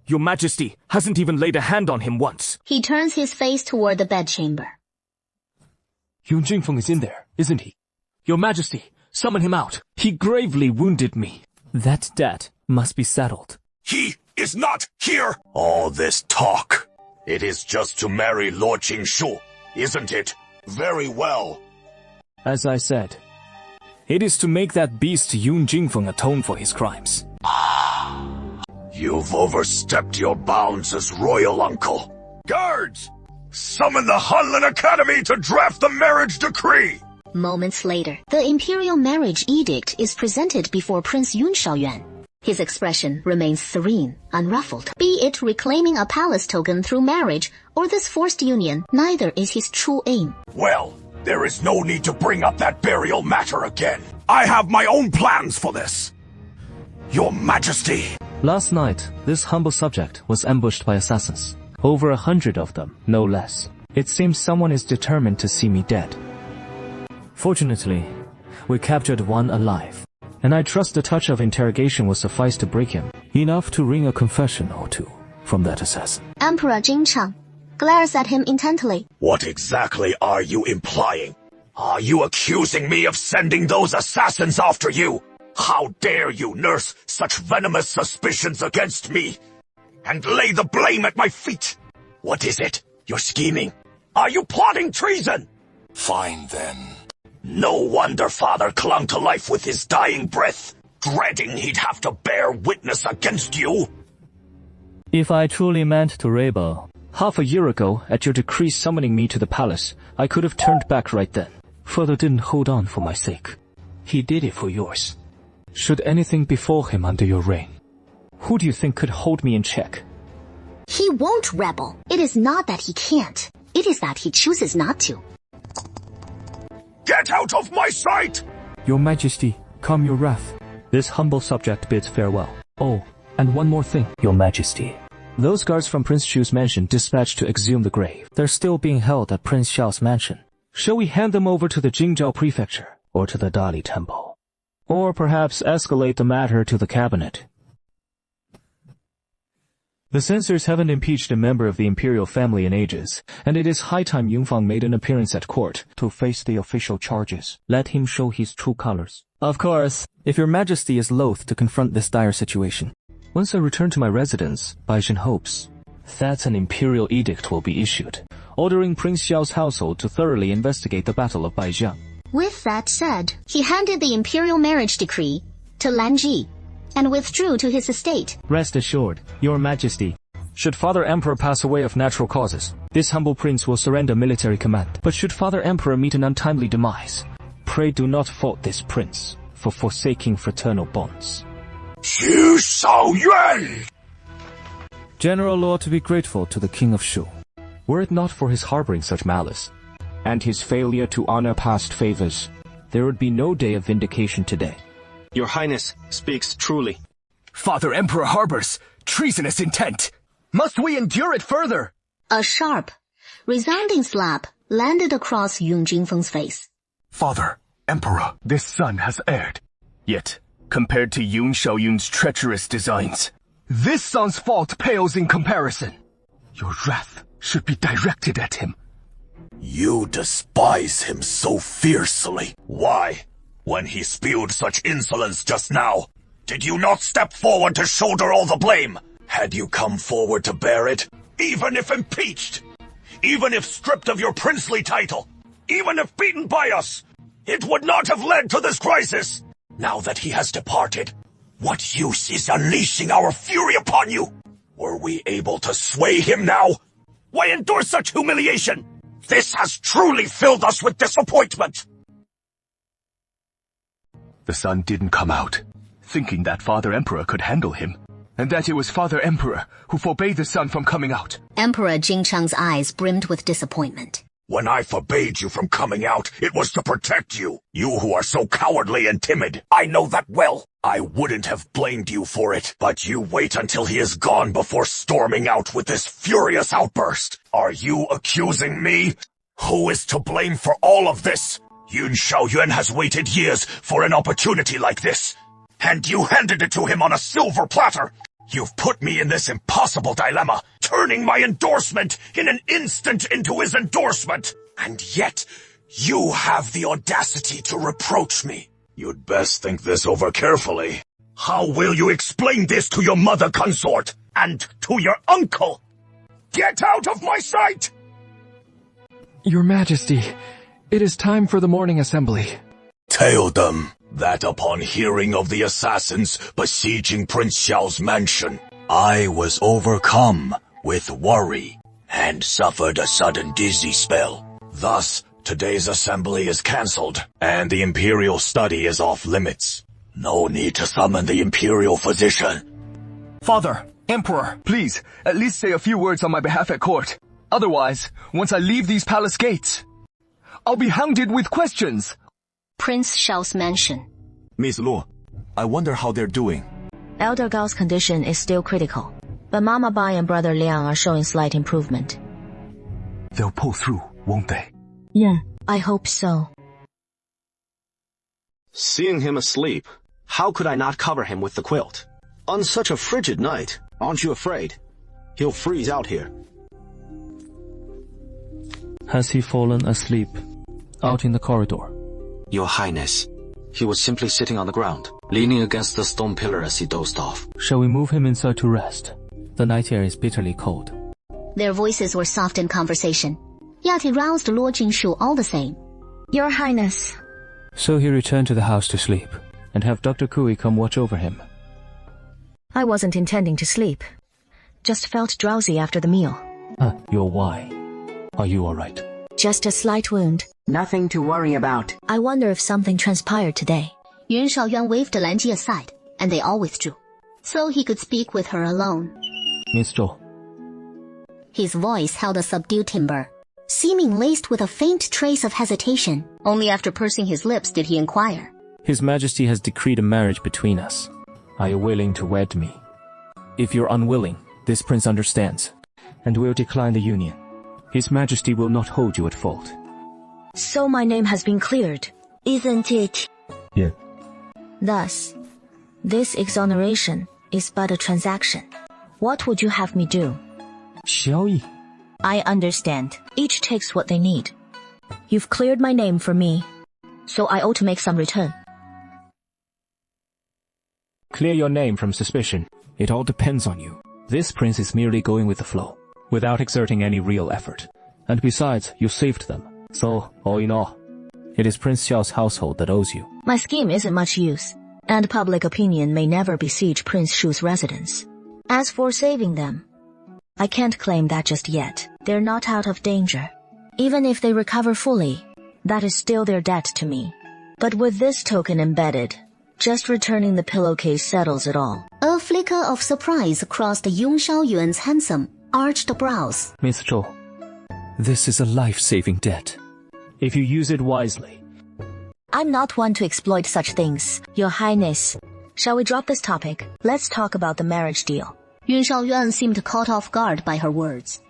your majesty hasn't even laid a hand on him once. He turns his face toward the bedchamber. Yun Jingfeng is in there, isn't he? Your majesty, summon him out. He gravely wounded me. That debt must be settled. He is not here! All this talk. It is just to marry Lord Jingshu, isn't it? Very well. As I said, it is to make that beast Yun Jingfeng atone for his crimes. You've overstepped your bounds as royal uncle. Guards! Summon the Hanlin Academy to draft the marriage decree! Moments later, the imperial marriage edict is presented before Prince Yun Shaoyuan. His expression remains serene, unruffled. Be it reclaiming a palace token through marriage or this forced union, neither is his true aim. Well, there is no need to bring up that burial matter again. I have my own plans for this. Your Majesty. Last night, this humble subject was ambushed by assassins. Over 100 of them, no less. It seems someone is determined to see me dead. Fortunately, we captured one alive, and I trust the touch of interrogation will suffice to break him, enough to wring a confession or two from that assassin. Emperor Jing Chang glares at him intently. What exactly are you implying? Are you accusing me of sending those assassins after you? How dare you nurse such venomous suspicions against me and lay the blame at my feet? What is it? You're scheming? Are you plotting treason? Fine then. No wonder father clung to life with his dying breath, dreading he'd have to bear witness against you. If I truly meant to rebel, half a year ago, at your decree summoning me to the palace, I could have turned back right then. Father didn't hold on for my sake. He did it for yours. Should anything befall him under your reign, who do you think could hold me in check? He won't rebel. It is not that he can't. It is that he chooses not to. Get out of my sight! Your Majesty, calm your wrath. This humble subject bids farewell. Oh, and one more thing, Your Majesty. Those guards from Prince Shu's mansion dispatched to exhume the grave. They're still being held at Prince Xiao's mansion. Shall we hand them over to the Jingzhou Prefecture, or to the Dali Temple? Or perhaps escalate the matter to the cabinet? The censors haven't impeached a member of the imperial family in ages, and it is high time Yunfang made an appearance at court to face the official charges. Let him show his true colors. Of course, if your majesty is loath to confront this dire situation. Once I return to my residence, Baizhen hopes that an imperial edict will be issued, ordering Prince Xiao's household to thoroughly investigate the Battle of Baijiang. With that said, he handed the imperial marriage decree to Lan Ji and withdrew to his estate. Rest assured, your majesty, should Father Emperor pass away of natural causes, this humble prince will surrender military command. But should Father Emperor meet an untimely demise, pray do not fault this prince for forsaking fraternal bonds. Xu Shaoyuan! General Law to be grateful to the King of Shu, were it not for his harboring such malice, and his failure to honor past favors, there would be no day of vindication today. Your Highness speaks truly. Father Emperor harbors treasonous intent. Must we endure it further? A sharp, resounding slap landed across Yun Jingfeng's face. Father Emperor, this son has erred. Yet, compared to Yun Xiaoyun's treacherous designs, this son's fault pales in comparison. Your wrath should be directed at him. You despise him so fiercely. Why? When he spewed such insolence just now, did you not step forward to shoulder all the blame? Had you come forward to bear it, even if impeached, even if stripped of your princely title, even if beaten by us, it would not have led to this crisis. Now that he has departed, what use is unleashing our fury upon you? Were we able to sway him now? Why endure such humiliation? This has truly filled us with disappointment. The son didn't come out, thinking that Father Emperor could handle him, and that it was Father Emperor who forbade the son from coming out. Emperor Jing Cheng's eyes brimmed with disappointment. When I forbade you from coming out, it was to protect you. You who are so cowardly and timid. I know that well. I wouldn't have blamed you for it, but you wait until he is gone before storming out with this furious outburst. Are you accusing me? Who is to blame for all of this? Yun Xiaoyuan has waited years for an opportunity like this, and you handed it to him on a silver platter. You've put me in this impossible dilemma, turning my endorsement in an instant into his endorsement. And yet, you have the audacity to reproach me. You'd best think this over carefully. How will you explain this to your mother consort and to your uncle? Get out of my sight! Your Majesty, it is time for the morning assembly. Tell them that upon hearing of the assassins besieging Prince Xiao's mansion, I was overcome with worry and suffered a sudden dizzy spell. Thus, today's assembly is cancelled, and the imperial study is off limits. No need to summon the imperial physician. Father, Emperor, please, at least say a few words on my behalf at court. Otherwise, once I leave these palace gates, I'll be hounded with questions. Prince Xiao's mansion. Miss Luo, I wonder how they're doing. Elder Gao's condition is still critical, but Mama Bai and Brother Liang are showing slight improvement. They'll pull through, won't they? Yeah, I hope so. Seeing him asleep, how could I not cover him with the quilt? On such a frigid night, aren't you afraid? He'll freeze out here. Has he fallen asleep out in the corridor? Your Highness, he was simply sitting on the ground, leaning against the stone pillar as he dozed off. Shall we move him inside to rest? The night air is bitterly cold. Their voices were soft in conversation, yet he roused Lord Jingshu all the same. Your Highness. So he returned to the house to sleep, and have Dr. Kui come watch over him. I wasn't intending to sleep. Just felt drowsy after the meal. You're why? Are you alright? Just a slight wound. Nothing to worry about. I wonder if something transpired today. Yun Shaoyuan waved Lanji aside, and they all withdrew, so he could speak with her alone. Miss Zhou. His voice held a subdued timbre, seeming laced with a faint trace of hesitation. Only after pursing his lips did he inquire. His Majesty has decreed a marriage between us. Are you willing to wed me? If you're unwilling, this prince understands, and will decline the union. His Majesty will not hold you at fault. So my name has been cleared, isn't it? Yeah. Thus, this exoneration is but a transaction. What would you have me do? Xiaoyi. I understand. Each takes what they need. You've cleared my name for me, so I ought to make some return. Clear your name from suspicion. It all depends on you. This prince is merely going with the flow, without exerting any real effort. And besides, you saved them. So, all in all, it is Prince Xiao's household that owes you. My scheme isn't much use, and public opinion may never besiege Prince Shu's residence. As for saving them, I can't claim that just yet. They're not out of danger. Even if they recover fully, that is still their debt to me. But with this token embedded, just returning the pillowcase settles it all. A flicker of surprise crossed Yun Shaoyuan's handsome, arched brows. Miss Zhou, this is a life-saving debt. If you use it wisely. I'm not one to exploit such things, Your Highness. Shall we drop this topic? Let's talk about the marriage deal. Yun Shaoyuan seemed caught off guard by her words.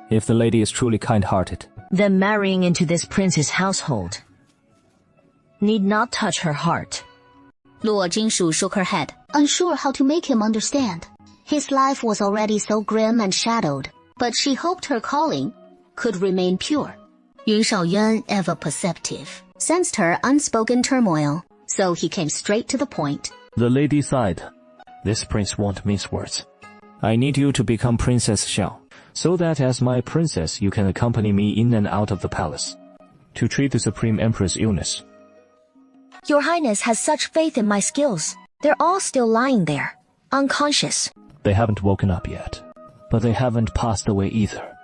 If the lady is truly kind-hearted, then marrying into this prince's household need not touch her heart. Luo Jingshu shook her head, unsure how to make him understand. His life was already so grim and shadowed, but she hoped her calling could remain pure. Yun Shaoyuan, ever perceptive, sensed her unspoken turmoil, so he came straight to the point. The lady sighed. This prince won't mince words. I need you to become Princess Xiao, so that as my princess you can accompany me in and out of the palace, to treat the Supreme Emperor's illness. Your Highness has such faith in my skills. They're all still lying there, unconscious. They haven't woken up yet, but they haven't passed away either.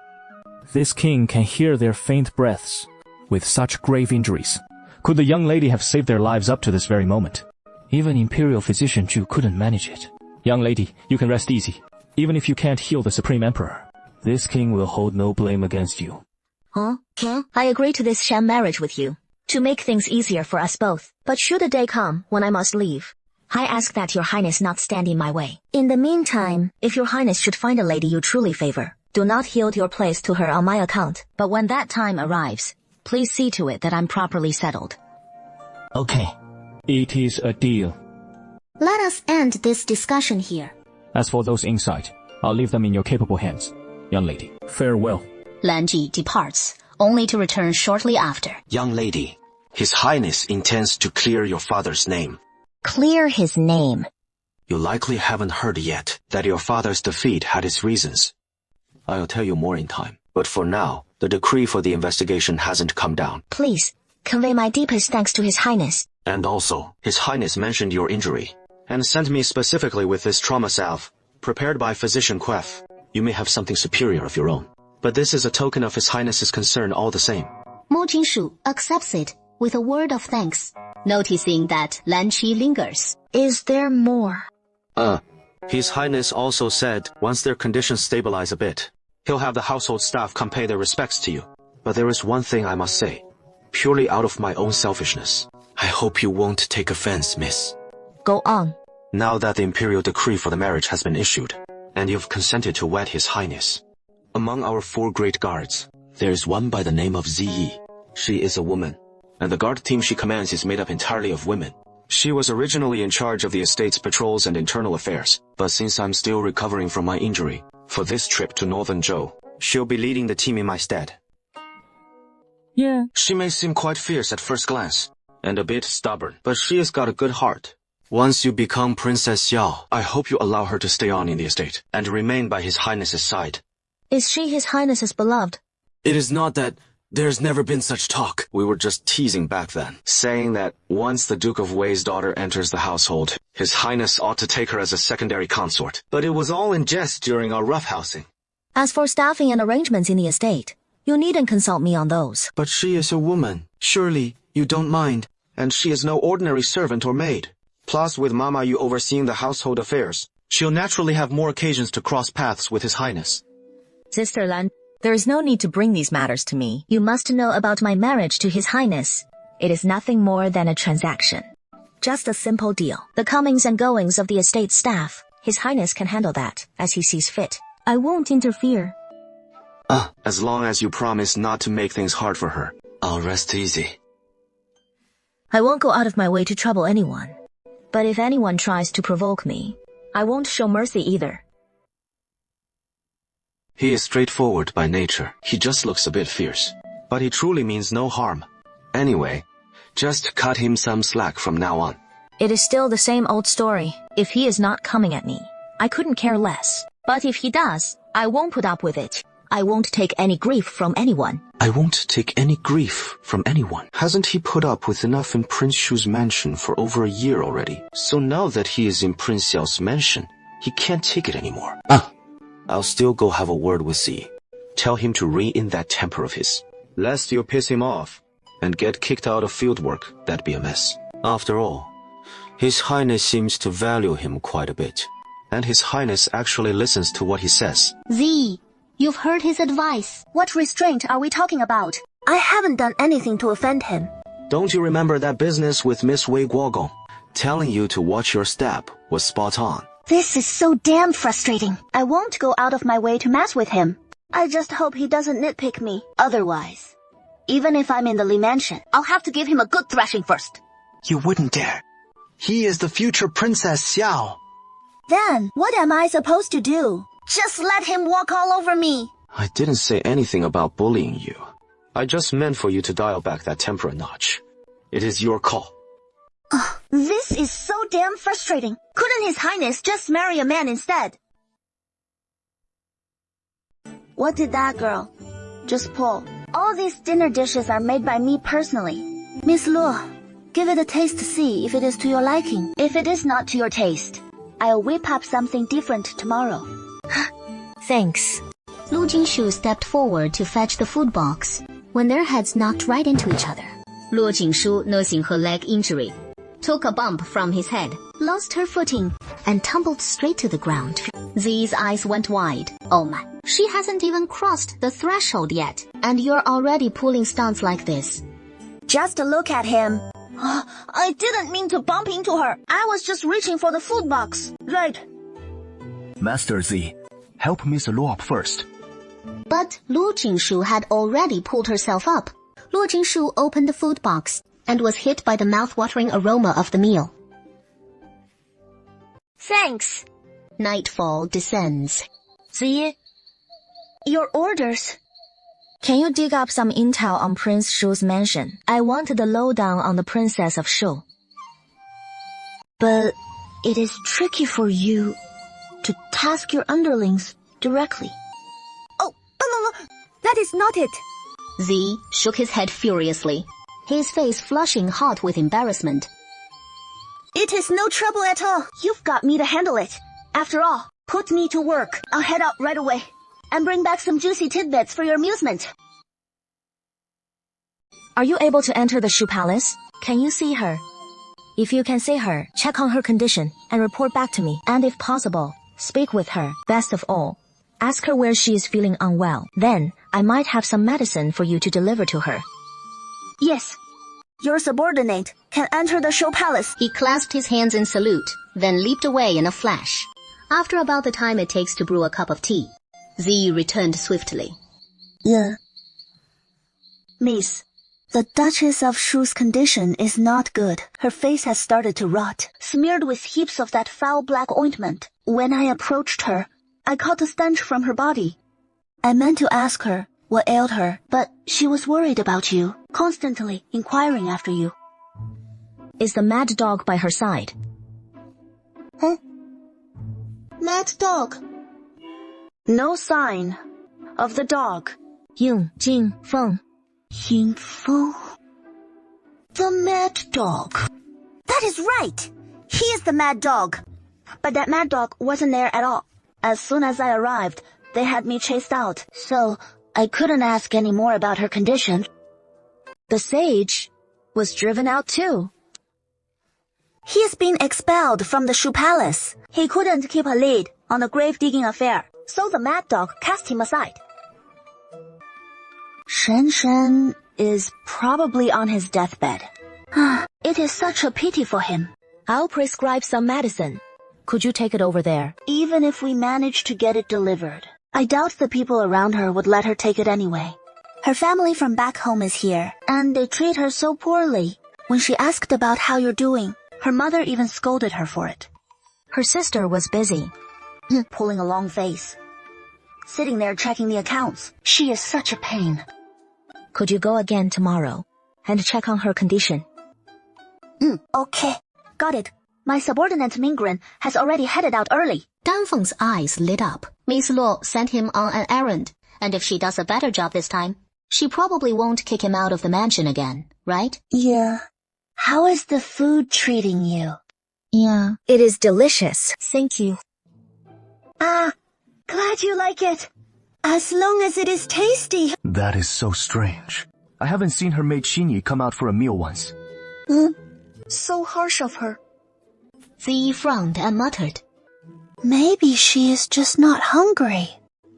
This king can hear their faint breaths, with such grave injuries. Could the young lady have saved their lives up to this very moment? Even Imperial Physician Zhu couldn't manage it. Young lady, you can rest easy. Even if you can't heal the Supreme Emperor, this king will hold no blame against you. Huh? I agree to this sham marriage with you, to make things easier for us both. But should a day come when I must leave, I ask that your Highness not stand in my way. In the meantime, if your Highness should find a lady you truly favor, do not yield your place to her on my account. But when that time arrives, please see to it that I'm properly settled. Okay. It is a deal. Let us end this discussion here. As for those inside, I'll leave them in your capable hands. Young lady, farewell. Lan Ji departs, only to return shortly after. Young lady, His Highness intends to clear your father's name. Clear his name? You likely haven't heard yet that your father's defeat had its reasons. I'll tell you more in time. But for now, the decree for the investigation hasn't come down. Please, convey my deepest thanks to His Highness. And also, His Highness mentioned your injury, and sent me specifically with this trauma salve, prepared by Physician Quef. You may have something superior of your own, but this is a token of His Highness's concern all the same. Mo Jingshu accepts it with a word of thanks, noticing that Lan Qi lingers. Is there more? His Highness also said once their conditions stabilize a bit, he'll have the household staff come pay their respects to you. But there is one thing I must say, purely out of my own selfishness. I hope you won't take offense, miss. Go on. Now that the imperial decree for the marriage has been issued, and you've consented to wed His Highness, among our 4 great guards, there is one by the name of Ziyi. She is a woman, and the guard team she commands is made up entirely of women. She was originally in charge of the estate's patrols and internal affairs, but since I'm still recovering from my injury, for this trip to Northern Zhou, she'll be leading the team in my stead. Yeah. She may seem quite fierce at first glance, and a bit stubborn, but she has got a good heart. Once you become Princess Xiao, I hope you allow her to stay on in the estate, and remain by His Highness's side. Is she His Highness's beloved? It is not that there's never been such talk. We were just teasing back then, saying that once the Duke of Wei's daughter enters the household, His Highness ought to take her as a secondary consort. But it was all in jest during our roughhousing. As for staffing and arrangements in the estate, you needn't consult me on those. But she is a woman. Surely you don't mind. And she is no ordinary servant or maid. Plus, with Mama Yu overseeing the household affairs, she'll naturally have more occasions to cross paths with His Highness. Sister Lan, there is no need to bring these matters to me. You must know about my marriage to His Highness. It is nothing more than a transaction. Just a simple deal. The comings and goings of the estate staff, His Highness can handle that, as he sees fit. I won't interfere. As long as you promise not to make things hard for her, I'll rest easy. I won't go out of my way to trouble anyone. But if anyone tries to provoke me, I won't show mercy either. He is straightforward by nature. He just looks a bit fierce. But he truly means no harm. Anyway, just cut him some slack from now on. It is still the same old story. If he is not coming at me, I couldn't care less. But if he does, I won't put up with it. I won't take any grief from anyone. I won't take any grief from anyone. Hasn't he put up with enough in Prince Shu's mansion for over a year already? So now that he is in Prince Xiao's mansion, he can't take it anymore. I'll still go have a word with Zi. Tell him to rein in that temper of his, lest you piss him off and get kicked out of field work. That'd be a mess. After all, His Highness seems to value him quite a bit, and His Highness actually listens to what he says. Z, you've heard his advice. What restraint are we talking about? I haven't done anything to offend him. Don't you remember that business with Miss Wei Guogong? Telling you to watch your step was spot on. This is so damn frustrating. I won't go out of my way to mess with him. I just hope he doesn't nitpick me. Otherwise, even if I'm in the Li mansion, I'll have to give him a good thrashing first. You wouldn't dare. He is the future Princess Xiao. Then, what am I supposed to do? Just let him walk all over me. I didn't say anything about bullying you. I just meant for you to dial back that temper a notch. It is your call. This is so damn frustrating. Couldn't His Highness just marry a man instead? What did that girl just pull? All these dinner dishes are made by me personally. Miss Luo, give it a taste to see if it is to your liking. If it is not to your taste, I'll whip up something different tomorrow. Thanks. Lu Jingshu stepped forward to fetch the food box when their heads knocked right into each other. Luo Jingshu, nursing her leg injury, took a bump from his head, Lost her footing and tumbled straight to the ground. Zi's eyes went wide. Oh my, she hasn't even crossed the threshold yet, and you're already pulling stunts like this. Just look at him. I didn't mean to bump into her. I was just reaching for the food box. Right. Master Z, help Miss Luo up first. But Lu Jingshu had already pulled herself up. Lu Jingshu opened the food box and was hit by the mouth-watering aroma of the meal. Thanks. Nightfall descends. Z, your orders. Can you dig up some intel on Prince Shu's mansion? I want the lowdown on the Princess of Shu. But it is tricky for you to task your underlings directly. Oh, no, that is not it. Z shook his head furiously, his face flushing hot with embarrassment. It is no trouble at all. You've got me to handle it. After all, put me to work. I'll head out right away and bring back some juicy tidbits for your amusement. Are you able to enter the Shu Palace? Can you see her? If you can see her, check on her condition and report back to me. And if possible, speak with her. Best of all, ask her where she is feeling unwell. Then, I might have some medicine for you to deliver to her. Yes. Your subordinate can enter the Shu Palace. He clasped his hands in salute, then leaped away in a flash. After about the time it takes to brew a cup of tea, Z returned swiftly. Yeah. Miss, the Duchess of Shu's condition is not good. Her face has started to rot, smeared with heaps of that foul black ointment. When I approached her, I caught a stench from her body. I meant to ask her what ailed her, but she was worried about you, constantly inquiring after you. Is the mad dog by her side? Huh? Mad dog? No sign of the dog. Ying Jing Feng. Ying Feng? The mad dog. That is right! He is the mad dog. But that mad dog wasn't there at all. As soon as I arrived, they had me chased out, so I couldn't ask any more about her condition. The sage was driven out too. He has been expelled from the Shu Palace. He couldn't keep a lead on the grave-digging affair, so the mad dog cast him aside. Shen Shen is probably on his deathbed. It is such a pity for him. I'll prescribe some medicine. Could you take it over there? Even if we manage to get it delivered, I doubt the people around her would let her take it anyway. Her family from back home is here, and they treat her so poorly. When she asked about how you're doing, her mother even scolded her for it. Her sister was busy. Pulling a long face. Sitting there checking the accounts. She is such a pain. Could you go again tomorrow and check on her condition? Okay. Got it. My subordinate Mingren has already headed out early. Danfeng's eyes lit up. Miss Luo sent him on an errand, and if she does a better job this time, she probably won't kick him out of the mansion again, right? Yeah. How is the food treating you? Yeah. It is delicious. Thank you. Glad you like it. As long as it is tasty. That is so strange. I haven't seen her maid Xinyi come out for a meal once. So harsh of her. Z frowned and muttered. Maybe she is just not hungry.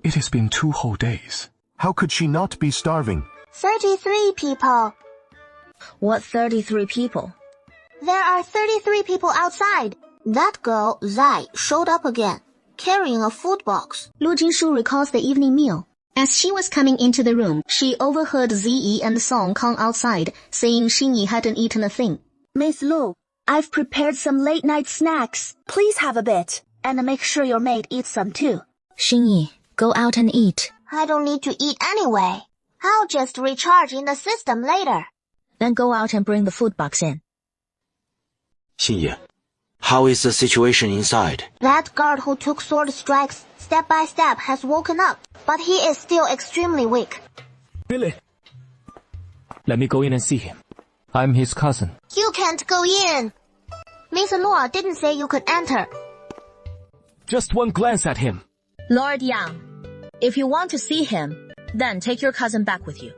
It has been 2 whole days. How could she not be starving? 33 people. What 33 people? There are 33 people outside. That girl, Zai, showed up again, carrying a food box. Lu Jingshu recalls the evening meal. As she was coming into the room, she overheard Ziyi and Song come outside, saying Xingyi hadn't eaten a thing. Miss Lu, I've prepared some late-night snacks. Please have a bit, and make sure your maid eats some too. Xingyi, go out and eat. I don't need to eat anyway. I'll just recharge in the system later. Then go out and bring the food box in. Xingye, how is the situation inside? That guard who took sword strikes step by step has woken up, but he is still extremely weak. Billy, let me go in and see him. I'm his cousin. You can't go in. Miss Law didn't say you could enter. Just one glance at him. Lord Yang, if you want to see him, then take your cousin back with you.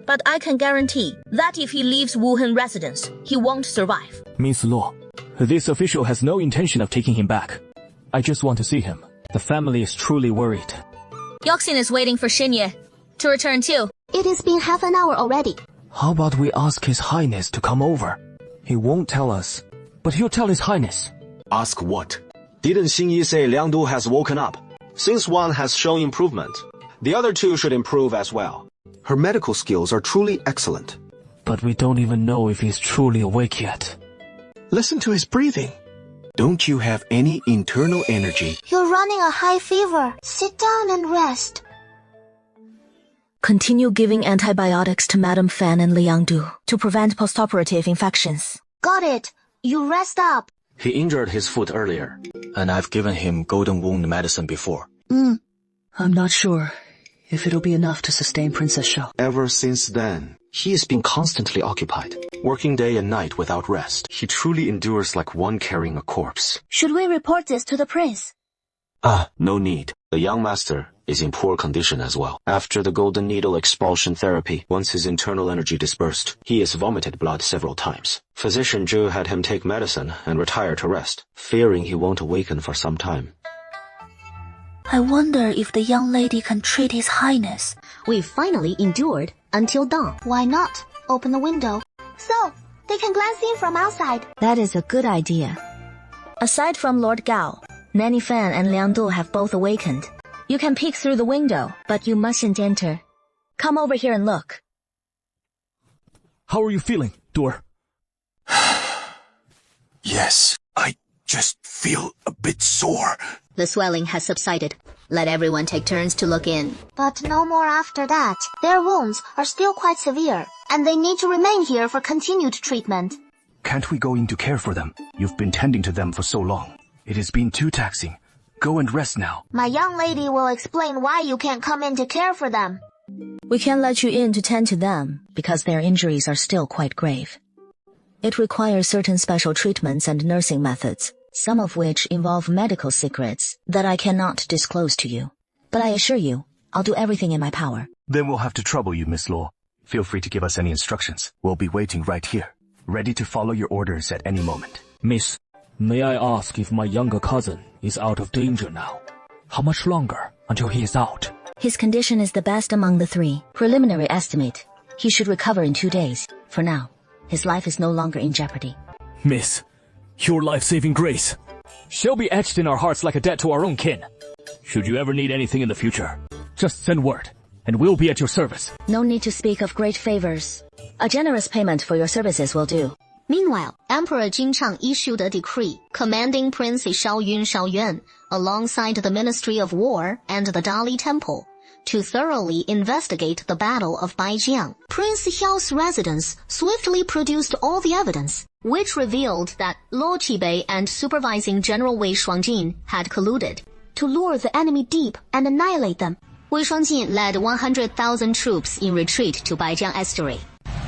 But I can guarantee that if he leaves Wuhan residence, he won't survive. Miss Law, this official has no intention of taking him back. I just want to see him. The family is truly worried. Yoxin is waiting for Xinye to return too. It has been half an hour already. How about we ask His Highness to come over? He won't tell us, but he'll tell His Highness. Ask what? Didn't Xingyi say Liang Du has woken up? Since one has shown improvement, the other two should improve as well. Her medical skills are truly excellent. But we don't even know if he's truly awake yet. Listen to his breathing. Don't you have any internal energy? You're running a high fever. Sit down and rest. Continue giving antibiotics to Madame Fan and Liang Du to prevent postoperative infections. Got it. You rest up. He injured his foot earlier, and I've given him golden wound medicine before. I'm not sure if it'll be enough to sustain Princess Shao. Ever since then, he has been constantly occupied, working day and night without rest. He truly endures like one carrying a corpse. Should we report this to the prince? No need. The young master is in poor condition as well. After the golden needle expulsion therapy, once his internal energy dispersed, he has vomited blood several times. Physician Zhu had him take medicine and retire to rest, fearing he won't awaken for some time. I wonder if the young lady can treat His Highness. We finally endured until dawn. Why not? Open the window. So, they can glance in from outside. That is a good idea. Aside from Lord Gao, Nanny Fan and Liang Du have both awakened. You can peek through the window, but you mustn't enter. Come over here and look. How are you feeling, Duer? Yes, I just feel a bit sore. The swelling has subsided. Let everyone take turns to look in. But no more after that. Their wounds are still quite severe, and they need to remain here for continued treatment. Can't we go in to care for them? You've been tending to them for so long. It has been too taxing. Go and rest now. My young lady will explain why you can't come in to care for them. We can't let you in to tend to them because their injuries are still quite grave. It requires certain special treatments and nursing methods, some of which involve medical secrets that I cannot disclose to you. But I assure you, I'll do everything in my power. Then we'll have to trouble you, Miss Law. Feel free to give us any instructions. We'll be waiting right here, ready to follow your orders at any moment. Miss, may I ask if my younger cousin is out of danger now? How much longer until he is out? His condition is the best among the three. Preliminary estimate. He should recover in 2 days. For now, his life is no longer in jeopardy. Miss, your life-saving grace shall be etched in our hearts like a debt to our own kin. Should you ever need anything in the future, just send word, and we'll be at your service. No need to speak of great favors. A generous payment for your services will do. Meanwhile, Emperor Jin Chang issued a decree commanding Prince Shaoyuan, alongside the Ministry of War and the Dali Temple, to thoroughly investigate the Battle of Baijiang. Prince Xiao's residence swiftly produced all the evidence, which revealed that Luo Qibei and Supervising General Wei Shuangjin had colluded to lure the enemy deep and annihilate them. Wei Shuangjin led 100,000 troops in retreat to Baijiang Estuary.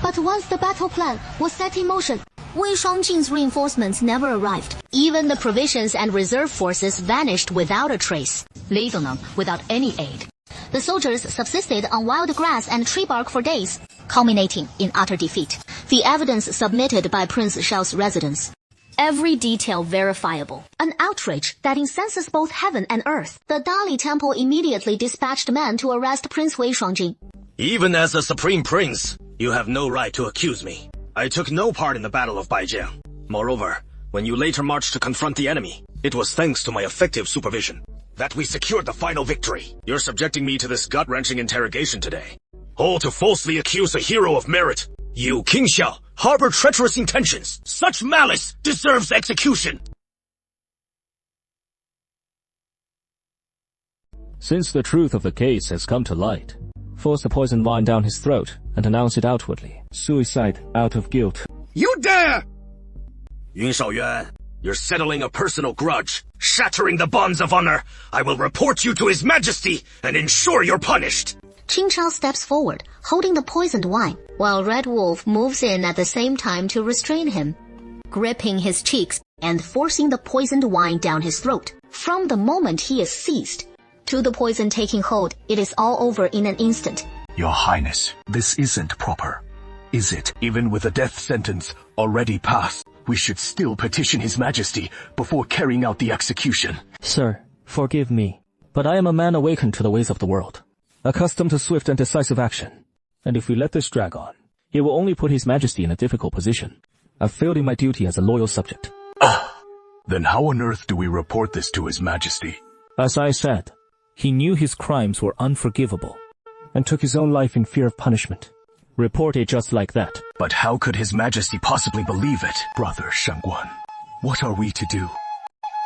But once the battle plan was set in motion, Wei Shuangjin's reinforcements never arrived. Even the provisions and reserve forces vanished without a trace, leaving them without any aid. The soldiers subsisted on wild grass and tree bark for days, culminating in utter defeat. The evidence submitted by Prince Shao's residence, every detail verifiable. An outrage that incenses both heaven and earth. The Dali Temple immediately dispatched men to arrest Prince Wei Shuangjin. Even as a supreme prince, you have no right to accuse me. I took no part in the Battle of Baijiang. Moreover, when you later marched to confront the enemy, it was thanks to my effective supervision that we secured the final victory. You're subjecting me to this gut-wrenching interrogation today, all to falsely accuse a hero of merit. You, King Xiao, harbor treacherous intentions. Such malice deserves execution. Since the truth of the case has come to light, force the poisoned wine down his throat and announce it outwardly. Suicide out of guilt. You dare! Yun Shaoyuan, you're settling a personal grudge, shattering the bonds of honor. I will report you to His Majesty and ensure you're punished. Qing Shao steps forward, holding the poisoned wine, while Red Wolf moves in at the same time to restrain him, gripping his cheeks and forcing the poisoned wine down his throat. From the moment he is seized to the poison taking hold, it is all over in an instant. Your Highness, this isn't proper, is it? Even with a death sentence already passed, we should still petition His Majesty before carrying out the execution. Sir, forgive me, but I am a man awakened to the ways of the world, accustomed to swift and decisive action. And if we let this drag on, it will only put His Majesty in a difficult position. I've failed in my duty as a loyal subject. Then how on earth do we report this to His Majesty? As I said, he knew his crimes were unforgivable and took his own life in fear of punishment. Report it just like that. But how could His Majesty possibly believe it? Brother Shangguan, what are we to do?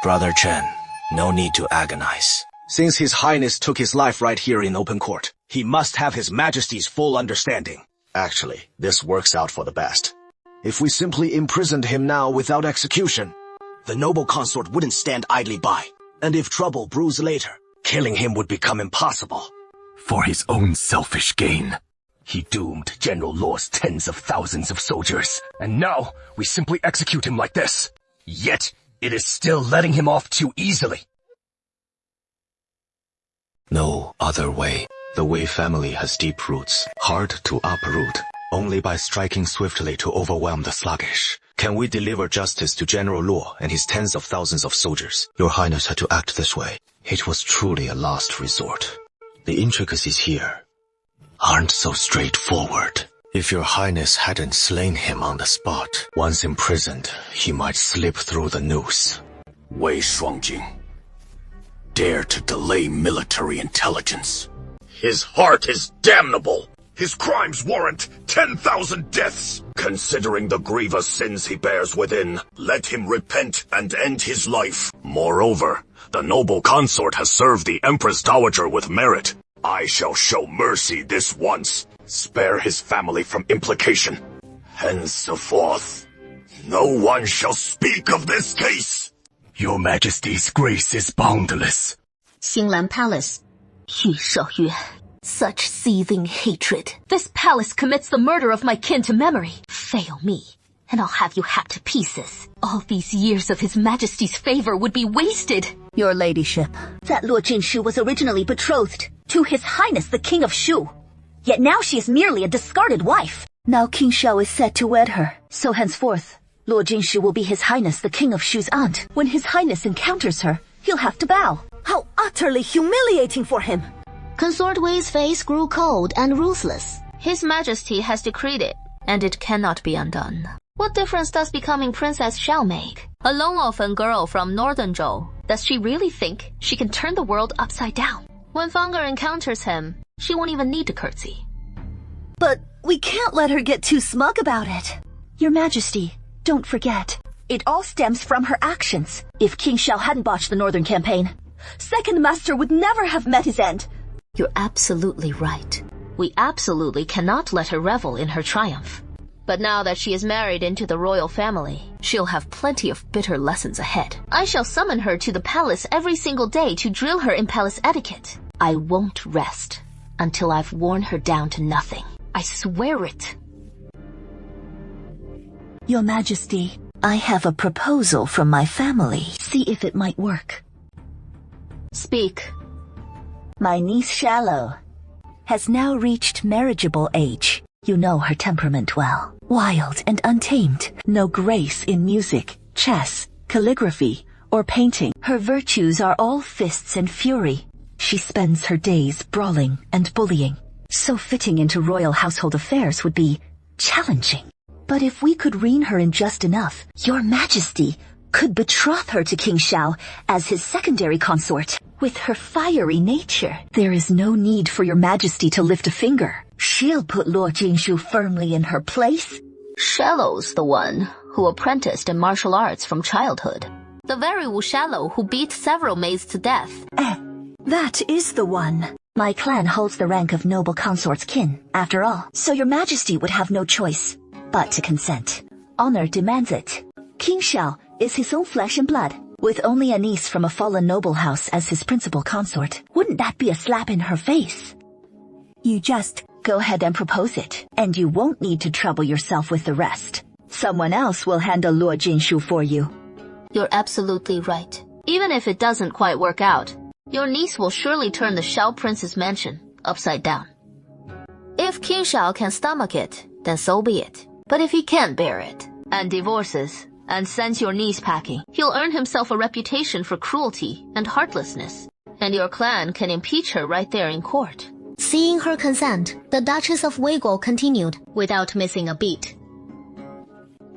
Brother Chen, no need to agonize. Since His Highness took his life right here in open court, he must have His Majesty's full understanding. Actually, this works out for the best. If we simply imprisoned him now without execution, the noble consort wouldn't stand idly by. And if trouble brews later, killing him would become impossible. For his own selfish gain, he doomed General Luo's tens of thousands of soldiers. And now, we simply execute him like this. Yet, it is still letting him off too easily. No other way. The Wei family has deep roots, hard to uproot. Only by striking swiftly to overwhelm the sluggish can we deliver justice to General Luo and his tens of thousands of soldiers. Your Highness had to act this way. It was truly a last resort. The intricacies here aren't so straightforward. If your Highness hadn't slain him on the spot, once imprisoned, he might slip through the noose. Wei Shuangjing dare to delay military intelligence. His heart is damnable. His crimes warrant 10,000 deaths. Considering the grievous sins he bears within, let him repent and end his life. Moreover, the noble consort has served the Empress Dowager with merit. I shall show mercy this once, spare his family from implication. Henceforth, no one shall speak of this case. Your Majesty's grace is boundless. Xinglan Palace. Yu Shaoyuan. Such seething hatred. This palace commits the murder of my kin to memory. Fail me, and I'll have you hacked to pieces. All these years of His Majesty's favor would be wasted. Your ladyship. That Luo Jingshu was originally betrothed to His Highness the King of Shu. Yet now she is merely a discarded wife. Now King Shao is set to wed her. So henceforth, Luo Jingshu will be His Highness the King of Shu's aunt. When His Highness encounters her, he'll have to bow. How utterly humiliating for him! Consort Wei's face grew cold and ruthless. His Majesty has decreed it, and it cannot be undone. What difference does becoming Princess Xiao make? A lone orphan girl from northern Zhou. Does she really think she can turn the world upside down? When Fanger encounters him, she won't even need to curtsy. But we can't let her get too smug about it. Your Majesty, don't forget, it all stems from her actions. If King Xiao hadn't botched the northern campaign, Second Master would never have met his end. You're absolutely right. We absolutely cannot let her revel in her triumph. But now that she is married into the royal family, she'll have plenty of bitter lessons ahead. I shall summon her to the palace every single day to drill her in palace etiquette. I won't rest until I've worn her down to nothing. I swear it. Your Majesty, I have a proposal from my family. See if it might work. Speak. My niece Shallow has now reached marriageable age. You know her temperament well. Wild and untamed. No grace in music, chess, calligraphy, or painting. Her virtues are all fists and fury. She spends her days brawling and bullying. So fitting into royal household affairs would be challenging. But if we could rein her in just enough, your majesty could betroth her to King Xiao as his secondary consort. With her fiery nature, there is no need for your majesty to lift a finger. She'll put Luo Jingshu firmly in her place. Shallow's the one who apprenticed in martial arts from childhood. The very Wu Shallow who beat several maids to death. That is the one. My clan holds the rank of noble consort's kin, after all, so your majesty would have no choice but to consent. Honor demands it. King Xiao is his own flesh and blood, with only a niece from a fallen noble house as his principal consort. Wouldn't that be a slap in her face? You just go ahead and propose it, and you won't need to trouble yourself with the rest. Someone else will handle Luo Jinshu for you. You're absolutely right. Even if it doesn't quite work out, your niece will surely turn the Xiao Prince's mansion upside down. If King Xiao can stomach it, then so be it. But if he can't bear it, and divorces, and sends your niece packing, he'll earn himself a reputation for cruelty and heartlessness, and your clan can impeach her right there in court. Seeing her consent, the Duchess of Weiguo continued, without missing a beat.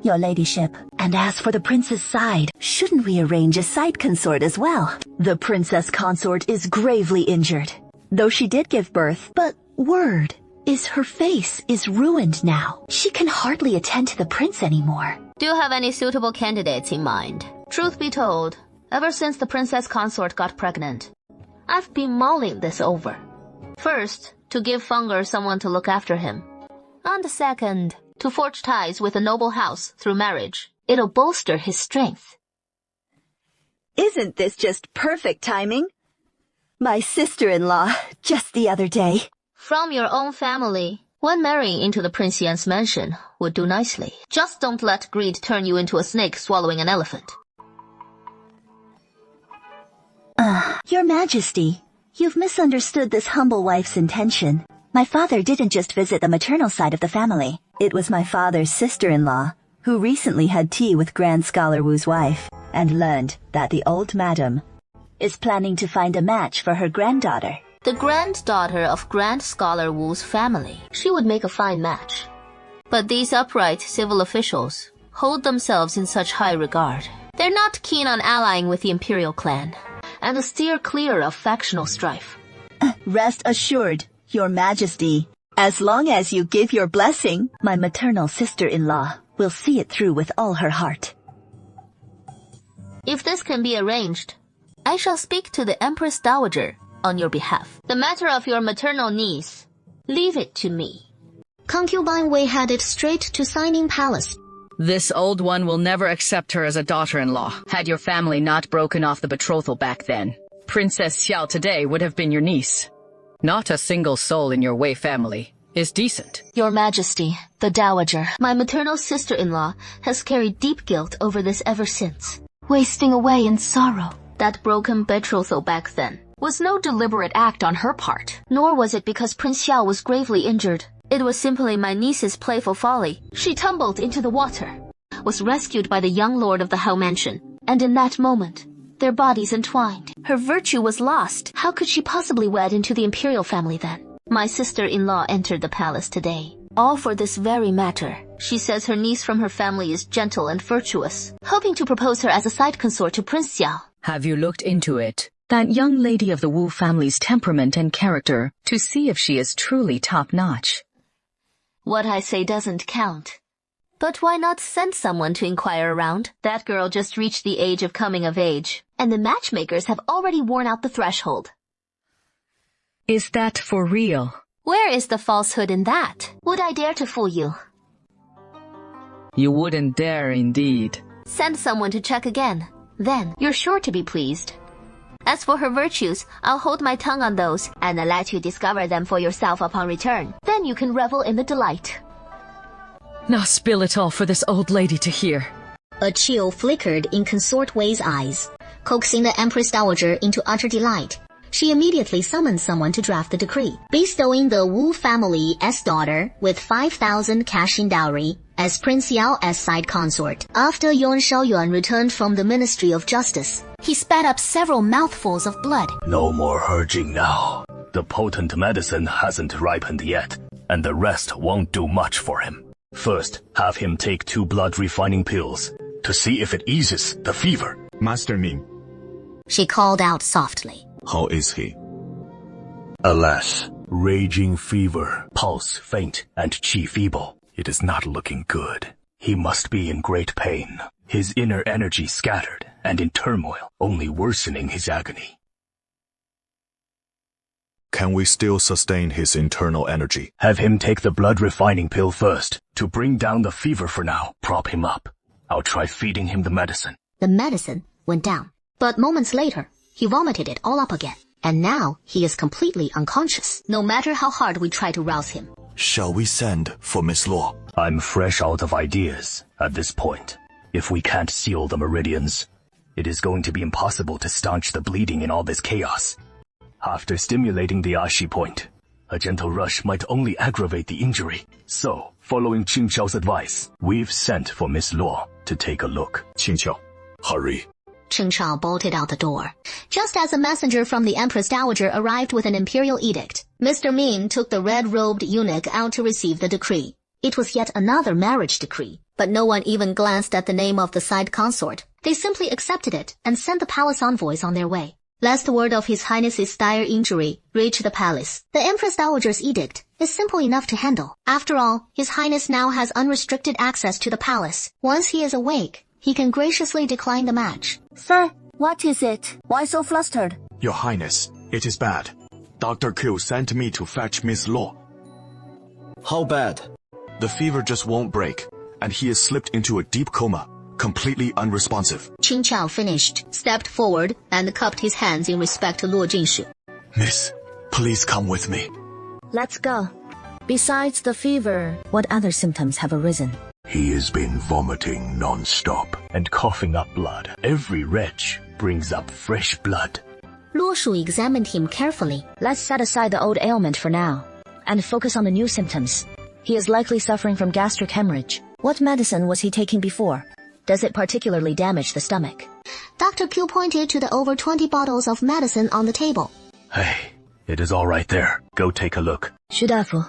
Your ladyship, and as for the prince's side, shouldn't we arrange a side consort as well? The princess consort is gravely injured, though she did give birth, but word is her face is ruined now. She can hardly attend to the prince anymore. Do you have any suitable candidates in mind? Truth be told, ever since the princess consort got pregnant, I've been mulling this over. First, to give Funger someone to look after him. And second, to forge ties with a noble house through marriage. It'll bolster his strength. Isn't this just perfect timing? My sister-in-law, just the other day. From your own family, one marrying into the Prince Yan's mansion would do nicely. Just don't let greed turn you into a snake swallowing an elephant. Your Majesty, you've misunderstood this humble wife's intention. My father didn't just visit the maternal side of the family. It was my father's sister-in-law, who recently had tea with Grand Scholar Wu's wife, and learned that the old madam is planning to find a match for her granddaughter. The granddaughter of Grand Scholar Wu's family. She would make a fine match. But these upright civil officials hold themselves in such high regard. They're not keen on allying with the imperial clan, and steer clear of factional strife. Rest assured, Your Majesty, as long as you give your blessing, my maternal sister-in-law will see it through with all her heart. If this can be arranged, I shall speak to the Empress Dowager on your behalf. The matter of your maternal niece, leave it to me. Concubine Wei headed straight to Signing Palace. This old one will never accept her as a daughter-in-law. Had your family not broken off the betrothal back then, Princess Xiao today would have been your niece. Not a single soul in your Wei family is decent. Your Majesty, the Dowager, my maternal sister-in-law, has carried deep guilt over this ever since, wasting away in sorrow. That broken betrothal back then was no deliberate act on her part, nor was it because Prince Xiao was gravely injured. It was simply my niece's playful folly. She tumbled into the water, was rescued by the young lord of the Hao Mansion, and in that moment, their bodies entwined. Her virtue was lost. How could she possibly wed into the imperial family then? My sister-in-law entered the palace today, all for this very matter. She says her niece from her family is gentle and virtuous, hoping to propose her as a side consort to Prince Xiao. Have you looked into it? That young lady of the Wu family's temperament and character, to see if she is truly top-notch. What I say doesn't count. But why not send someone to inquire around? That girl just reached the age of coming of age, and the matchmakers have already worn out the threshold. Is that for real? Where is the falsehood in that? Would I dare to fool you? You wouldn't dare indeed. Send someone to check again. Then you're sure to be pleased. As for her virtues, I'll hold my tongue on those, and I'll let you discover them for yourself upon return. Then you can revel in the delight. Now spill it all for this old lady to hear. A chill flickered in Consort Wei's eyes, coaxing the Empress Dowager into utter delight. She immediately summoned someone to draft the decree, bestowing the Wu family as daughter with 5,000 cash in dowry, as Prince Yao as side consort. After Yuan Shaoyuan returned from the Ministry of Justice, he spat up several mouthfuls of blood. No more urging now. The potent medicine hasn't ripened yet, and the rest won't do much for him. First, have him take 2 blood refining pills to see if it eases the fever. Master Ming. She called out softly. How is he? Alas, raging fever, pulse faint, and chi feeble. It is not looking good. He must be in great pain. His inner energy scattered and in turmoil, only worsening his agony. Can we still sustain his internal energy? Have him take the blood refining pill first, to bring down the fever for now. Prop him up. I'll try feeding him the medicine. The medicine went down, but moments later, he vomited it all up again. And now he is completely unconscious, no matter how hard we try to rouse him. Shall we send for Miss Law? I'm fresh out of ideas at this point. If we can't seal the meridians, it is going to be impossible to staunch the bleeding in all this chaos. After stimulating the Ashi point, a gentle rush might only aggravate the injury. So, following Qing Xiao's advice, we've sent for Miss Law to take a look. Qing Xiao, hurry. Qing Xiao bolted out the door. Just as a messenger from the Empress Dowager arrived with an imperial edict, Mr. Min took the red-robed eunuch out to receive the decree. It was yet another marriage decree, but no one even glanced at the name of the side consort. They simply accepted it and sent the palace envoys on their way. Lest word of His Highness's dire injury reach the palace, the Empress Dowager's edict is simple enough to handle. After all, His Highness now has unrestricted access to the palace. Once he is awake, he can graciously decline the match. Sir, what is it? Why so flustered? Your Highness, it is bad. Dr. Q sent me to fetch Miss Law. How bad? The fever just won't break, and he has slipped into a deep coma, completely unresponsive. Qing Qiao finished, stepped forward, and cupped his hands in respect to Luo Jingshu. Miss, please come with me. Let's go. Besides the fever, What other symptoms have arisen? He has been vomiting non-stop and coughing up blood. Every retch brings up fresh blood. Luo Shu examined him carefully. Let's set aside the old ailment for now, and focus on the new symptoms. He is likely suffering from gastric hemorrhage. What medicine was he taking before? Does it particularly damage the stomach? Dr. Q pointed to the over 20 bottles of medicine on the table. Hey, it is all right there. Go take a look. 徐大夫,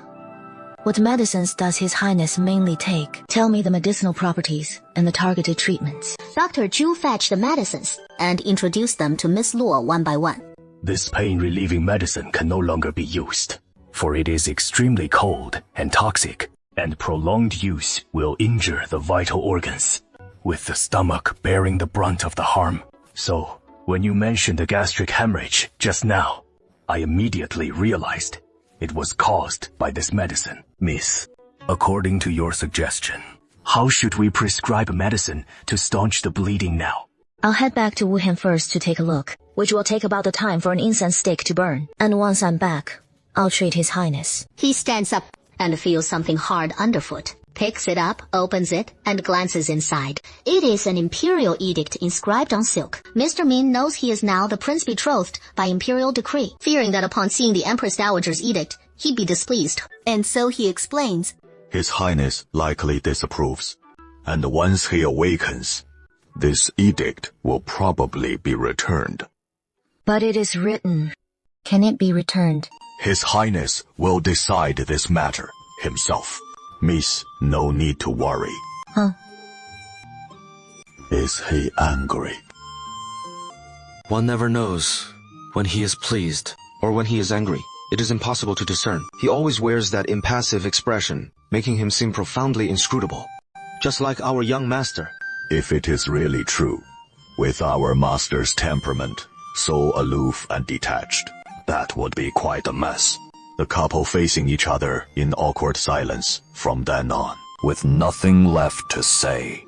what medicines does His Highness mainly take? Tell me the medicinal properties and the targeted treatments. Dr. Zhu fetched the medicines and introduced them to Miss Luo one by one. This pain-relieving medicine can no longer be used, for it is extremely cold and toxic, and prolonged use will injure the vital organs, with the stomach bearing the brunt of the harm. So, when you mentioned the gastric hemorrhage just now, I immediately realized it was caused by this medicine. Miss, according to your suggestion, how should we prescribe medicine to staunch the bleeding now? I'll head back to Wuhan first to take a look, which will take about the time for an incense stick to burn. And once I'm back, I'll treat His Highness. He stands up and feels something hard underfoot, picks it up, opens it, and glances inside. It is an imperial edict inscribed on silk. Mr. Min knows he is now the prince betrothed by imperial decree, fearing that upon seeing the Empress Dowager's edict, he'd be displeased. And so he explains. His Highness likely disapproves, and once he awakens, this edict will probably be returned. But it is written. Can it be returned? His Highness will decide this matter himself. Miss, no need to worry. Huh? Is he angry? One never knows when he is pleased or when he is angry. It is impossible to discern. He always wears that impassive expression, making him seem profoundly inscrutable. Just like our young master. If it is really true, with our master's temperament, so aloof and detached, that would be quite a mess. The couple facing each other in awkward silence from then on, with nothing left to say.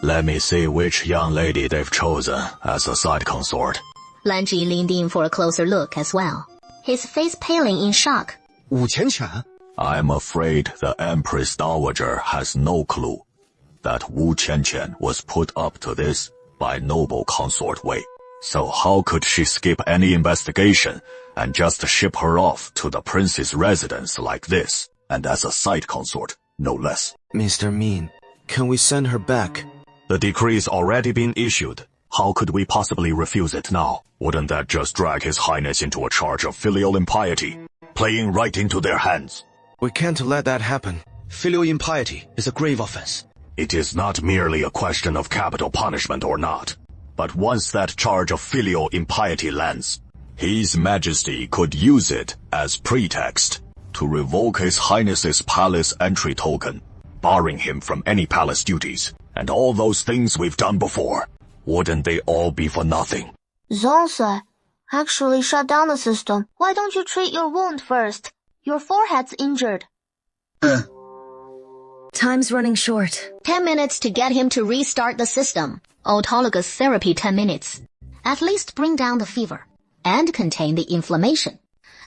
Let me see which young lady they've chosen as a side consort. Lan Ji leaned in for a closer look as well, his face paling in shock. 武前犬? I'm afraid the Empress Dowager has no clue that Wu Qianqian was put up to this by noble consort Wei. So how could she skip any investigation and just ship her off to the prince's residence like this, and as a side consort, no less? Mr. Min, can we send her back? The decree's already been issued. How could we possibly refuse it now? Wouldn't that just drag His Highness into a charge of filial impiety, playing right into their hands? We can't let that happen. Filial impiety is a grave offense. It is not merely a question of capital punishment or not, but once that charge of filial impiety lands, His Majesty could use it as pretext to revoke His Highness's palace entry token, barring him from any palace duties, and all those things we've done before. Wouldn't they all be for nothing? Zongse, actually shut down the system. Why don't you treat your wound first? Your forehead's injured. Time's running short. 10 minutes to get him to restart the system. Autologous therapy 10 minutes. At least bring down the fever. And contain the inflammation.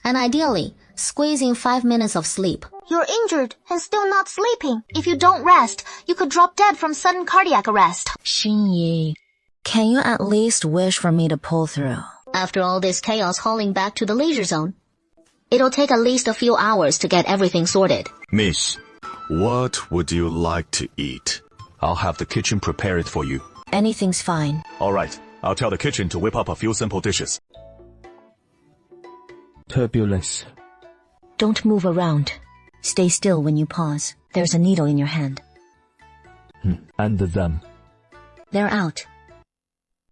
And ideally, squeeze in 5 minutes of sleep. You're injured and still not sleeping. If you don't rest, you could drop dead from sudden cardiac arrest. Xinyi, can you at least wish for me to pull through? After all this chaos hauling back to the leisure zone, it'll take at least a few hours to get everything sorted. Miss, what would you like to eat? I'll have the kitchen prepare it for you. Anything's fine. All right, I'll tell the kitchen to whip up a few simple dishes. Turbulence. Don't move around. Stay still when you pause. There's a needle in your hand. And them. They're out.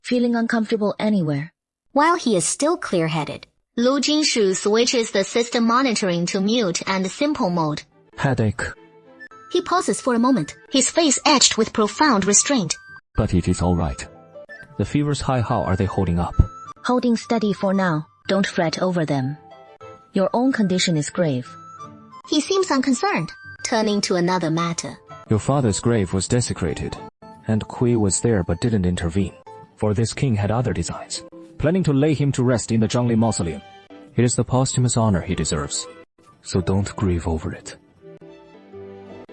Feeling uncomfortable anywhere. While he is still clear-headed, Lu Jinshu switches the system monitoring to mute and simple mode. Headache. He pauses for a moment, his face etched with profound restraint. But it is all right. The fever's high. How are they holding up? Holding steady for now. Don't fret over them. Your own condition is grave. He seems unconcerned, turning to another matter. Your father's grave was desecrated, and Kui was there but didn't intervene, for this king had other designs, planning to lay him to rest in the Zhangli mausoleum. It is the posthumous honor he deserves, so don't grieve over it.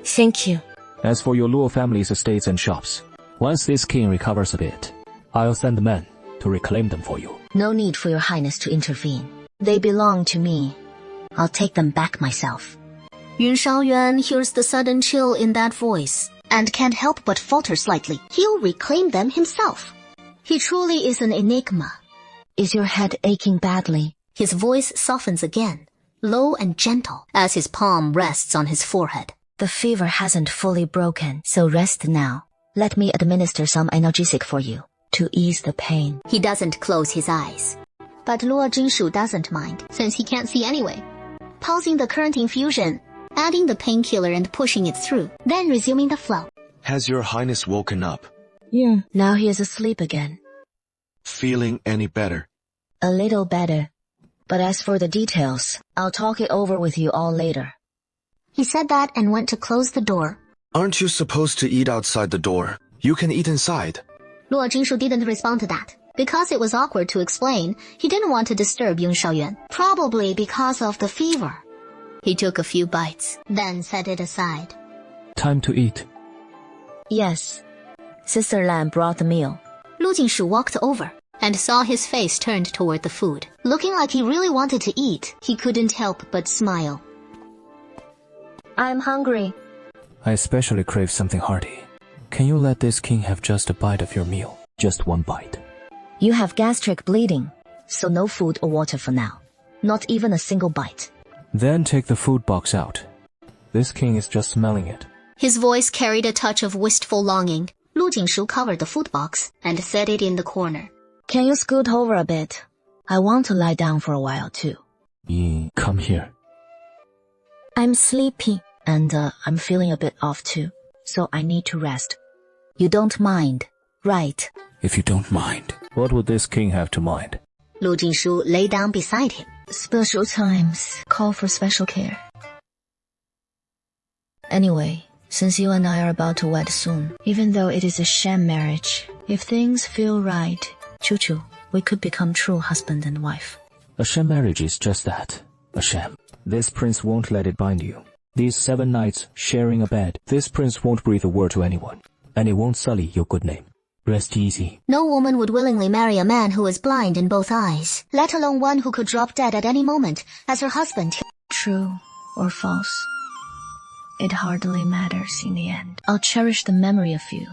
Thank you. As for your Luo family's estates and shops, once this king recovers a bit, I'll send men to reclaim them for you. No need for your highness to intervene. They belong to me. I'll take them back myself. Yun Shaoyuan hears the sudden chill in that voice, and can't help but falter slightly. He'll reclaim them himself. He truly is an enigma. Is your head aching badly? His voice softens again, low and gentle, as his palm rests on his forehead. The fever hasn't fully broken, so rest now. Let me administer some analgesic for you, to ease the pain. He doesn't close his eyes. But Luo Jinshu doesn't mind, since he can't see anyway. Pausing the current infusion, adding the painkiller and pushing it through, then resuming the flow. Has your highness woken up? Yeah. Now he is asleep again. Feeling any better? A little better. But as for the details, I'll talk it over with you all later. He said that and went to close the door. Aren't you supposed to eat outside the door? You can eat inside. Luo Jinshu didn't respond to that. Because it was awkward to explain, he didn't want to disturb Yun Shaoyuan. Probably because of the fever. He took a few bites, then set it aside. Time to eat. Yes. Sister Lan brought the meal. Lu Jinshu walked over and saw his face turned toward the food. Looking like he really wanted to eat, he couldn't help but smile. I'm hungry. I especially crave something hearty. Can you let this king have just a bite of your meal? Just one bite. You have gastric bleeding, so no food or water for now. Not even a single bite. Then take the food box out. This king is just smelling it. His voice carried a touch of wistful longing. Lu Jinshu covered the food box and set it in the corner. Can you scoot over a bit? I want to lie down for a while too. Come here. I'm sleepy. And I'm feeling a bit off too, so I need to rest. You don't mind, right? If you don't mind, what would this king have to mind? Lu Jinshu lay down beside him. Special times call for special care. Anyway, since you and I are about to wed soon, even though it is a sham marriage, if things feel right, Chu-Chu, we could become true husband and wife. A sham marriage is just that, a sham. This prince won't let it bind you. These 7 nights sharing a bed, this prince won't breathe a word to anyone, and it won't sully your good name. Rest easy. No woman would willingly marry a man who is blind in both eyes, let alone one who could drop dead at any moment as her husband. True or false, it hardly matters in the end. I'll cherish the memory of you,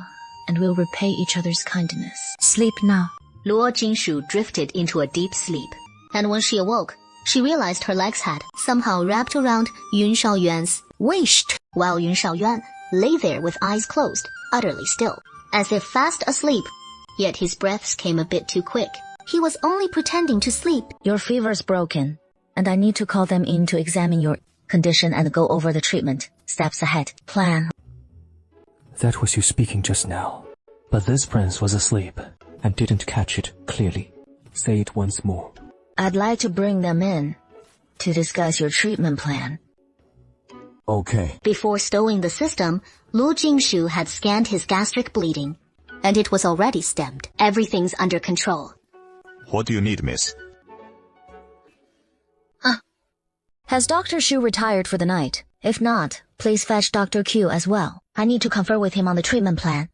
and we'll repay each other's kindness. Sleep now. Luo Jinshu drifted into a deep sleep, and when she awoke, she realized her legs had somehow wrapped around Yun Shaoyuan's waist. while Yun Shaoyuan lay there with eyes closed, utterly still, as if fast asleep. Yet his breaths came a bit too quick. He was only pretending to sleep. Your fever's broken, and I need to call them in to examine your condition and go over the treatment. Steps ahead. Plan. That was you speaking just now. But this prince was asleep and didn't catch it clearly. Say it once more. I'd like to bring them in to discuss your treatment plan. Okay. Before stowing the system, Lu Jingshu had scanned his gastric bleeding, and it was already stemmed. Everything's under control. What do you need, miss? Has Dr. Shu retired for the night? If not, please fetch Dr. Q as well. I need to confer with him on the treatment plan.